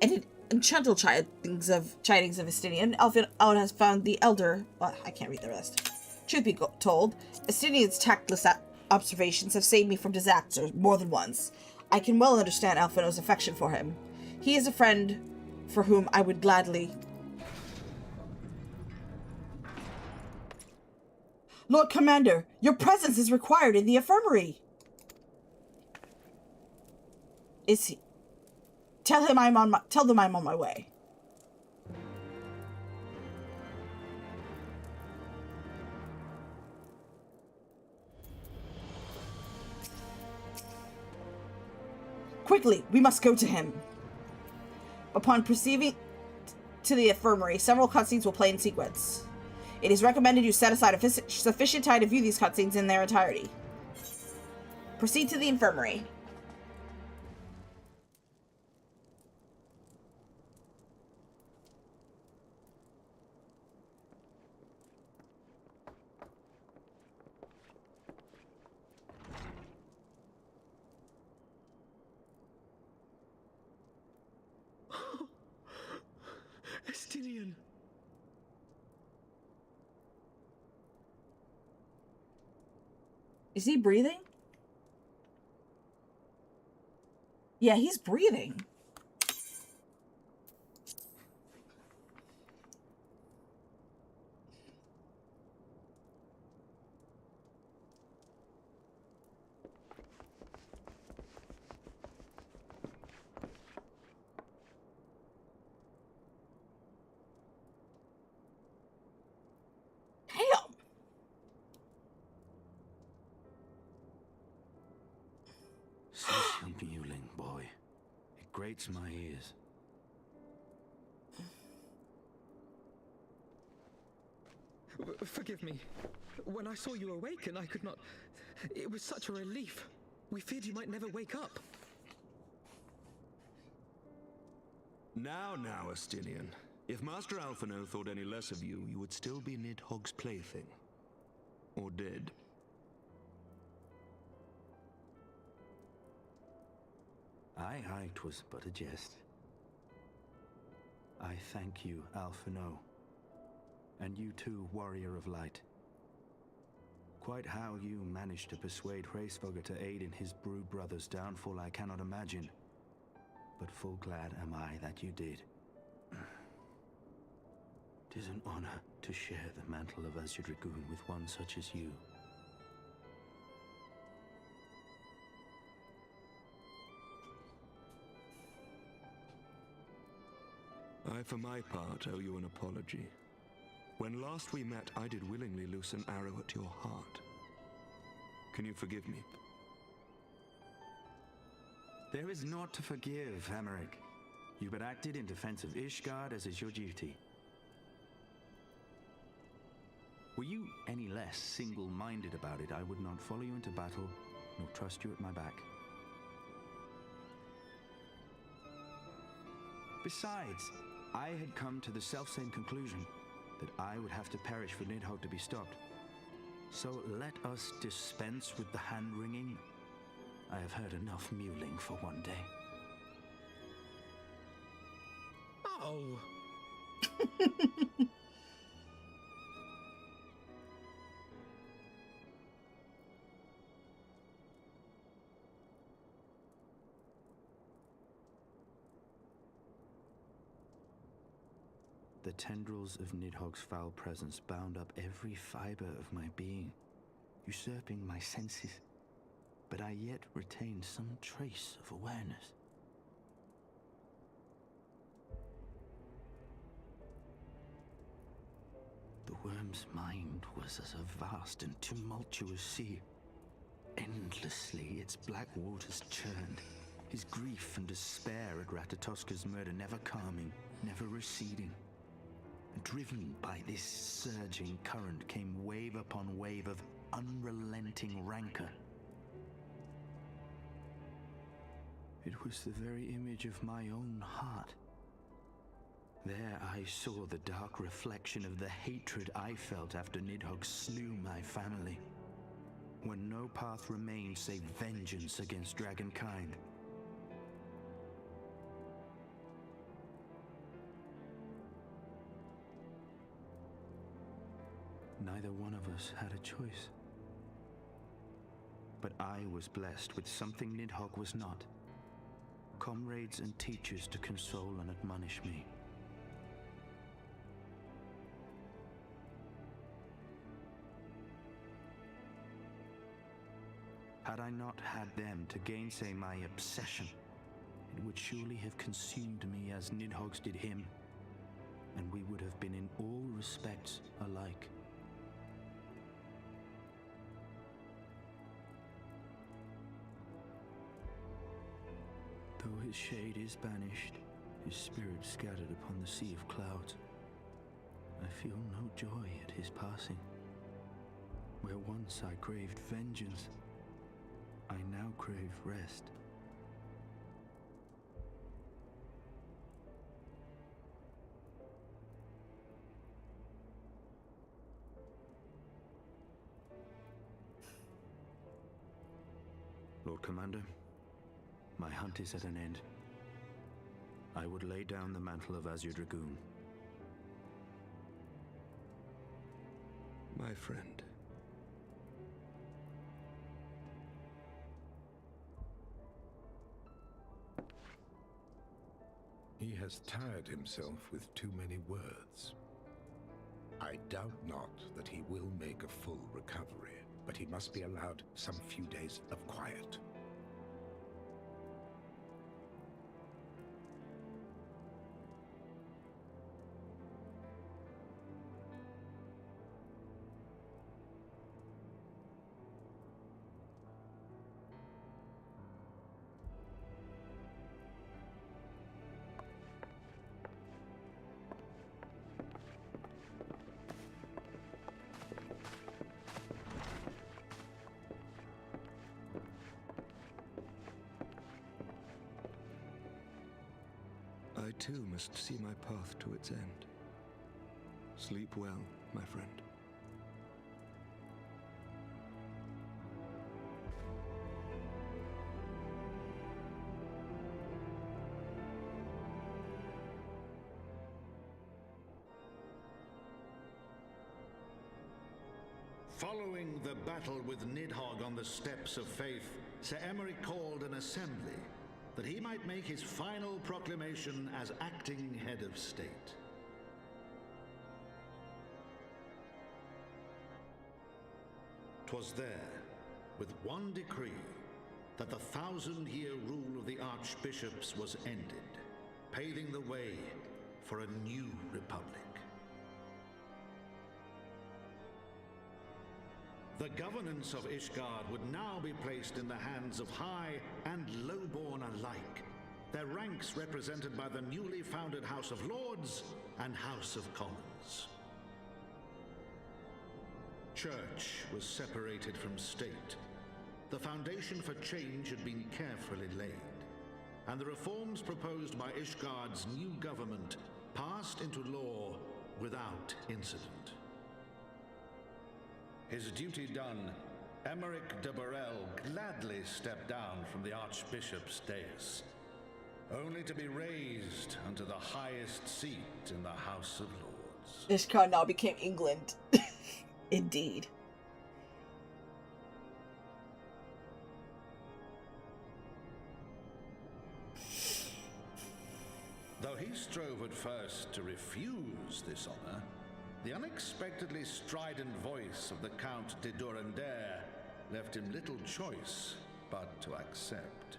And in gentle chidings of Estinian, Alphino has found the elder... Well, I can't read the rest. Truth be told, Estinian's tactless observations have saved me from disaster more than once. I can well understand Alphino's affection for him. He is a friend for whom I would gladly... Lord Commander, your presence is required in the infirmary. Is he? Tell them I'm on my way. Quickly, we must go to him. Upon proceeding to the infirmary, several cutscenes will play in sequence. It is recommended you set aside a sufficient time to view these cutscenes in their entirety. Proceed to the infirmary. Estinian. Is he breathing? Yeah, he's breathing. Damn. grates my ears. Forgive me. When I saw you awaken, I could not... It was such a relief. We feared you might never wake up. Now, Astinian. If Master Alphino thought any less of you, you would still be Nidhogg's plaything. Or dead. Aye, 'twas but a jest. I thank you, Alphino. And you too, Warrior of Light. Quite how you managed to persuade Hraesvelgr to aid in his brood brother's downfall I cannot imagine. But full glad am I that you did. 'Tis an honor to share the mantle of Azure Dragoon with one such as you. I, for my part, owe you an apology. When last we met, I did willingly loose an arrow at your heart. Can you forgive me? There is naught to forgive, Hameric. You but acted in defense of Ishgard as is your duty. Were you any less single-minded about it, I would not follow you into battle, nor trust you at my back. Besides, I had come to the selfsame conclusion, that I would have to perish for Nidhogg to be stopped. So let us dispense with the hand-wringing. I have heard enough mewling for one day. Oh! The tendrils of Nidhogg's foul presence bound up every fiber of my being, usurping my senses, but I yet retained some trace of awareness. The worm's mind was as a vast and tumultuous sea. Endlessly its black waters churned, his grief and despair at Ratatoska's murder never calming, never receding. Driven by this surging current came wave upon wave of unrelenting rancor. It was the very image of my own heart. There I saw the dark reflection of the hatred I felt after Nidhogg slew my family, when no path remained save vengeance against dragonkind. Neither one of us had a choice. But I was blessed with something Nidhogg was not. Comrades and teachers to console and admonish me. Had I not had them to gainsay my obsession, it would surely have consumed me as Nidhogg's did him, and we would have been in all respects alike. Though his shade is banished, his spirit scattered upon the sea of clouds, I feel no joy at his passing. Where once I craved vengeance, I now crave rest. Lord Commander, my hunt is at an end. I would lay down the mantle of Azure Dragoon. My friend. He has tired himself with too many words. I doubt not that he will make a full recovery, but he must be allowed some few days of quiet. too must see my path to its end. Sleep well, my friend. Following the battle with Nidhogg on the Steps of Faith, Sir Emeric called an assembly that he might make his final proclamation as acting head of state. 'Twas there, with one decree, that the 1,000-year rule of the archbishops was ended, paving the way for a new republic. The governance of Ishgard would now be placed in the hands of high and lowborn alike, their ranks represented by the newly founded House of Lords and House of Commons. Church was separated from state. The foundation for change had been carefully laid, and the reforms proposed by Ishgard's new government passed into law without incident. His duty done, Emeric de Burrell gladly stepped down from the Archbishop's dais, only to be raised unto the highest seat in the House of Lords. Ishgard now became England. Indeed. Though he strove at first to refuse this honor, the unexpectedly strident voice of the Count de Durandare left him little choice but to accept.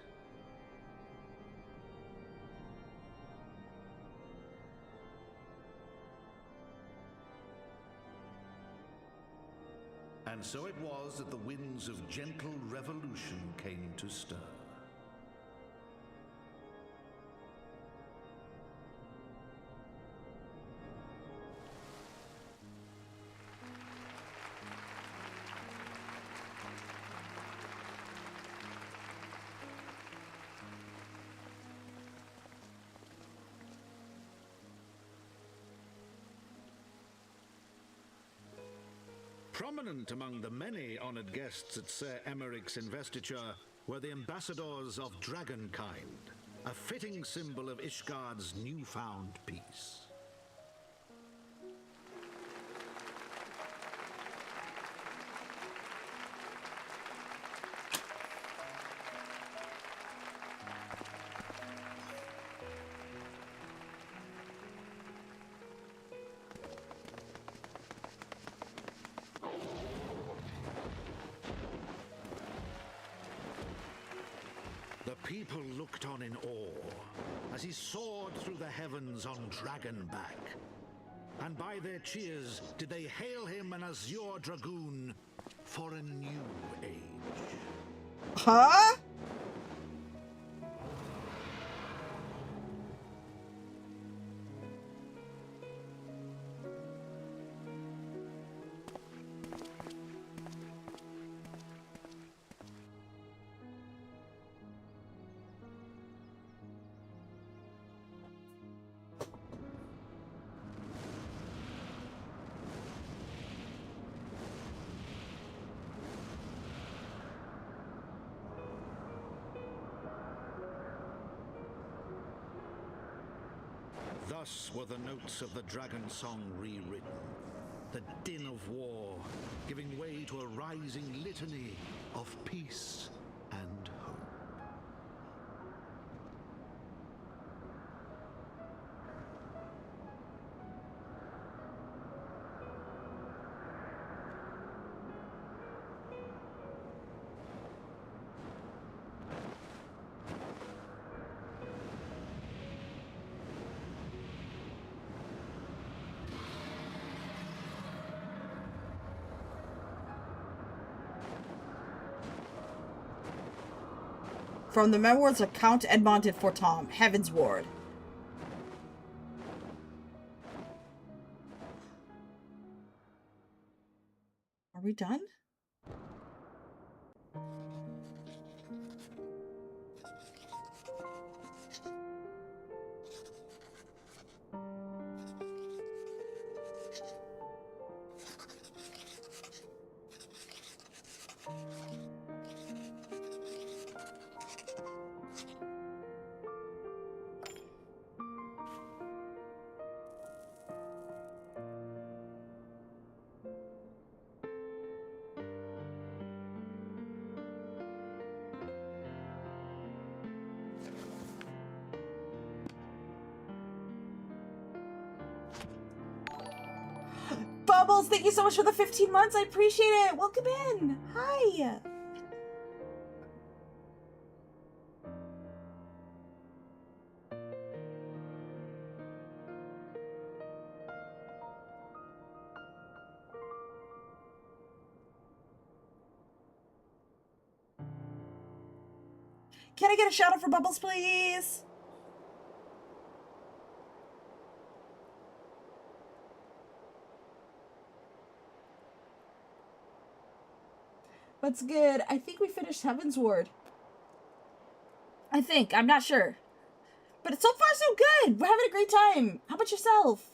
And so it was that the winds of gentle revolution came to stir. Prominent among the many honored guests at Sir Emeric's investiture were the ambassadors of Dragonkind, a fitting symbol of Ishgard's newfound peace. The people looked on in awe as he soared through the heavens on Dragonback. And by their cheers did they hail him an azure dragoon for a new age. Huh? Thus were the notes of the dragon song rewritten, the din of war giving way to a rising litany of peace and hope. From the memoirs of Count Edmond de Fortam, Heavensward. Are we done? Bubbles, thank you so much for the 15 months. I appreciate it. Welcome in. Hi. Can I get a shout out for Bubbles, please? What's good? I think we finished Heavensward. I think. I'm not sure. But so far, so good. We're having a great time. How about yourself?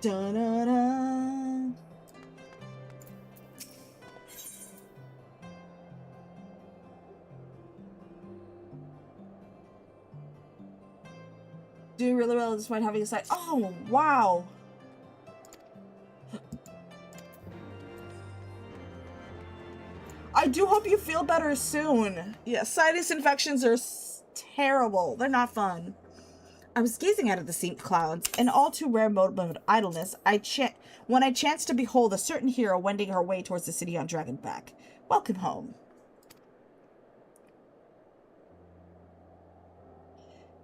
Da-da-da. Doing really well despite having a side. Oh, wow. I do hope you feel better soon. Yeah, sinus infections are terrible. They're not fun. I was gazing out at the steep clouds, an all too rare moment of idleness, when I chanced to behold a certain hero wending her way towards the city on Dragonback. Welcome home.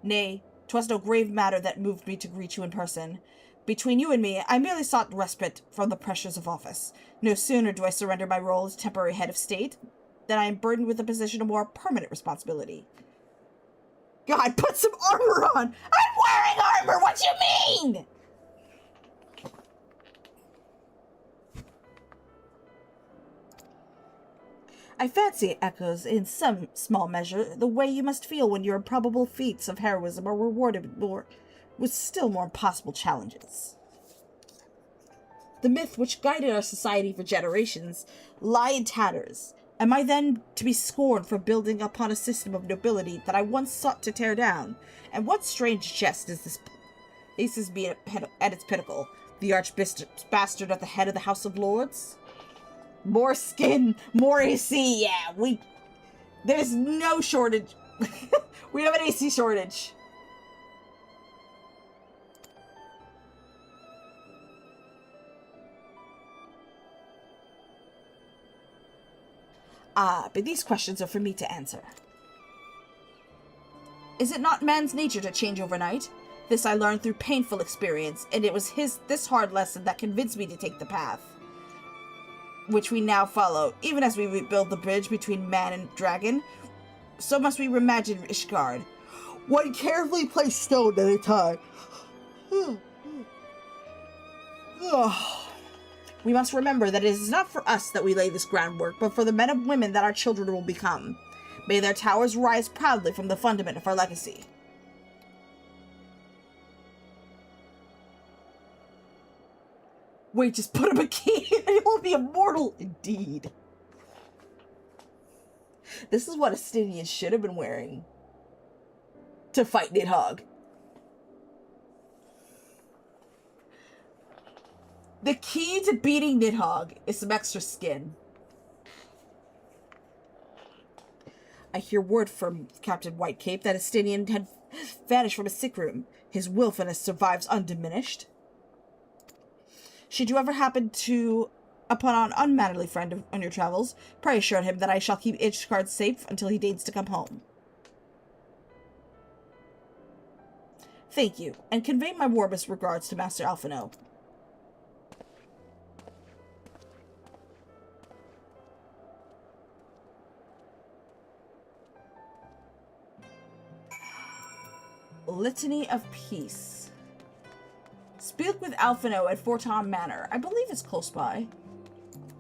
Nay, 'twas no grave matter that moved me to greet you in person. Between you and me, I merely sought respite from the pressures of office. No sooner do I surrender my role as temporary head of state than I am burdened with a position of more permanent responsibility. God, put some armor on! I'm wearing armor! What you mean? I fancy it echoes, in some small measure, the way you must feel when your improbable feats of heroism are rewarded with still more impossible challenges. The myth which guided our society for generations lie in tatters. Am I then to be scorned for building upon a system of nobility that I once sought to tear down? And what strange jest is this? Aces be at its pinnacle, the arch-bastard at the head of the House of Lords? More skin, more AC, yeah, there's no shortage. We have an AC shortage. Ah, but these questions are for me to answer. Is it not man's nature to change overnight? This I learned through painful experience, and it was this hard lesson that convinced me to take the path which we now follow. Even as we rebuild the bridge between man and dragon, so must we reimagine Ishgard, one carefully placed stone at a time. We must remember that it is not for us that we lay this groundwork, but for the men and women that our children will become. May their towers rise proudly from the fundament of our legacy. Wait, just put him a key and he will be immortal indeed. This is what Estinians should have been wearing to fight Nidhogg. The key to beating Nidhogg is some extra skin. I hear word from Captain Whitecape that Estinian had vanished from his sick room. His willfulness survives undiminished. Should you ever happen to upon an unmannerly friend on your travels, pray assure him that I shall keep Ishgard safe until he deigns to come home. Thank you, and convey my warmest regards to Master Alphino. Litany of Peace. Speak with Alphino at Forton Manor. I believe it's close by.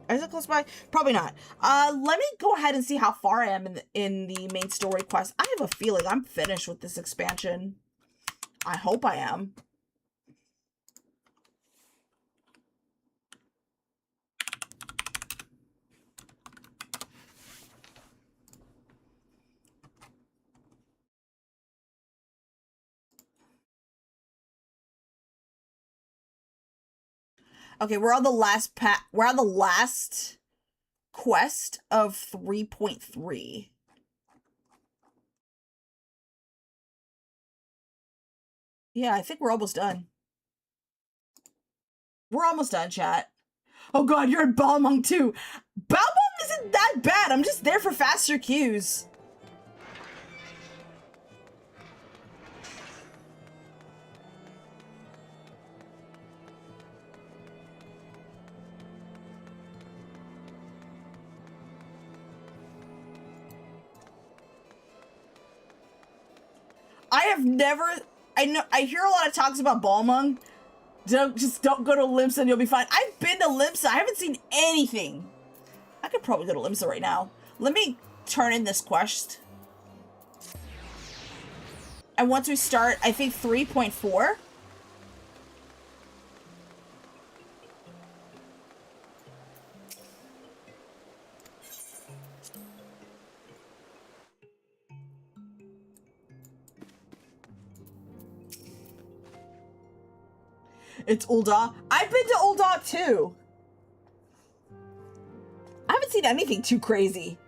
Is it close by? Probably not. Let me go ahead and see how far I am in the main story quest. I have a feeling I'm finished with this expansion. I hope I am. Okay, we're on the last quest of 3.3. Yeah, I think we're almost done. We're almost done, chat. Oh god, you're in Balmung too. Balmung isn't that bad. I'm just there for faster queues. I hear a lot of talks about Balmung. Don't go to Limsa and you'll be fine. I've been to Limsa. I haven't seen anything. I could probably go to Limsa right now. Let me turn in this quest. And once we start, I think 3.4. It's Ul'dah. I've been to Ul'dah too. I haven't seen anything too crazy.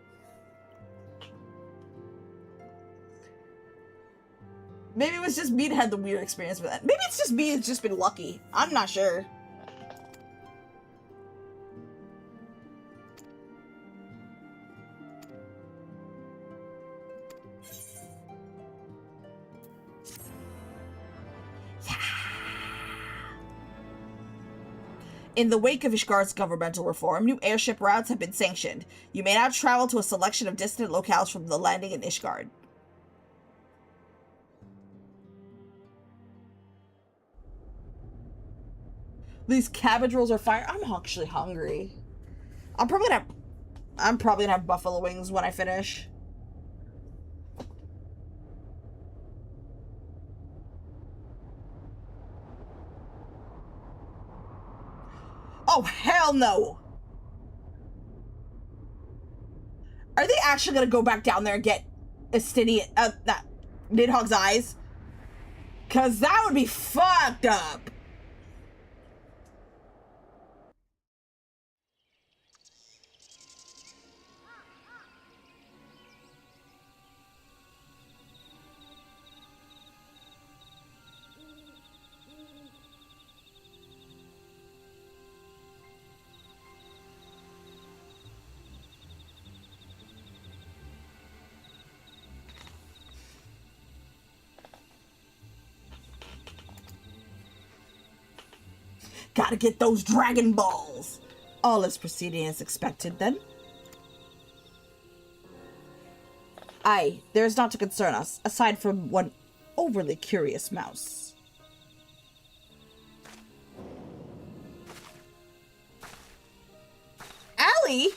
Maybe it was just me that had the weird experience with that. Maybe it's just me that's just been lucky. I'm not sure. In the wake of Ishgard's governmental reform, new airship routes have been sanctioned. You may now travel to a selection of distant locales from the landing in Ishgard. These cabbage rolls are fire. I'm actually hungry. I'm probably gonna have buffalo wings when I finish. Oh, hell no! Are they actually gonna go back down there and get Nidhogg's eyes? Cause that would be fucked up! Gotta get those Dragon Balls! All is proceeding as expected, then. Aye, there is naught to concern us, aside from one overly curious mouse. Allie?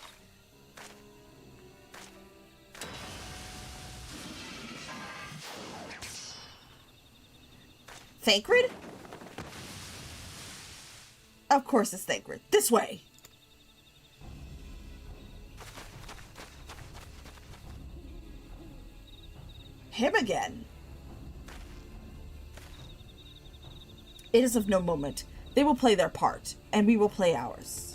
Thancred? Of course it's Thancred. This way! Him again. It is of no moment. They will play their part, and we will play ours.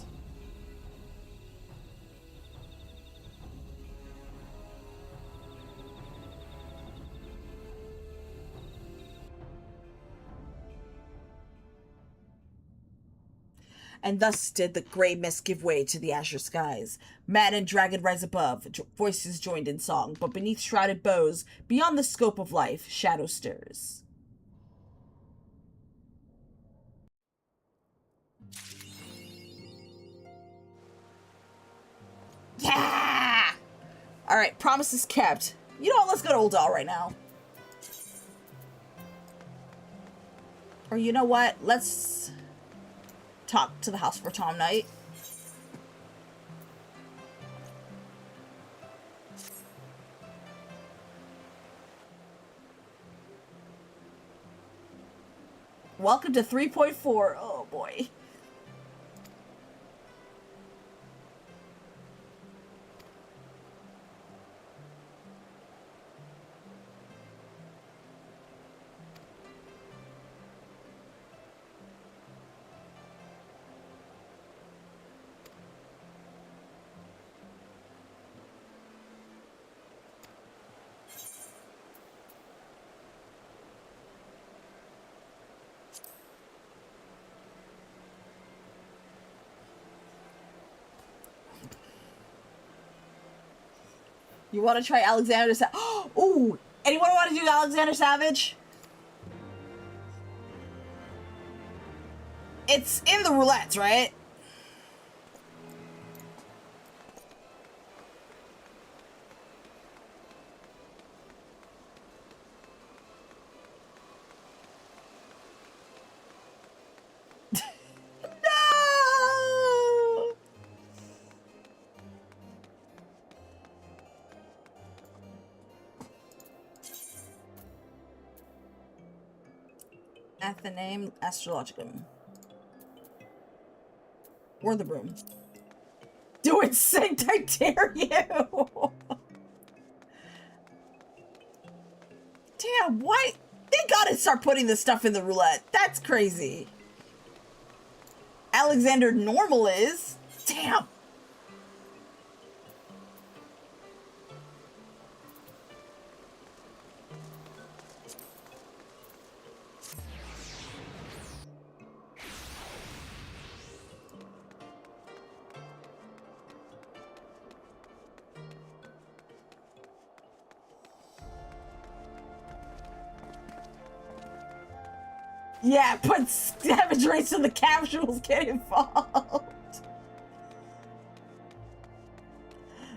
And thus did the grey mist give way to the azure skies. Man and dragon rise above, voices joined in song, but beneath shrouded bows, beyond the scope of life, shadow stirs. Yeah! Alright, promises kept. You know what, let's go to Ul'dah right now. Or you know what, let's talk to the House for Tom Knight. Welcome to 3.4. Oh boy. You want to try Alexander Savage? Ooh, anyone want to do Alexander Savage? It's in the roulettes, right? No! Athenaeum Astrologicum. Or the broom. Do it, Sync, I dare you! Damn, why? They gotta start putting this stuff in the roulette. That's crazy. Alexander Normal is? Damn. Yeah, put savage race so the casuals get involved.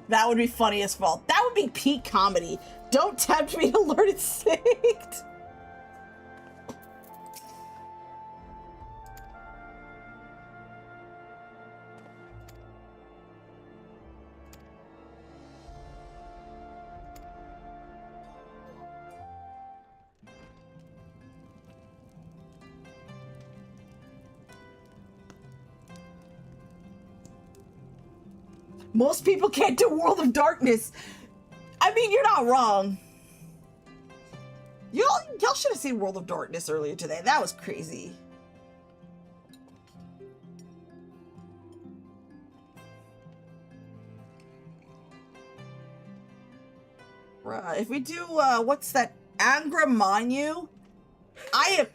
That would be funny as fuck. That would be peak comedy. Don't tempt me to learn it synced. Most people can't do World of Darkness. I mean, you're not wrong. Y'all should have seen World of Darkness earlier today. That was crazy. Bruh, if we do, what's that? Angra Manu? I am...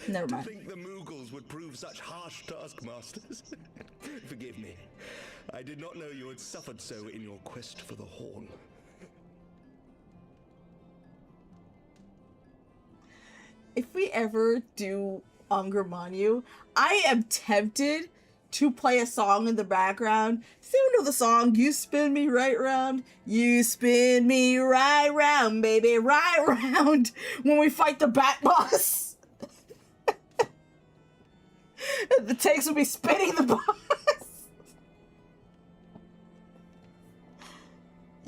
Never mind. To think the Mughals would prove such harsh taskmasters. Forgive me. I did not know you had suffered so in your quest for the horn. If we ever do Angra Manu, I am tempted to play a song in the background. So you know the song, You Spin Me Right Round? You spin me right round, baby, right round. When we fight the Bat Boss. The tanks will be spinning the boss.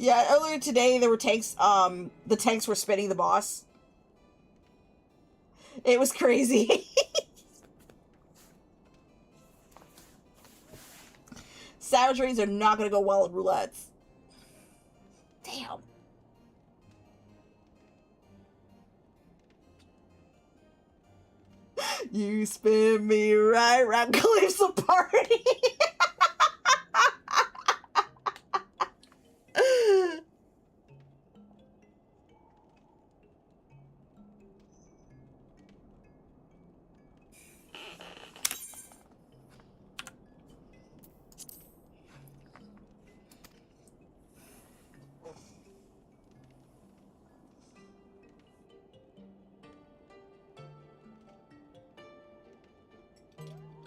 Yeah, earlier today there were tanks, the tanks were spinning the boss. It was crazy. Savage raids are not gonna go well in roulettes. Damn. You spin me right round, Calypso Party.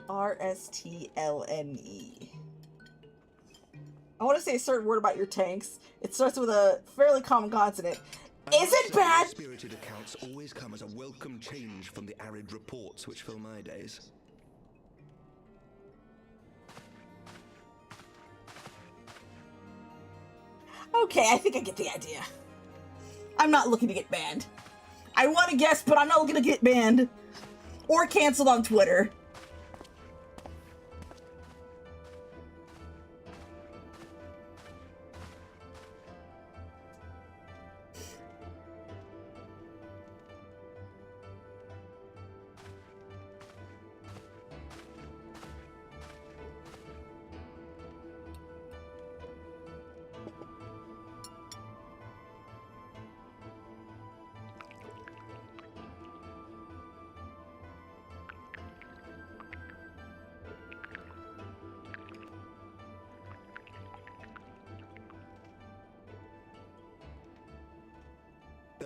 RSTLNE. I want to say a certain word about your tanks. It starts with a fairly common consonant. Is it bad? Spirited accounts always come as a welcome change from the arid reports which fill my days. Okay, I think I get the idea. I'm not looking to get banned. I want to guess, but I'm not looking to get banned. Or canceled on Twitter.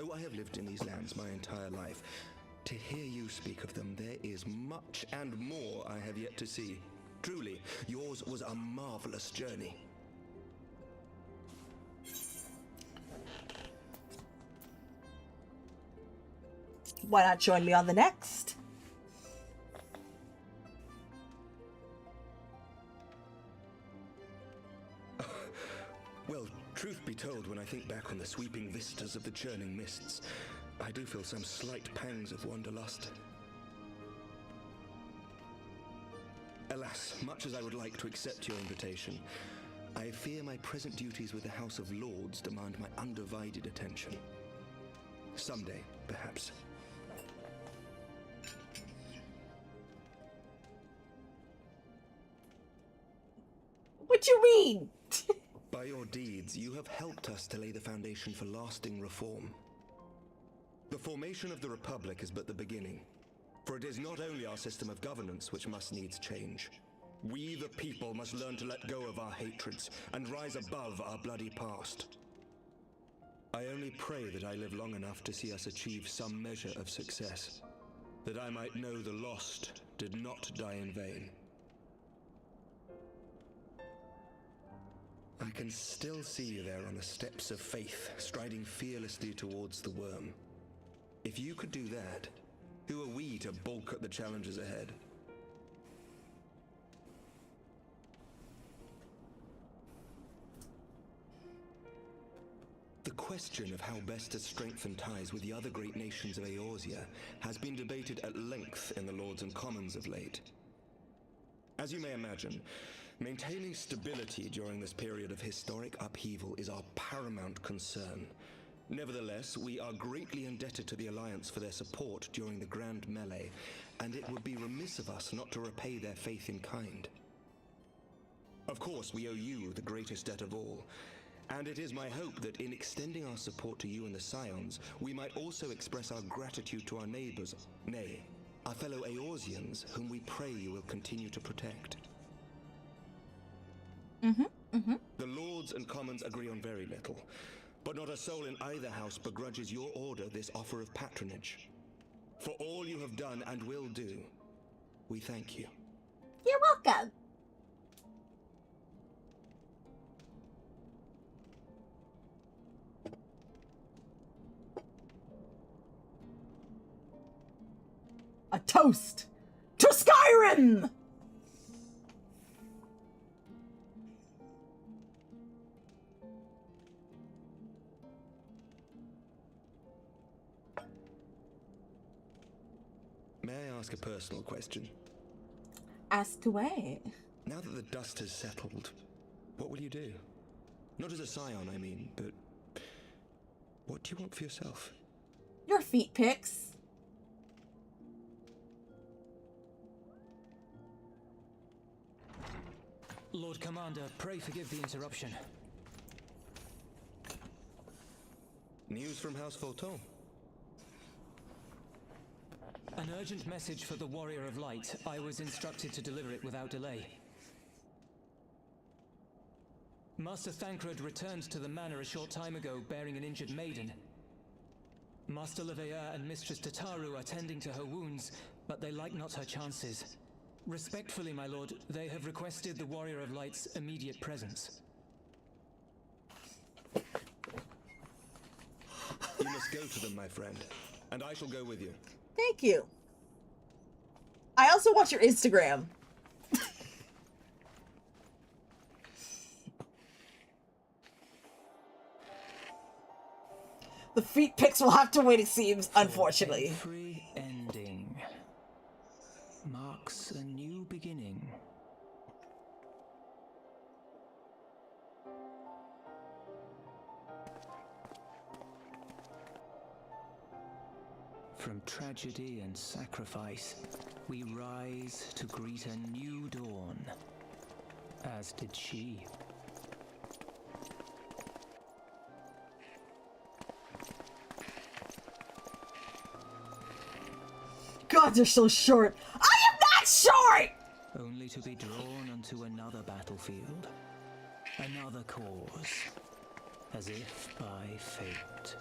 Though I have lived in these lands my entire life, to hear you speak of them, there is much and more I have yet to see. Truly, yours was a marvelous journey. Why not join me on the next? Well, truth be told, when I think back on the sweeping vistas of the churning mists, I do feel some slight pangs of wanderlust. Alas, much as I would like to accept your invitation, I fear my present duties with the House of Lords demand my undivided attention. Someday, perhaps. What you mean? By your deeds, you have helped us to lay the foundation for lasting reform. The formation of the Republic is but the beginning, for it is not only our system of governance which must needs change. We, the people, must learn to let go of our hatreds and rise above our bloody past. I only pray that I live long enough to see us achieve some measure of success, that I might know the lost did not die in vain. I can still see you there on the steps of faith, striding fearlessly towards the worm. If you could do that, who are we to balk at the challenges ahead? The question of how best to strengthen ties with the other great nations of Eorzea has been debated at length in the Lords and Commons of late. As you may imagine, maintaining stability during this period of historic upheaval is our paramount concern. Nevertheless, we are greatly indebted to the Alliance for their support during the Grand Melee, and it would be remiss of us not to repay their faith in kind. Of course, we owe you the greatest debt of all, and it is my hope that in extending our support to you and the Scions, we might also express our gratitude to our neighbors, nay, our fellow Eorzeans, whom we pray you will continue to protect. The Lords and Commons agree on very little, but not a soul in either house begrudges your order this offer of patronage. For all you have done and will do, we thank you. You're welcome. A toast to Skyrim! May I ask a personal question? Ask away. Now that the dust has settled, what will you do? Not as a Scion, I mean, but what do you want for yourself? Your feet pics. Lord Commander, pray forgive the interruption. News from House Fulton. An urgent message for the Warrior of Light. I was instructed to deliver it without delay. Master Thancred returned to the manor a short time ago, bearing an injured maiden. Master Leveilleur and Mistress Tataru are tending to her wounds, but they like not her chances. Respectfully, my lord, they have requested the Warrior of Light's immediate presence. You must go to them, my friend, and I shall go with you. Thank you. I also watch your Instagram. The feet pics will have to wait, it seems, unfortunately. Every ending marks a new beginning. From tragedy and sacrifice, we rise to greet a new dawn, as did she. God, they're so short. I am not short! Only to be drawn onto another battlefield, another cause, as if by fate.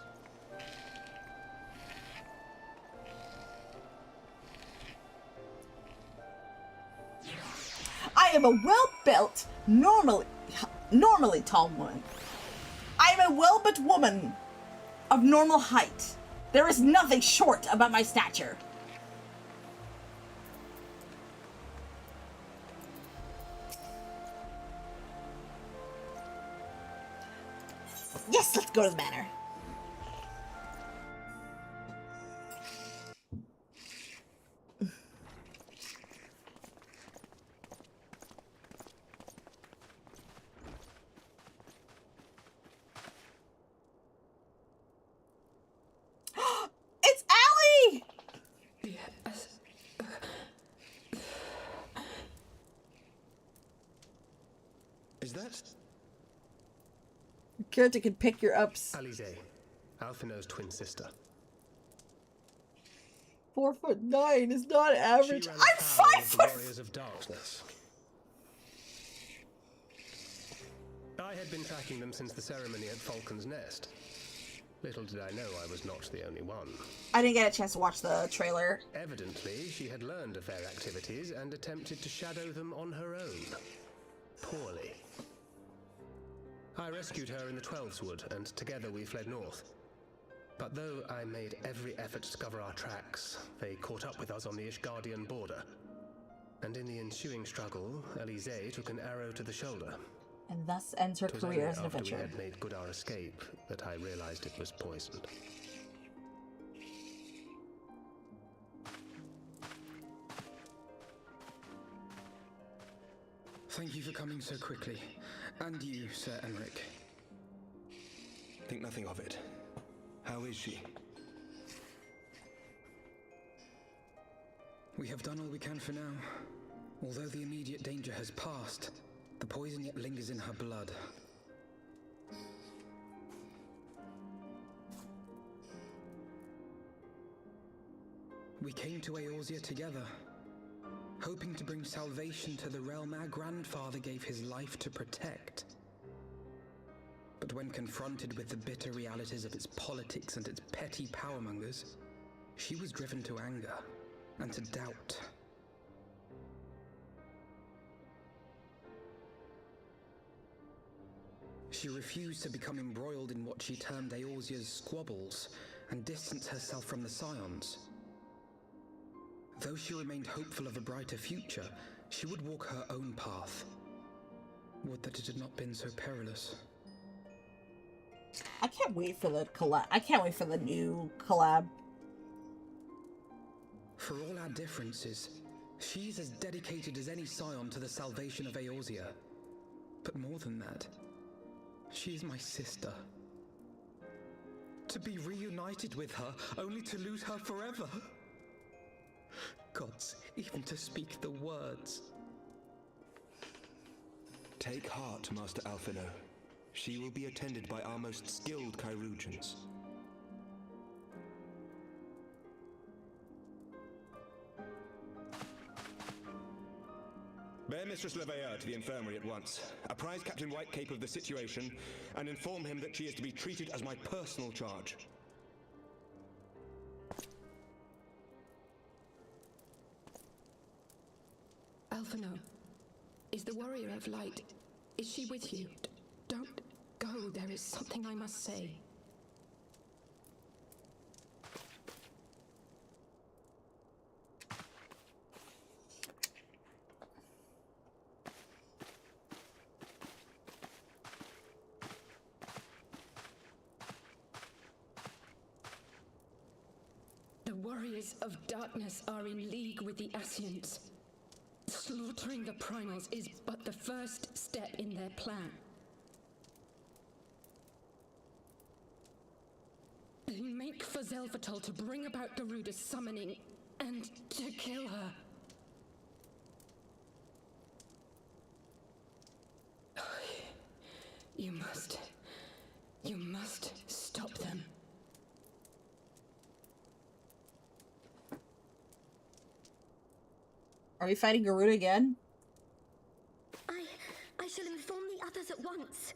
am a well-built, normally tall woman. I am a well-built woman of normal height. There is nothing short about my stature. Yes, let's go to the manor. It's Allie! Is that? Character can pick your ups. Alize, Alphinaud's twin sister. 4'9" is not average. She ran I'm afoul 5 of the foot. Warriors of Darkness. I had been tracking them since the ceremony at Falcon's Nest. Little did I know I was not the only one. I didn't get a chance to watch the trailer. Evidently, she had learned of their activities and attempted to shadow them on her own. Poorly. I rescued her in the Heavensward, and together we fled north. But though I made every effort to cover our tracks, they caught up with us on the Ishgardian border. And in the ensuing struggle, Alize took an arrow to the shoulder. And thus ends her It was career only as an after adventurer. we had made good our escape that I realized it was poisoned. Thank you for coming so quickly. And you, Sir Emmerich. Think nothing of it. How is she? We have done all we can for now. Although the immediate danger has passed, the poison yet lingers in her blood. We came to Eorzea together, hoping to bring salvation to the realm our grandfather gave his life to protect. But when confronted with the bitter realities of its politics and its petty powermongers, she was driven to anger and to doubt. She refused to become embroiled in what she termed Eorzea's squabbles and distance herself from the Scions. Though she remained hopeful of a brighter future, she would walk her own path. Would that it had not been so perilous. I can't wait for the collab. I can't wait for the new collab. For all our differences, she's as dedicated as any Scion to the salvation of Eorzea. But more than that, she is my sister. To be reunited with her, only to lose her forever. Gods, even to speak the words. Take heart, Master Alphinaud. She will be attended by our most skilled chirurgeons. Bear Mistress Leveilleur to the infirmary at once. Apprise Captain Whitecape of the situation, and inform him that she is to be treated as my personal charge. Alphinaud, is the Warrior of Light, is she with you? Don't go, there is something I must say. The Warriors of Darkness are in league with the Ascians. Slaughtering the Primals is but the first step in their plan. They make for Zelvatol to bring about Garuda's summoning and to kill her. You must stop them. Are we fighting Garuda again? I shall inform the others at once.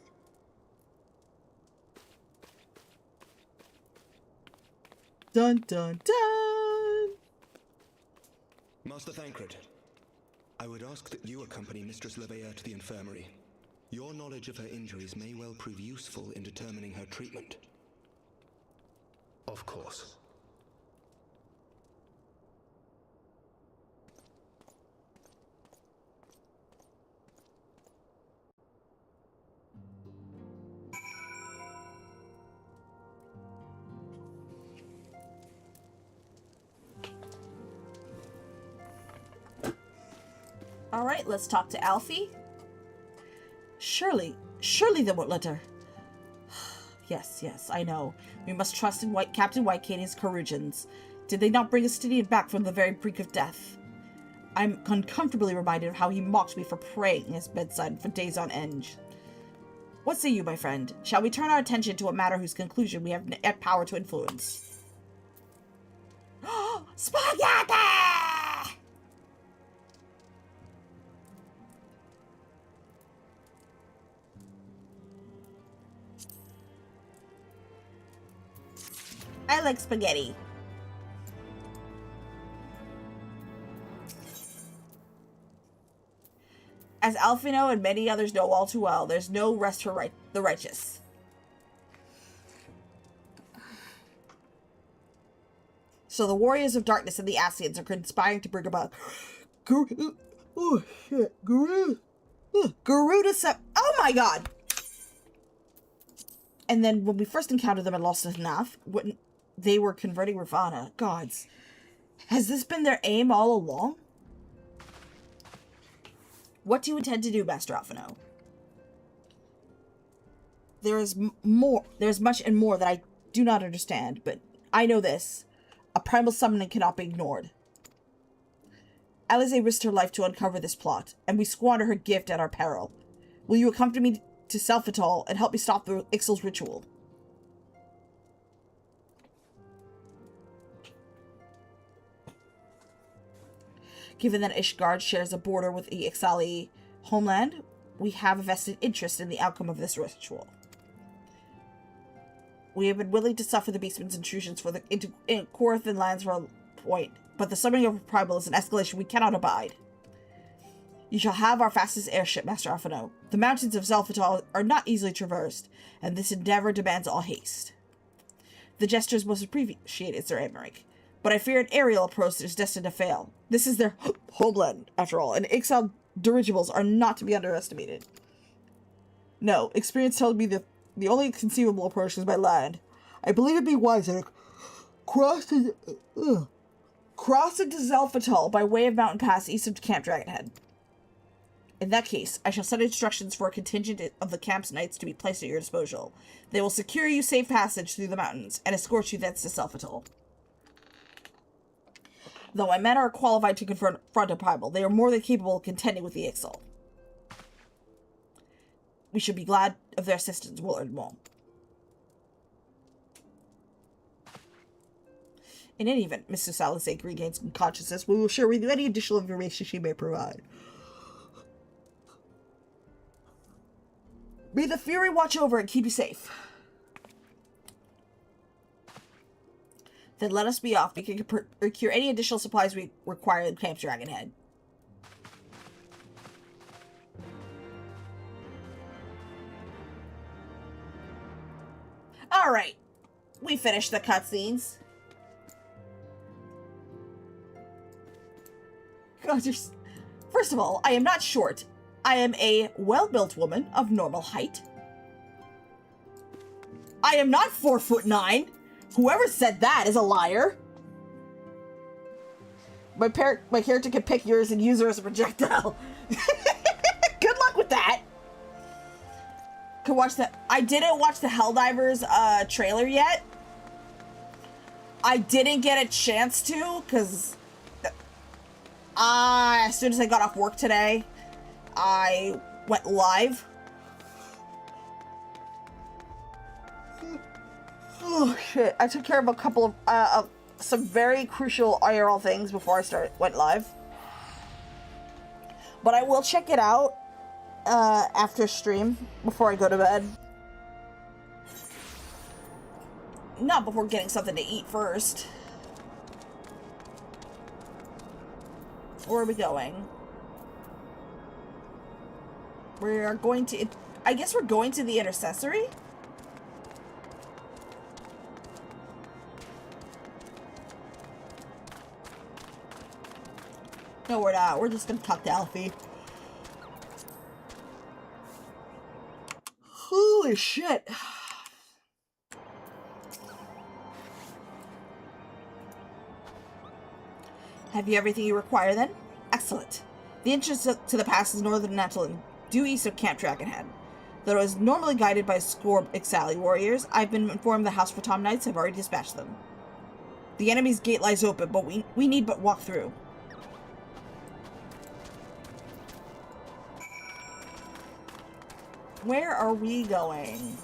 Dun dun dun! Master Thancred, I would ask that you accompany Mistress Leveilleur to the infirmary. Your knowledge of her injuries may well prove useful in determining her treatment. Of course. All right, let's talk to Alfie. Surely they won't let her. Yes, I know. We must trust in Captain Whitecane and his Carugians. Did they not bring Estinian back from the very brink of death? I'm uncomfortably reminded of how he mocked me for praying at his bedside for days on end. What say you, my friend? Shall we turn our attention to a matter whose conclusion we have yet power to influence? Spaghetti! I like spaghetti. As Alfino and many others know all too well, there's no rest for the righteous. So the warriors of darkness and the Ascians are conspiring to bring about Garuda. Oh my god! And then when we first encountered them at Lost Enough, when they were converting Ravana, gods, has this been their aim all along? What do you intend to do, Master Alphino? There's much and more that I do not understand, but I know this. A primal summoning cannot be ignored. Alize risked her life to uncover this plot, and we squander her gift at our peril. Will you accompany me to Selfetal and help me stop the Ixal's ritual? Given that Ishgard shares a border with the Ixali homeland, we have a vested interest in the outcome of this ritual. We have been willing to suffer the Beastman's intrusions into Korthan lands for a point, but the summoning of a primal is an escalation we cannot abide. You shall have our fastest airship, Master Alphino. The mountains of Zelphatal are not easily traversed, and this endeavor demands all haste. The gestures most appreciated, Sir Emmerich, but I fear an aerial approach is destined to fail. This is their homeland, after all, and Ixal dirigibles are not to be underestimated. No, experience tells me that the only conceivable approach is by land. I believe it'd be wiser to cross into Zelphatal by way of Mountain Pass east of Camp Dragonhead. In that case, I shall send instructions for a contingent of the camp's knights to be placed at your disposal. They will secure you safe passage through the mountains and escort you thence to Selphatal. Though my men are qualified to confront a primal, they are more than capable of contending with the Ixal. We should be glad of their assistance, Willard Mole. In any event, Mr. Salisake regains consciousness. We will share with you any additional information she may provide. May the Fury watch over and keep you safe. Then let us be off. We can procure any additional supplies we require in Camp Dragonhead. Alright. We finished the cutscenes. First of all, I am not short. I am a well-built woman of normal height. I am not 4'9". Whoever said that is a liar. My character can pick yours and use her as a projectile. Good luck with that. Could watch that. I didn't watch the Helldivers trailer yet. I didn't get a chance to because as soon as I got off work today, I went live. Oh shit! I took care of a couple of some very crucial IRL things before I went live. But I will check it out after stream before I go to bed. Not before getting something to eat first. Where are we going? We are going to... I guess we're going to the intercessory? No, we're not. We're just gonna talk to Alfie. Holy shit. Have you everything you require then? Excellent. The entrance to the pass is northern Netherland, due east of Camp Dragonhead. Though it is normally guided by a score of XIV warriors, I've been informed the House for Tom Knights have already dispatched them. The enemy's gate lies open, but we need but walk through. Where are we going?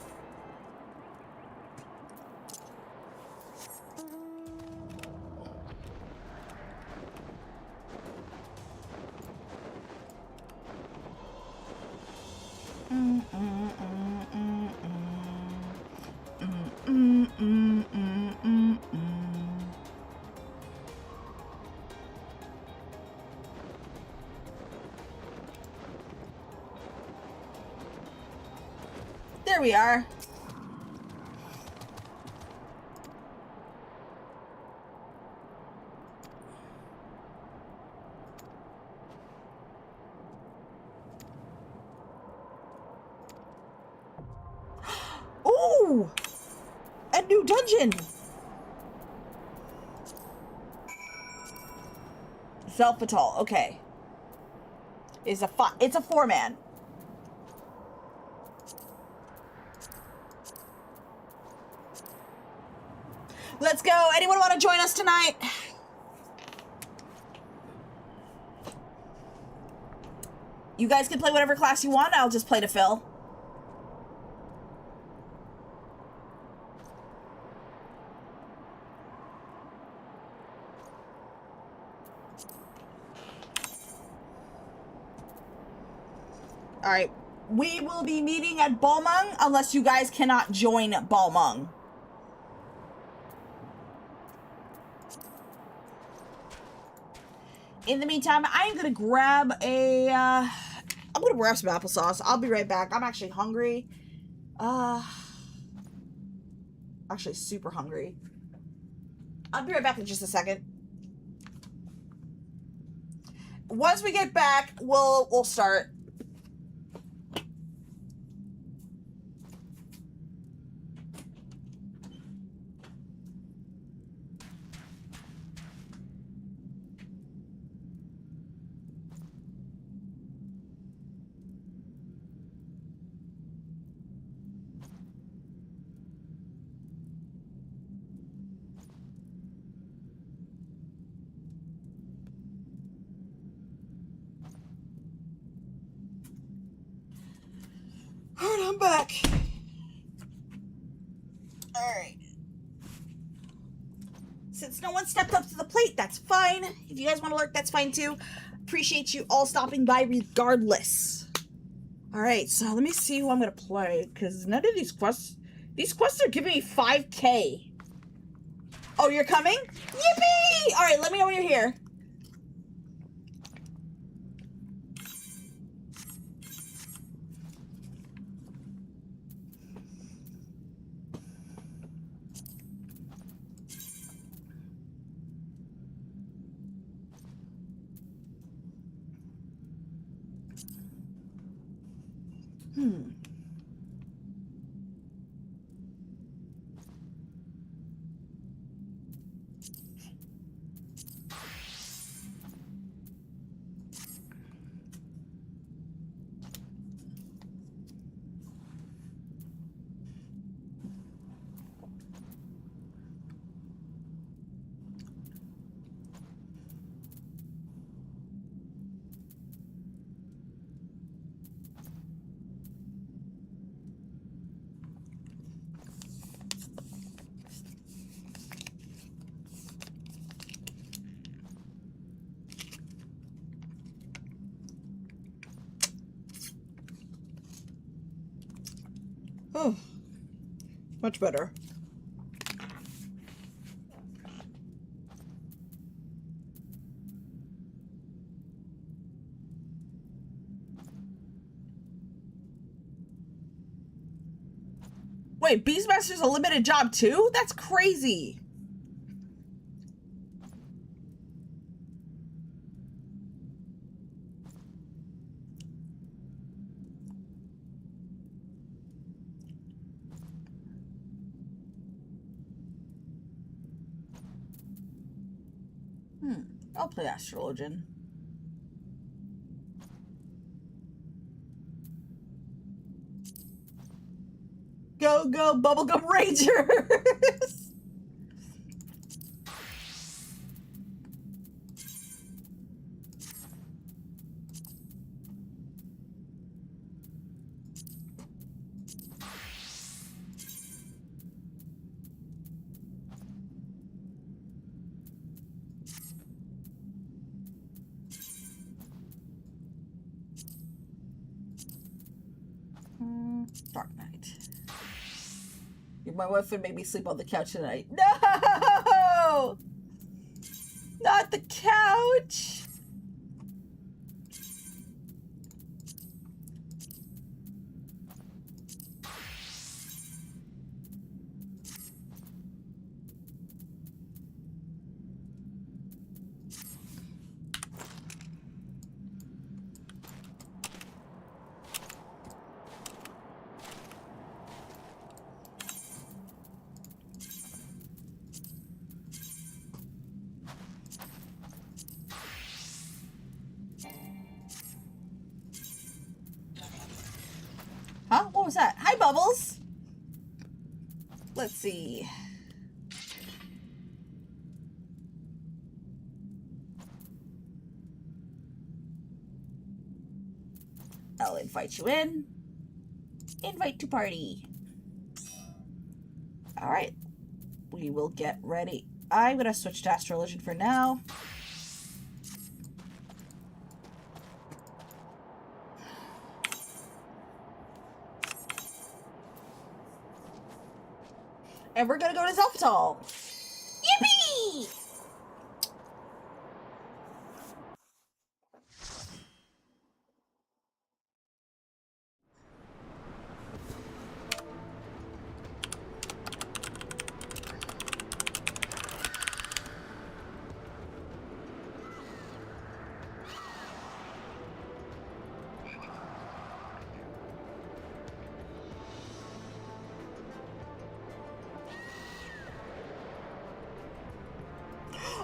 There we are. Ooh! A new dungeon! Zelfatal, okay. It's a 4-man. Let's go. Anyone want to join us tonight? You guys can play whatever class you want. I'll just play to fill. Alright. We will be meeting at Balmung unless you guys cannot join Balmung. In the meantime, I am gonna grab a, I'm gonna grab some applesauce. I'll be right back. I'm actually hungry. Actually super hungry. I'll be right back in just a second. Once we get back, we'll start. Alright, I'm back. Alright. Since no one stepped up to the plate, that's fine. If you guys want to lurk, that's fine too. Appreciate you all stopping by regardless. Alright, so let me see who I'm gonna play, because none of these quests are giving me 5K. Oh, you're coming? Yippee! Alright, let me know when you're here. Oh, much better. Wait, Beastmaster's a limited job too? That's crazy. I'll play Astrologian. Go, go, Bubblegum Rangers! Dark Knight. My wife would make me sleep on the couch tonight. No! Not the couch! Huh? What was that? Hi, Bubbles! Let's see. I'll invite you in. Invite to party. Alright. We will get ready. I'm gonna switch to Astrologian for now. And we're gonna go to Zelftal. Yippee!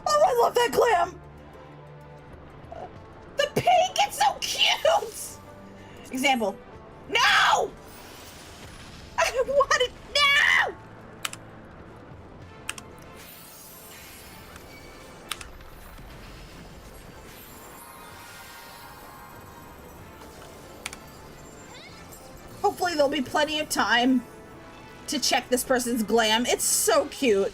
Oh, I love that glam! The pink, it's so cute! Example. No! I don't want it now! Hopefully there'll be plenty of time to check this person's glam. It's so cute.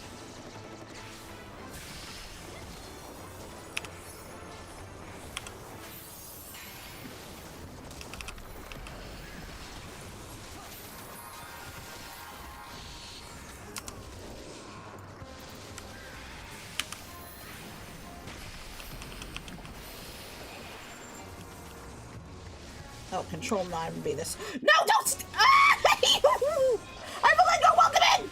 Oh, Control 9 would be this. No, don't! Ah! I'm a Lego, welcome in!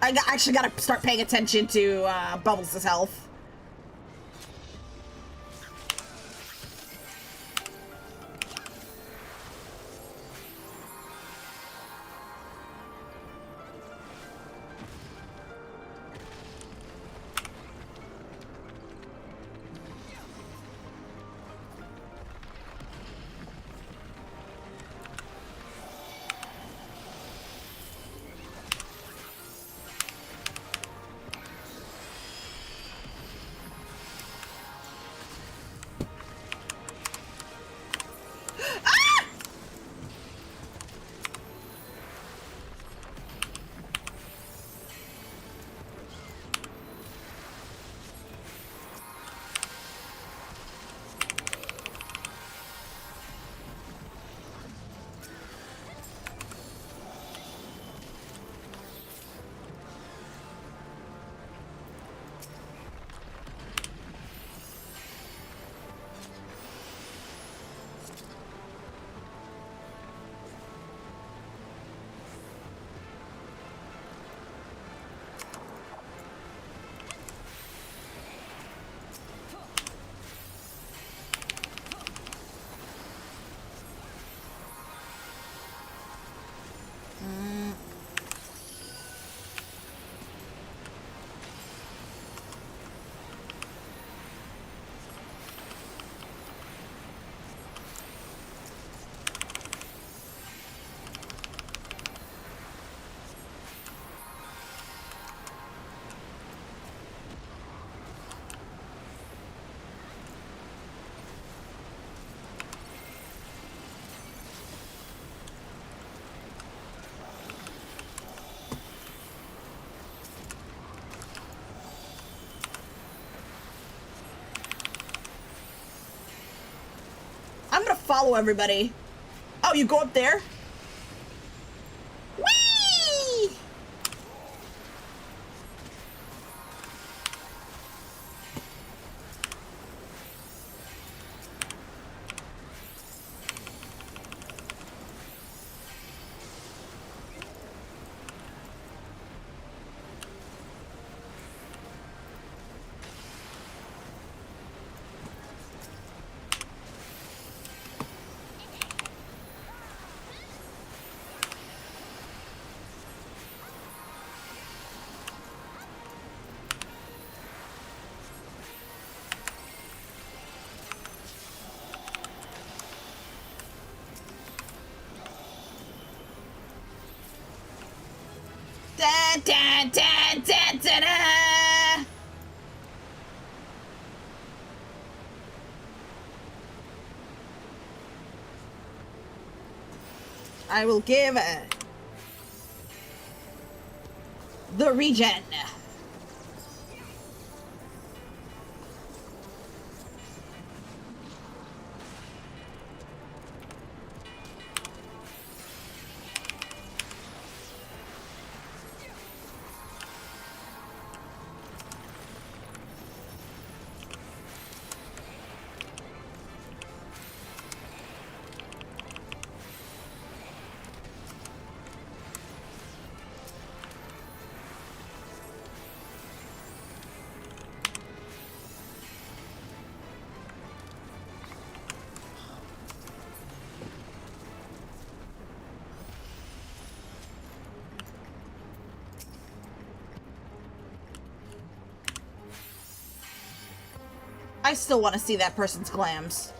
I actually gotta start paying attention to Bubbles' health. follow everybody. Oh, you go up there? Whee! Da, da, da, da, da, da. I will give the regen. I still want to see that person's glams.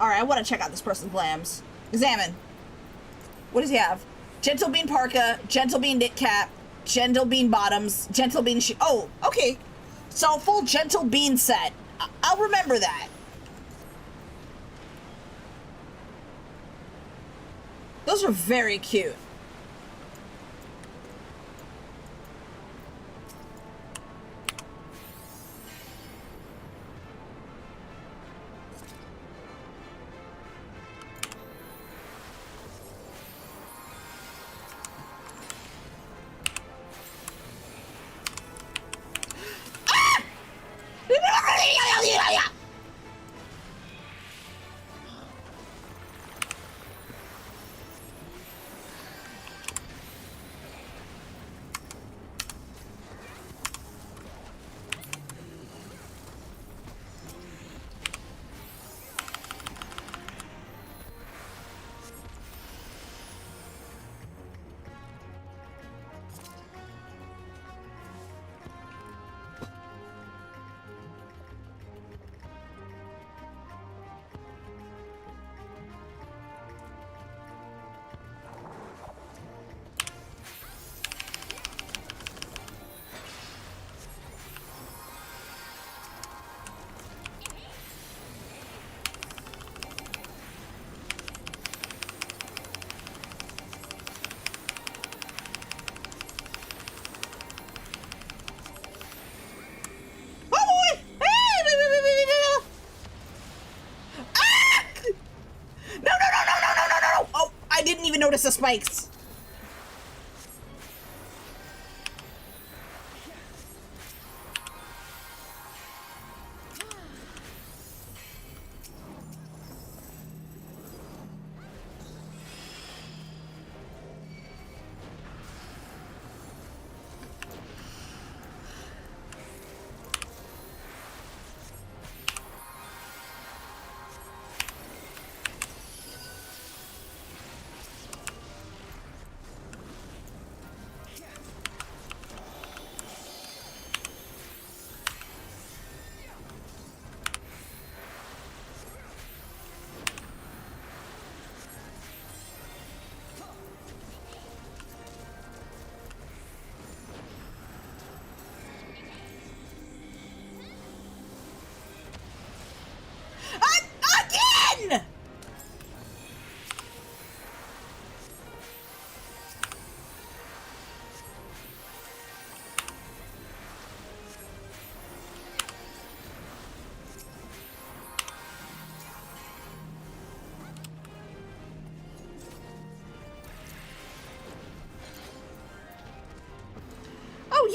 Alright, I want to check out this person's glams. Examine. What does he have? Gentle bean parka, gentle bean knit cap, gentle bean bottoms, gentle bean oh, okay. So full gentle bean set. I'll remember that. Those are very cute. Notice the spikes.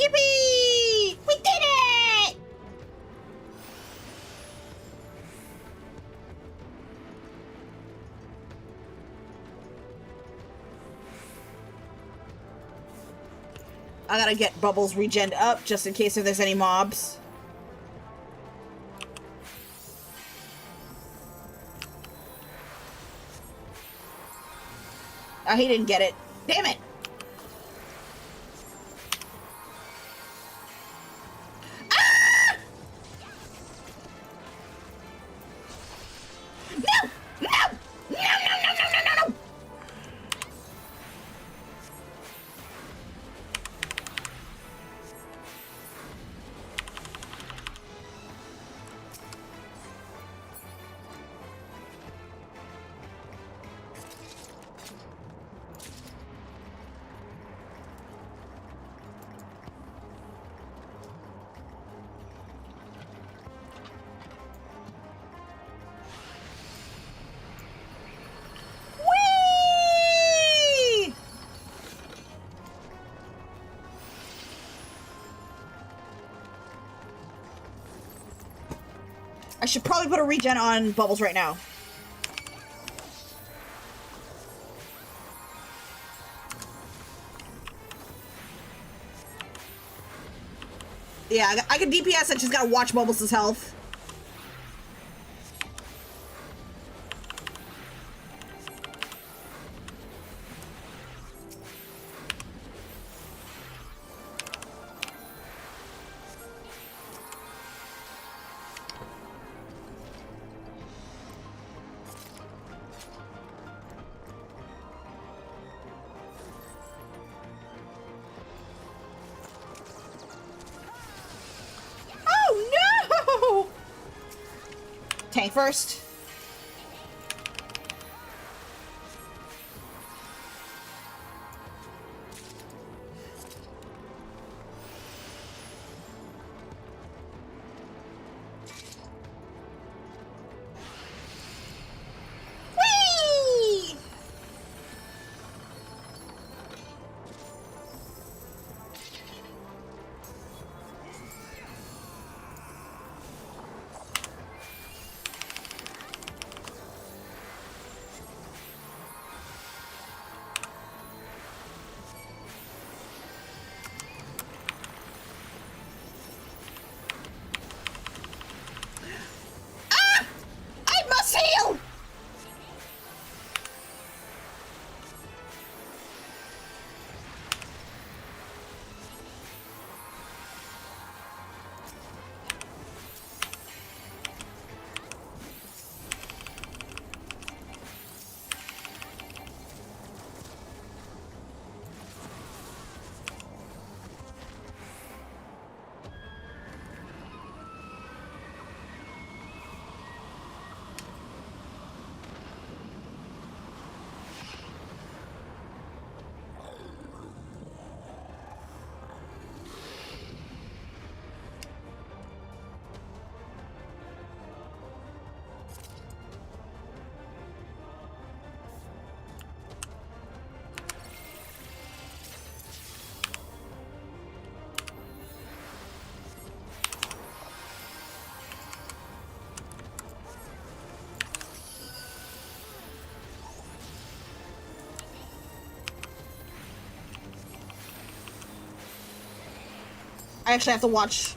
Yippee! We did it! I gotta get Bubbles regen up just in case if there's any mobs. Oh, he didn't get it. Damn it! Ah! No! No! No, no, no, no, no, no! Whee! I should probably put a regen on Bubbles right now. Yeah, I can DPS, I just gotta watch Bubbles' health. Oh no! Tank first. Whee! Ah! I must heal! I actually have to watch.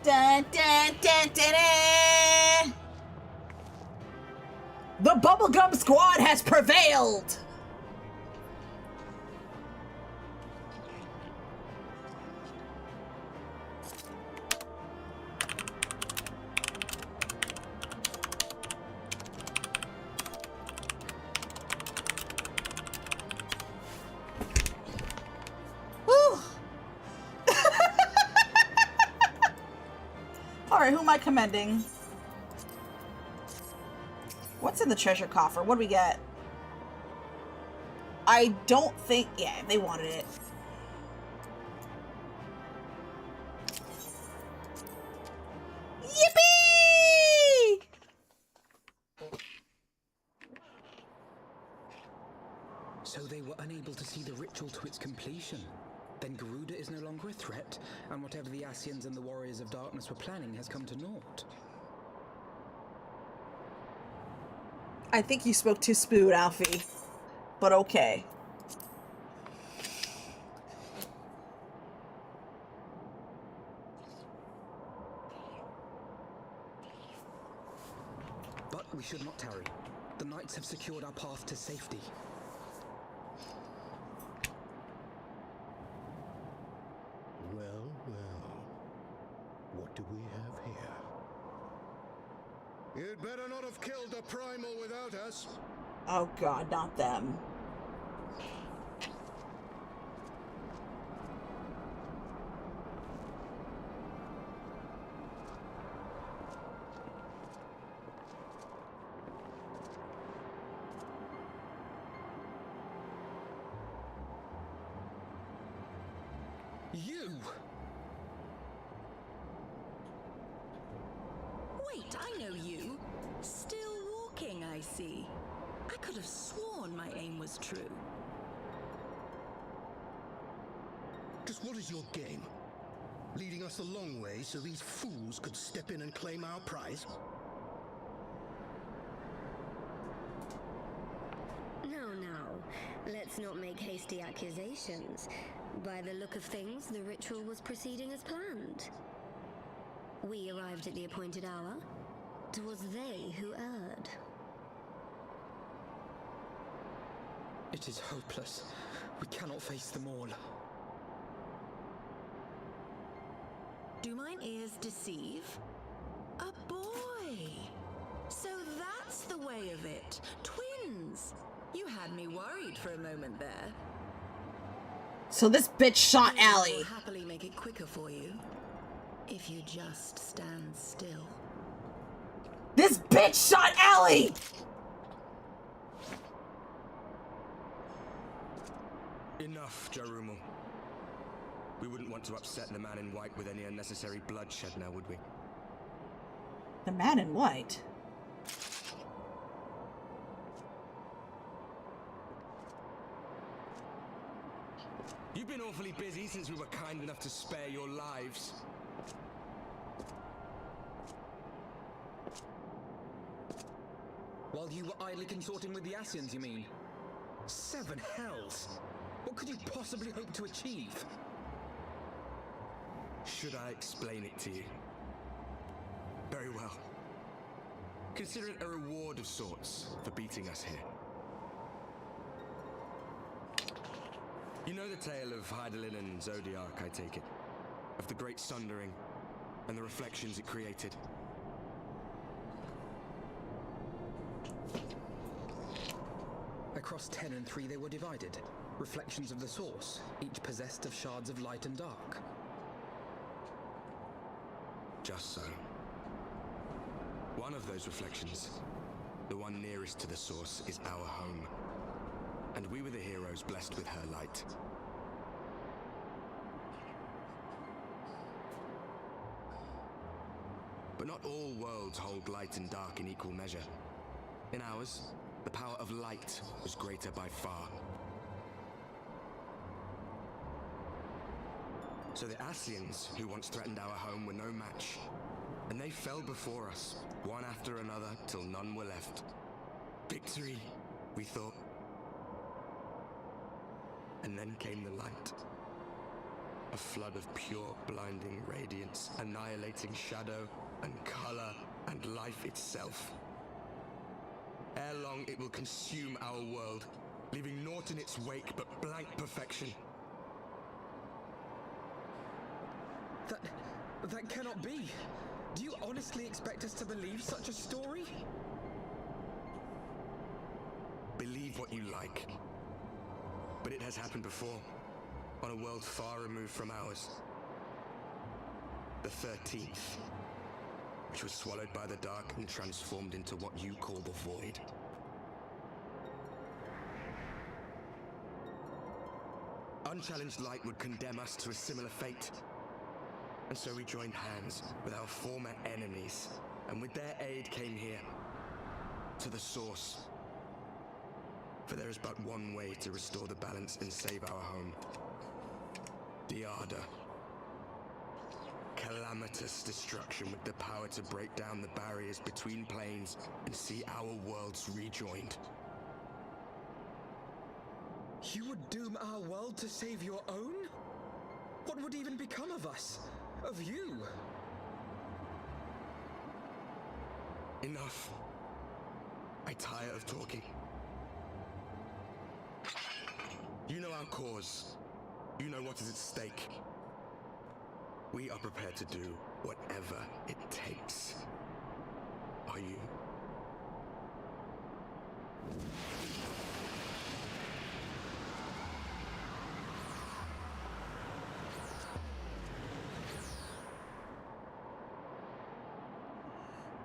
Dun, dun, dun, dun, dun. The Bubblegum Squad has prevailed! Woo! Alright, who am I commending? What's in the treasure coffer? What do we get? I don't think... Yeah, they wanted it. Yippee! So they were unable to see the ritual to its completion. Then Garuda is no longer a threat, and whatever the Ascians and the Warriors of Darkness were planning has come to naught. I think you spoke too smooth, Alfie. But okay. But we should not tarry. The knights have secured our path to safety. Well, well. What do we have here? You'd better not have killed the primal without us. Oh god, not them. You! Wait, I know you. Still walking, I see. I could have sworn my aim was true. Just what is your game? Leading us a long way so these fools could step in and claim our prize? No. Let's not make hasty accusations. By the look of things, the ritual was proceeding as planned. We arrived at the appointed hour. 'Twas they who erred. It is hopeless. We cannot face them all. Do mine ears deceive? A boy! So that's the way of it. Twins! You had me worried for a moment there. So this bitch shot I Allie. will happily make it quicker for you. If you just stand still. This bitch shot Allie! Enough, Jarumal. We wouldn't want to upset the man in white with any unnecessary bloodshed now, would we? The man in white? You've been awfully busy since we were kind enough to spare your lives. While you were idly consorting with the Ascians, you mean? 7 hells! What could you possibly hope to achieve? Should I explain it to you? Very well. Consider it a reward of sorts for beating us here. You know the tale of Hydaelyn and Zodiac, I take it? Of the Great Sundering and the reflections it created? Across 10 and 3 they were divided. Reflections of the source, each possessed of shards of light and dark. Just so. One of those reflections, the one nearest to the source, is our home. And we were the heroes blessed with her light. But not all worlds hold light and dark in equal measure. In ours, the power of light was greater by far. So the Ascians, who once threatened our home, were no match. And they fell before us, one after another, till none were left. Victory, we thought. And then came the light. A flood of pure, blinding radiance, annihilating shadow and color and life itself. Ere long, it will consume our world, leaving naught in its wake but blank perfection. That cannot be. Do you honestly expect us to believe such a story? Believe what you like. But it has happened before, on a world far removed from ours. The 13th, which was swallowed by the dark and transformed into what you call the Void. Unchallenged light would condemn us to a similar fate. And so we joined hands with our former enemies, and with their aid came here, to the Source. For there is but one way to restore the balance and save our home. The Ardor. Calamitous destruction with the power to break down the barriers between planes and see our worlds rejoined. You would doom our world to save your own? What would even become of us? Of you? Enough. I tire of talking. You know our cause. You know what is at stake. We are prepared to do whatever it takes. Are you?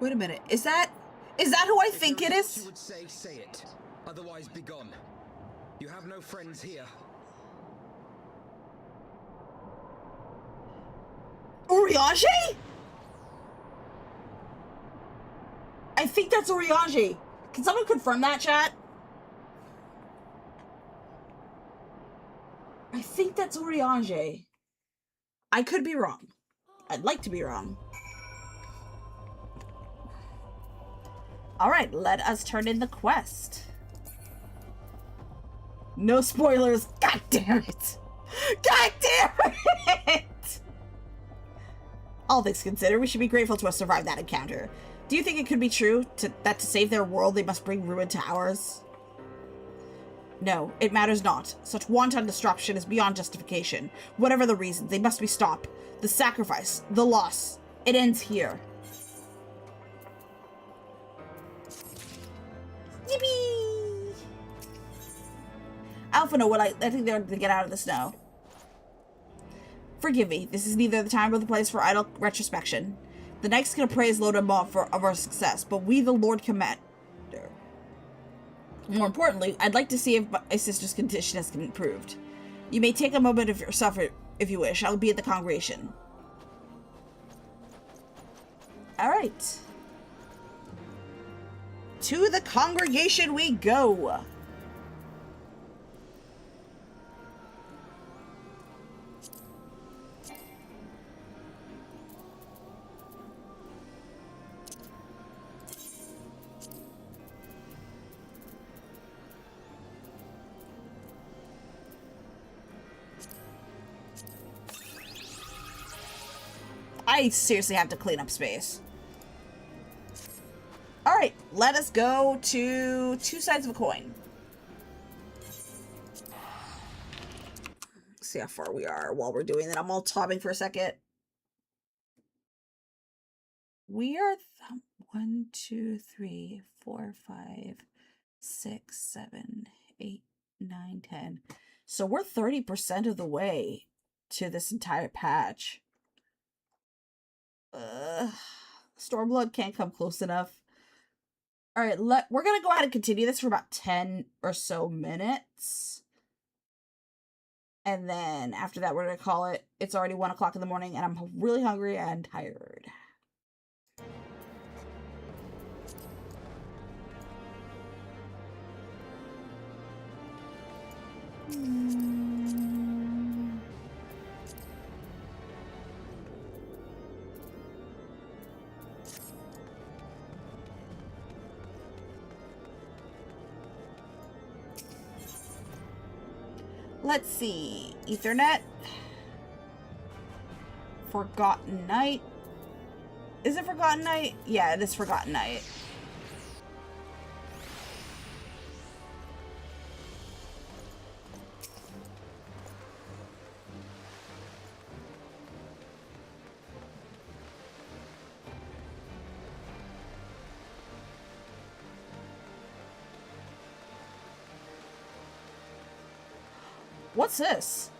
Wait a minute. Is that who I think it is? You would say it. Otherwise, be gone. You have no friends here. Urianger? I think that's Urianger. Can someone confirm that, chat? I think that's Urianger. I could be wrong. I'd like to be wrong. Alright, let us turn in the quest. No spoilers. God damn it. God damn it! All things considered, we should be grateful to have survived that encounter. Do you think it could be true that to save their world, they must bring ruin to ours? No, it matters not. Such wanton destruction is beyond justification. Whatever the reasons, they must be stopped. The sacrifice, the loss, it ends here. Yippee! Alpha, no, I think they're to get out of the snow. Forgive me, this is neither the time or the place for idle retrospection. The Knights can appraise Lord of our success, but we, the Lord Commander. More importantly, I'd like to see if my sister's condition has been improved. You may take a moment of yourself if you wish. I'll be at the congregation. Alright. To the congregation we go. I seriously have to clean up space. Alright, let us go to two sides of a coin. See how far we are while we're doing that. I'm all topping for a second. We are 1, 2, 3, 4, 5, 6, 7, 8, 9, 10. So we're 30% of the way to this entire patch. Stormblood can't come close enough. Alright, we're gonna go ahead and continue this for about 10 or so minutes. And then after that, we're gonna call it. It's already 1 o'clock in the morning, and I'm really hungry and tired. Let's see. Ethernet. Forgotten Night. Is it Forgotten Night? Yeah, it is Forgotten Night. What's this?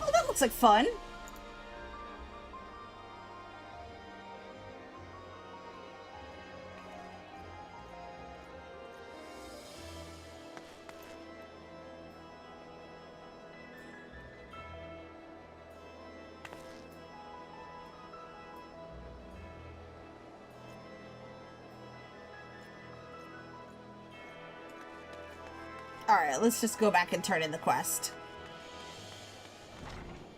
Oh, that looks like fun. Alright, let's just go back and turn in the quest.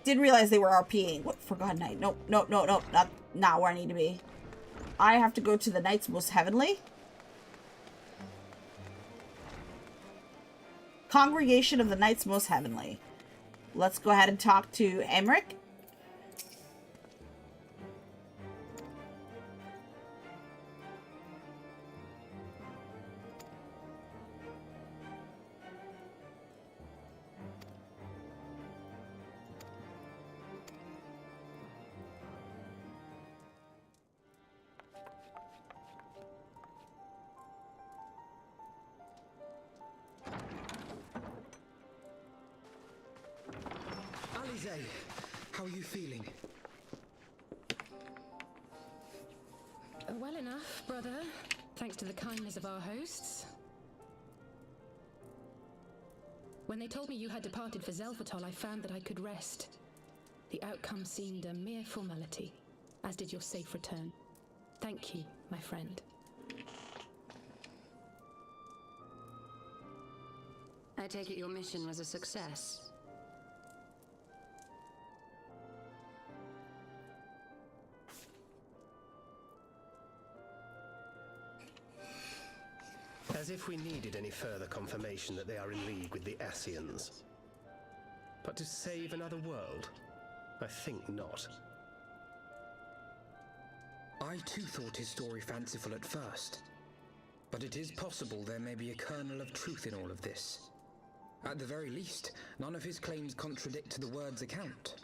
Didn't realize they were RPing. What? Forgotten Night. Nope, nope, nope, nope. Not where I need to be. I have to go to the Knights Most Heavenly. Congregation of the Knights Most Heavenly. Let's go ahead and talk to Emmerich. Alize, how are you feeling? Well enough, brother. Thanks to the kindness of our hosts. When they told me you had departed for Zelfatol, I found that I could rest. The outcome seemed a mere formality, as did your safe return. Thank you, my friend. I take it your mission was a success. As if we needed any further confirmation that they are in league with the Ascians. But to save another world? I think not. I too thought his story fanciful at first. But it is possible there may be a kernel of truth in all of this. At the very least, none of his claims contradict to the word's account.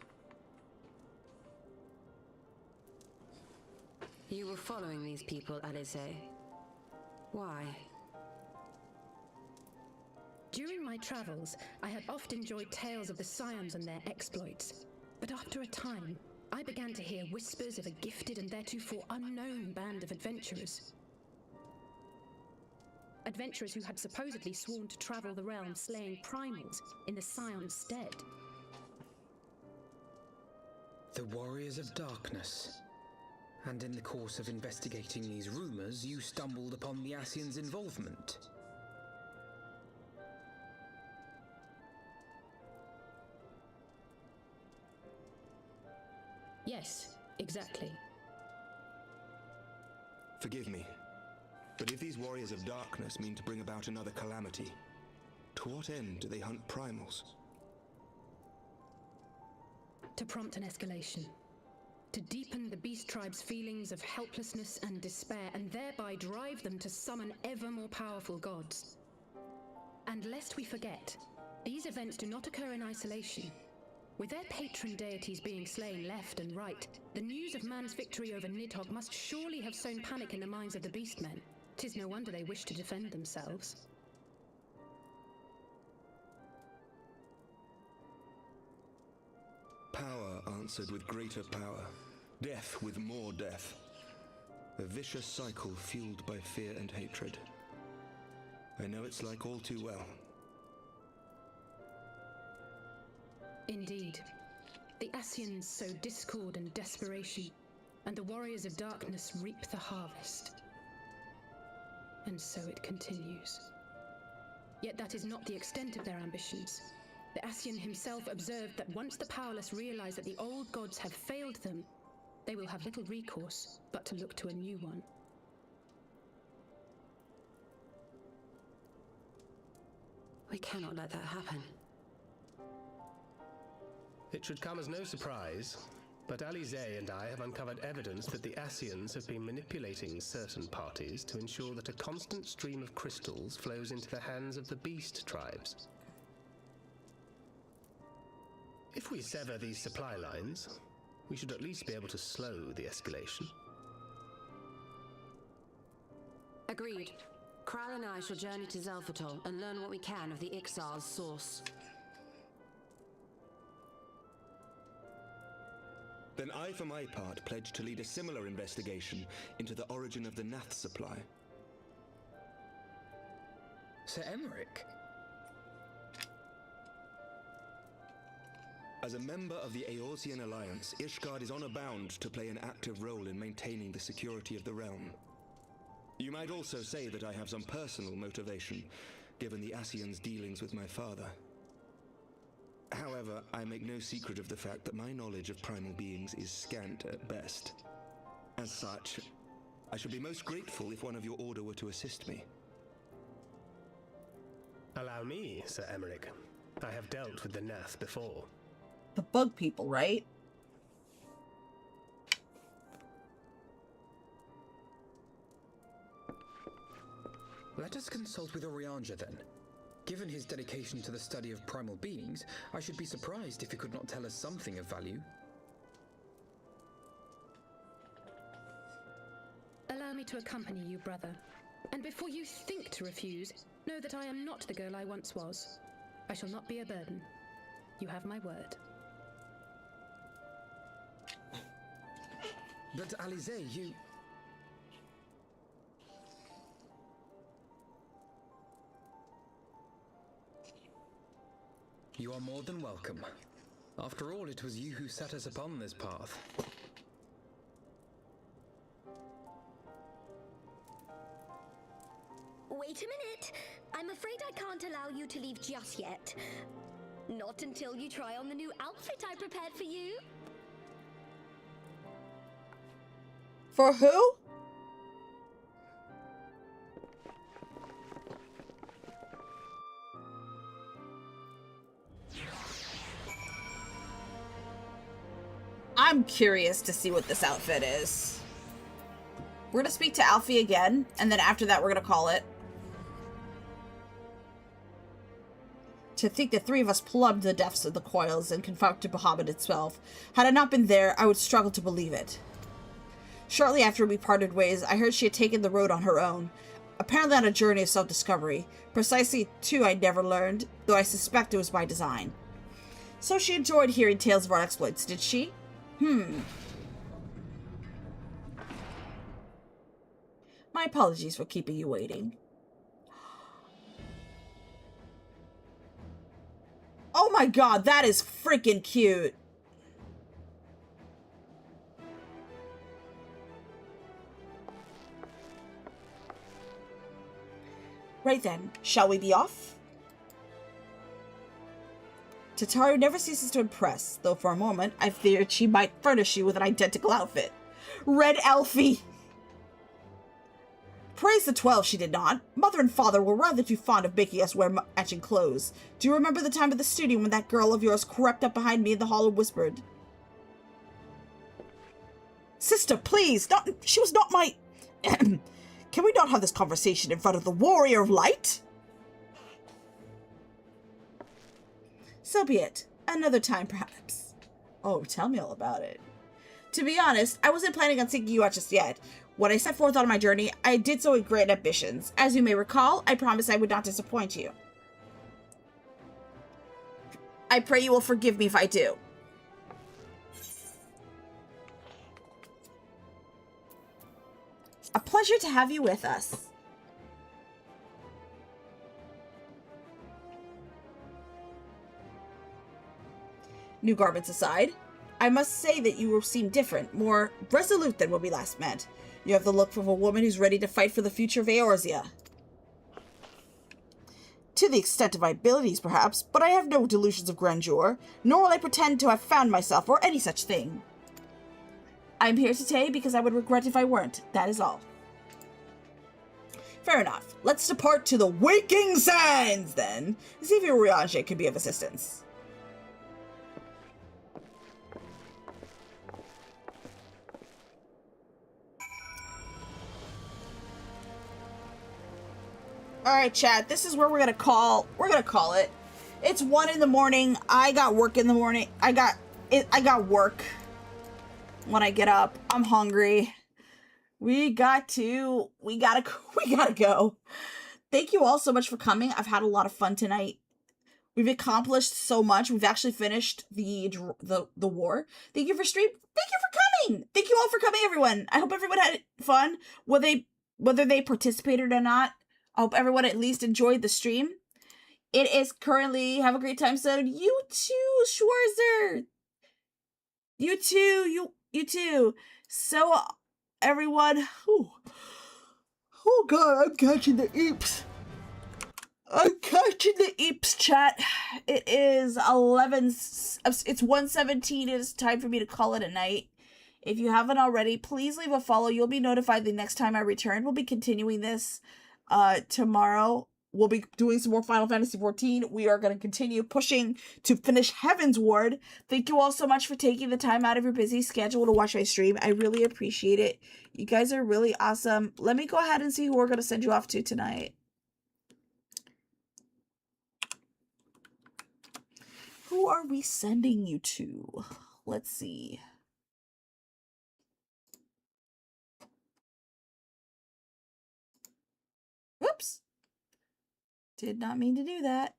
You were following these people, Alize. Why? During my travels, I had often enjoyed tales of the Scions and their exploits. But after a time, I began to hear whispers of a gifted and theretofore unknown band of adventurers. Adventurers who had supposedly sworn to travel the realm slaying primals in the Scion's stead. The Warriors of Darkness. And in the course of investigating these rumors, you stumbled upon the Ascians' involvement. Yes, exactly. Forgive me, but if these Warriors of Darkness mean to bring about another calamity, to what end do they hunt primals? To prompt an escalation. To deepen the beast tribe's feelings of helplessness and despair, and thereby drive them to summon ever more powerful gods. And lest we forget, these events do not occur in isolation. With their patron deities being slain left and right, the news of man's victory over Nidhogg must surely have sown panic in the minds of the Beastmen. 'Tis no wonder they wish to defend themselves. Power answered with greater power, death with more death. A vicious cycle fueled by fear and hatred. I know it's like all too well. Indeed. The Ascians sow discord and desperation, and the warriors of darkness reap the harvest. And so it continues. Yet that is not the extent of their ambitions. The Ascian himself observed that once the powerless realize that the old gods have failed them, they will have little recourse but to look to a new one. We cannot let that happen. It should come as no surprise, but Alize and I have uncovered evidence that the Ascians have been manipulating certain parties to ensure that a constant stream of crystals flows into the hands of the beast tribes. If we sever these supply lines, we should at least be able to slow the escalation. Agreed. Kral and I shall journey to Zelphatol and learn what we can of the XIV's source. Then I, for my part, pledge to lead a similar investigation into the origin of the Nath supply. Sir Emmerich? As a member of the Eorzean Alliance, Ishgard is honor bound to play an active role in maintaining the security of the realm. You might also say that I have some personal motivation, given the Ascians' dealings with my father. However, I make no secret of the fact that my knowledge of primal beings is scant at best. As such, I should be most grateful if one of your order were to assist me. Allow me, Sir Emmerich. I have dealt with the Nath before. The bug people, right? Let us consult with Orianja then. Given his dedication to the study of primal beings, I should be surprised if he could not tell us something of value. Allow me to accompany you, brother. And before you think to refuse, know that I am not the girl I once was. I shall not be a burden. You have my word. But Alize, you... You are more than welcome. After all, it was you who set us upon this path. Wait a minute. I'm afraid I can't allow you to leave just yet. Not until you try on the new outfit I prepared for you. For who? I'm curious to see what this outfit is. We're gonna speak to Alfie again, and then after that we're gonna call it. To think the three of us plumbed the depths of the coils and confounded to Bahamut itself. Had I not been there, I would struggle to believe it. Shortly after we parted ways, I heard she had taken the road on her own, apparently on a journey of self-discovery. Precisely, too, I never learned, though I suspect it was by design. So she enjoyed hearing tales of our exploits, did she? My apologies for keeping you waiting. Oh my god, that is freaking cute. Right then, shall we be off? Tataru never ceases to impress, though for a moment I feared she might furnish you with an identical outfit. Red Elfie! Praise the 12 she did not. Mother and father were rather too fond of making us wear matching clothes. Do you remember the time at the studio when that girl of yours crept up behind me in the hall and whispered? Sister, please! She was not my... Can we not have this conversation in front of the Warrior of Light? So be it. Another time, perhaps. Oh, tell me all about it. To be honest, I wasn't planning on seeking you out just yet. When I set forth on my journey, I did so with great ambitions. As you may recall, I promised I would not disappoint you. I pray you will forgive me if I do. A pleasure to have you with us. New garments aside, I must say that you seem different, more resolute than when we last met. You have the look of a woman who's ready to fight for the future of Eorzea. To the extent of my abilities, perhaps, but I have no delusions of grandeur, nor will I pretend to have found myself or any such thing. I'm here today because I would regret if I weren't, that is all. Fair enough. Let's depart to the Waking Sands, then, and see if your Rianche can be of assistance. Alright, chat, this is where we're gonna call it. It's 1 in the morning. I got work in the morning. I got work when I get up. I'm hungry. We gotta go. Thank you all so much for coming. I've had a lot of fun tonight. We've accomplished so much. We've actually finished the war. Thank you for stream. Thank you for coming. Thank you all for coming, everyone. I hope everyone had fun, whether they participated or not. I hope everyone at least enjoyed the stream. It is currently, have a great time, so you too, Schwarzer. You too. So, everyone, oh god, I'm catching the eeps. Chat. It is 1:17. It is time for me to call it a night. If you haven't already, please leave a follow. You'll be notified the next time I return. We'll be continuing this tomorrow. We'll be doing some more Final Fantasy XIV. We are going to continue pushing to finish Heavensward. Thank you all so much for taking the time out of your busy schedule to watch my stream. I really appreciate it. You guys are really awesome. Let me go ahead and see who we're going to send you off to tonight. Who are we sending you to? Let's see. Oops. Did not mean to do that.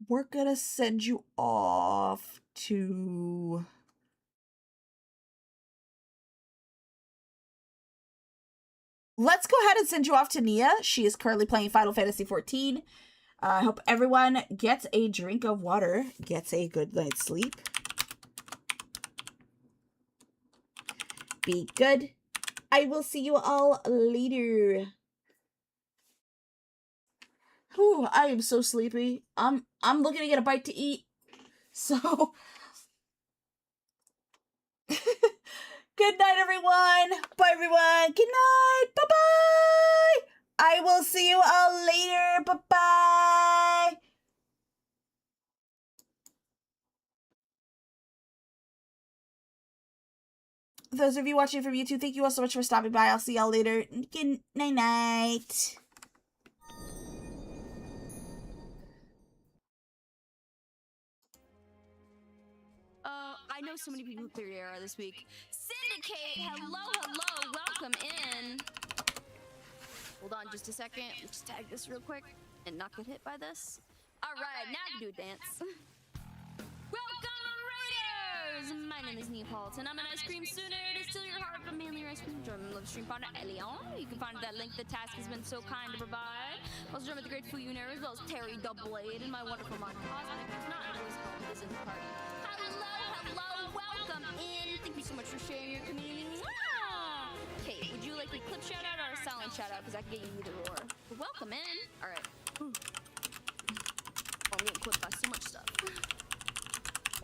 We're gonna send you off to... Let's go ahead and send you off to Nia. She is currently playing Final Fantasy XIV. I hope everyone gets a drink of water, gets a good night's sleep. Be good. I will see you all later. Whew, I am so sleepy. I'm looking to get a bite to eat. So good night, everyone. Bye, everyone. Good night. Bye-bye. I will see you all later. Bye-bye. Those of you watching from YouTube, thank you all so much for stopping by. I'll see y'all later. Good night-night. I know so many people who cleared AR this week. Syndicate, hello, welcome in. Hold on just a second. Let's just tag this real quick and not get hit by this. All right, now I can do a dance. Welcome, Raiders! My name is Neapolitan. I'm an ice cream sooner to steal your heart, but mainly your ice cream. Join my love stream partner, Elion. You can find that link the task has been so kind to provide. Also join with the great Fuyuner as well as Terry Doubleblade and my wonderful mod Cosmic. It's not always called this in the party. Hello, welcome in. Thank you so much for sharing your community. Kate, would you like a clip shout out or a silent shout out? Because I can get you either or. But welcome in. All right. Oh, I'm getting clipped by so much stuff.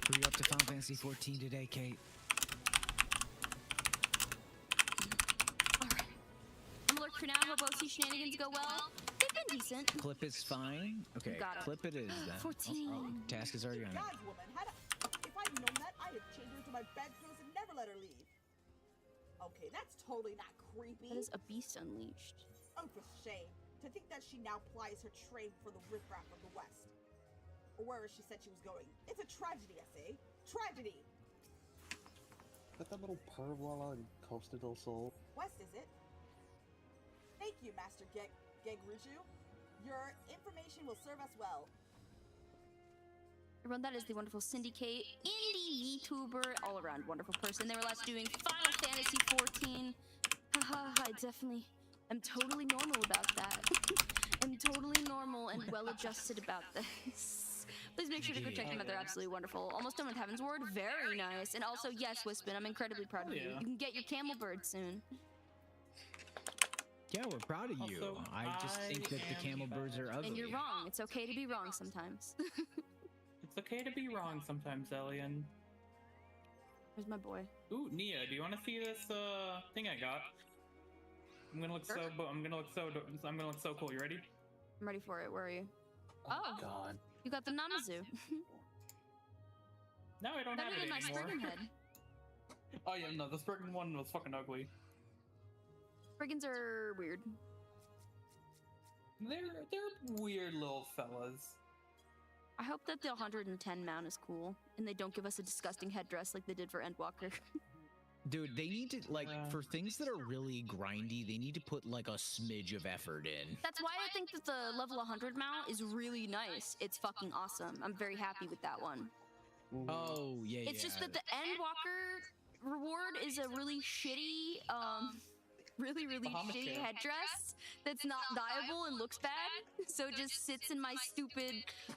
Were you up to Final Fantasy XIV today, Kate? Alright. I'm gonna lurk for now. Hope OC shenanigans go well. They've been decent. Clip is fine. Okay, clip it is then. 14. Oh, task is already on it. If I'd known that, I'd have chained her to my bedpost and never let her leave. Okay, that's totally not creepy. That is a beast unleashed. Oh, for shame. To think that she now plies her trade for the riffraff of the West. Or wherever she said she was going. It's a tragedy, I say. Tragedy! Put that little perv while on Costa del Sol. West, is it? Thank you, Master Gegruju. Your information will serve us well. Everyone, that is the wonderful Syndicate. Indie YouTuber, all around wonderful person. They were last doing Final Fantasy 14. Haha, I definitely am totally normal about that. I'm totally normal and well-adjusted about this. Please make sure to go check them out. They're absolutely wonderful. Almost done with Heavensward. Very nice. And also, yes, Wispin, I'm incredibly proud of you. You can get your camel bird soon. Yeah, we're proud of you. Also, I just think that the camel birds are ugly. And you're wrong. It's okay to be wrong sometimes. It's okay to be wrong sometimes, Elian. Where's my boy? Ooh, Nia, do you want to see this thing I got? I'm gonna look so cool. You ready? I'm ready for it. Where are you? Oh, God. You got the Namazu. No, I don't Better have it than my anymore. Spriggan head. Oh yeah, no, the Spriggan one was fucking ugly. Spriggans are weird. They're weird little fellas. I hope that the 110 mount is cool, and they don't give us a disgusting headdress like they did for Endwalker. Dude, they need to, like, for things that are really grindy, they need to put, like, a smidge of effort in. That's why I think that the level 100 mount is really nice. It's fucking awesome. I'm very happy with that one. Oh, yeah, It's just that the Endwalker reward is a really shitty, really shitty headdress that's not dyeable and looks bad. So it just sits in my stupid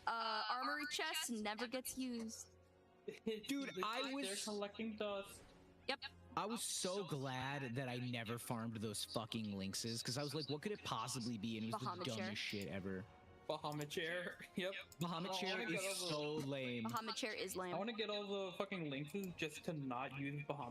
armory chest and never gets used. Dude, They're collecting dust. Yep. I was so glad that I never farmed those fucking lynxes, because I was like, what could it possibly be? And it was Bahamut the chair. dumbest shit ever. Bahamut chair. Yep. Bahamut chair is so lame. Bahamut chair is lame. I want to get all the fucking lynxes just to not use Bahamut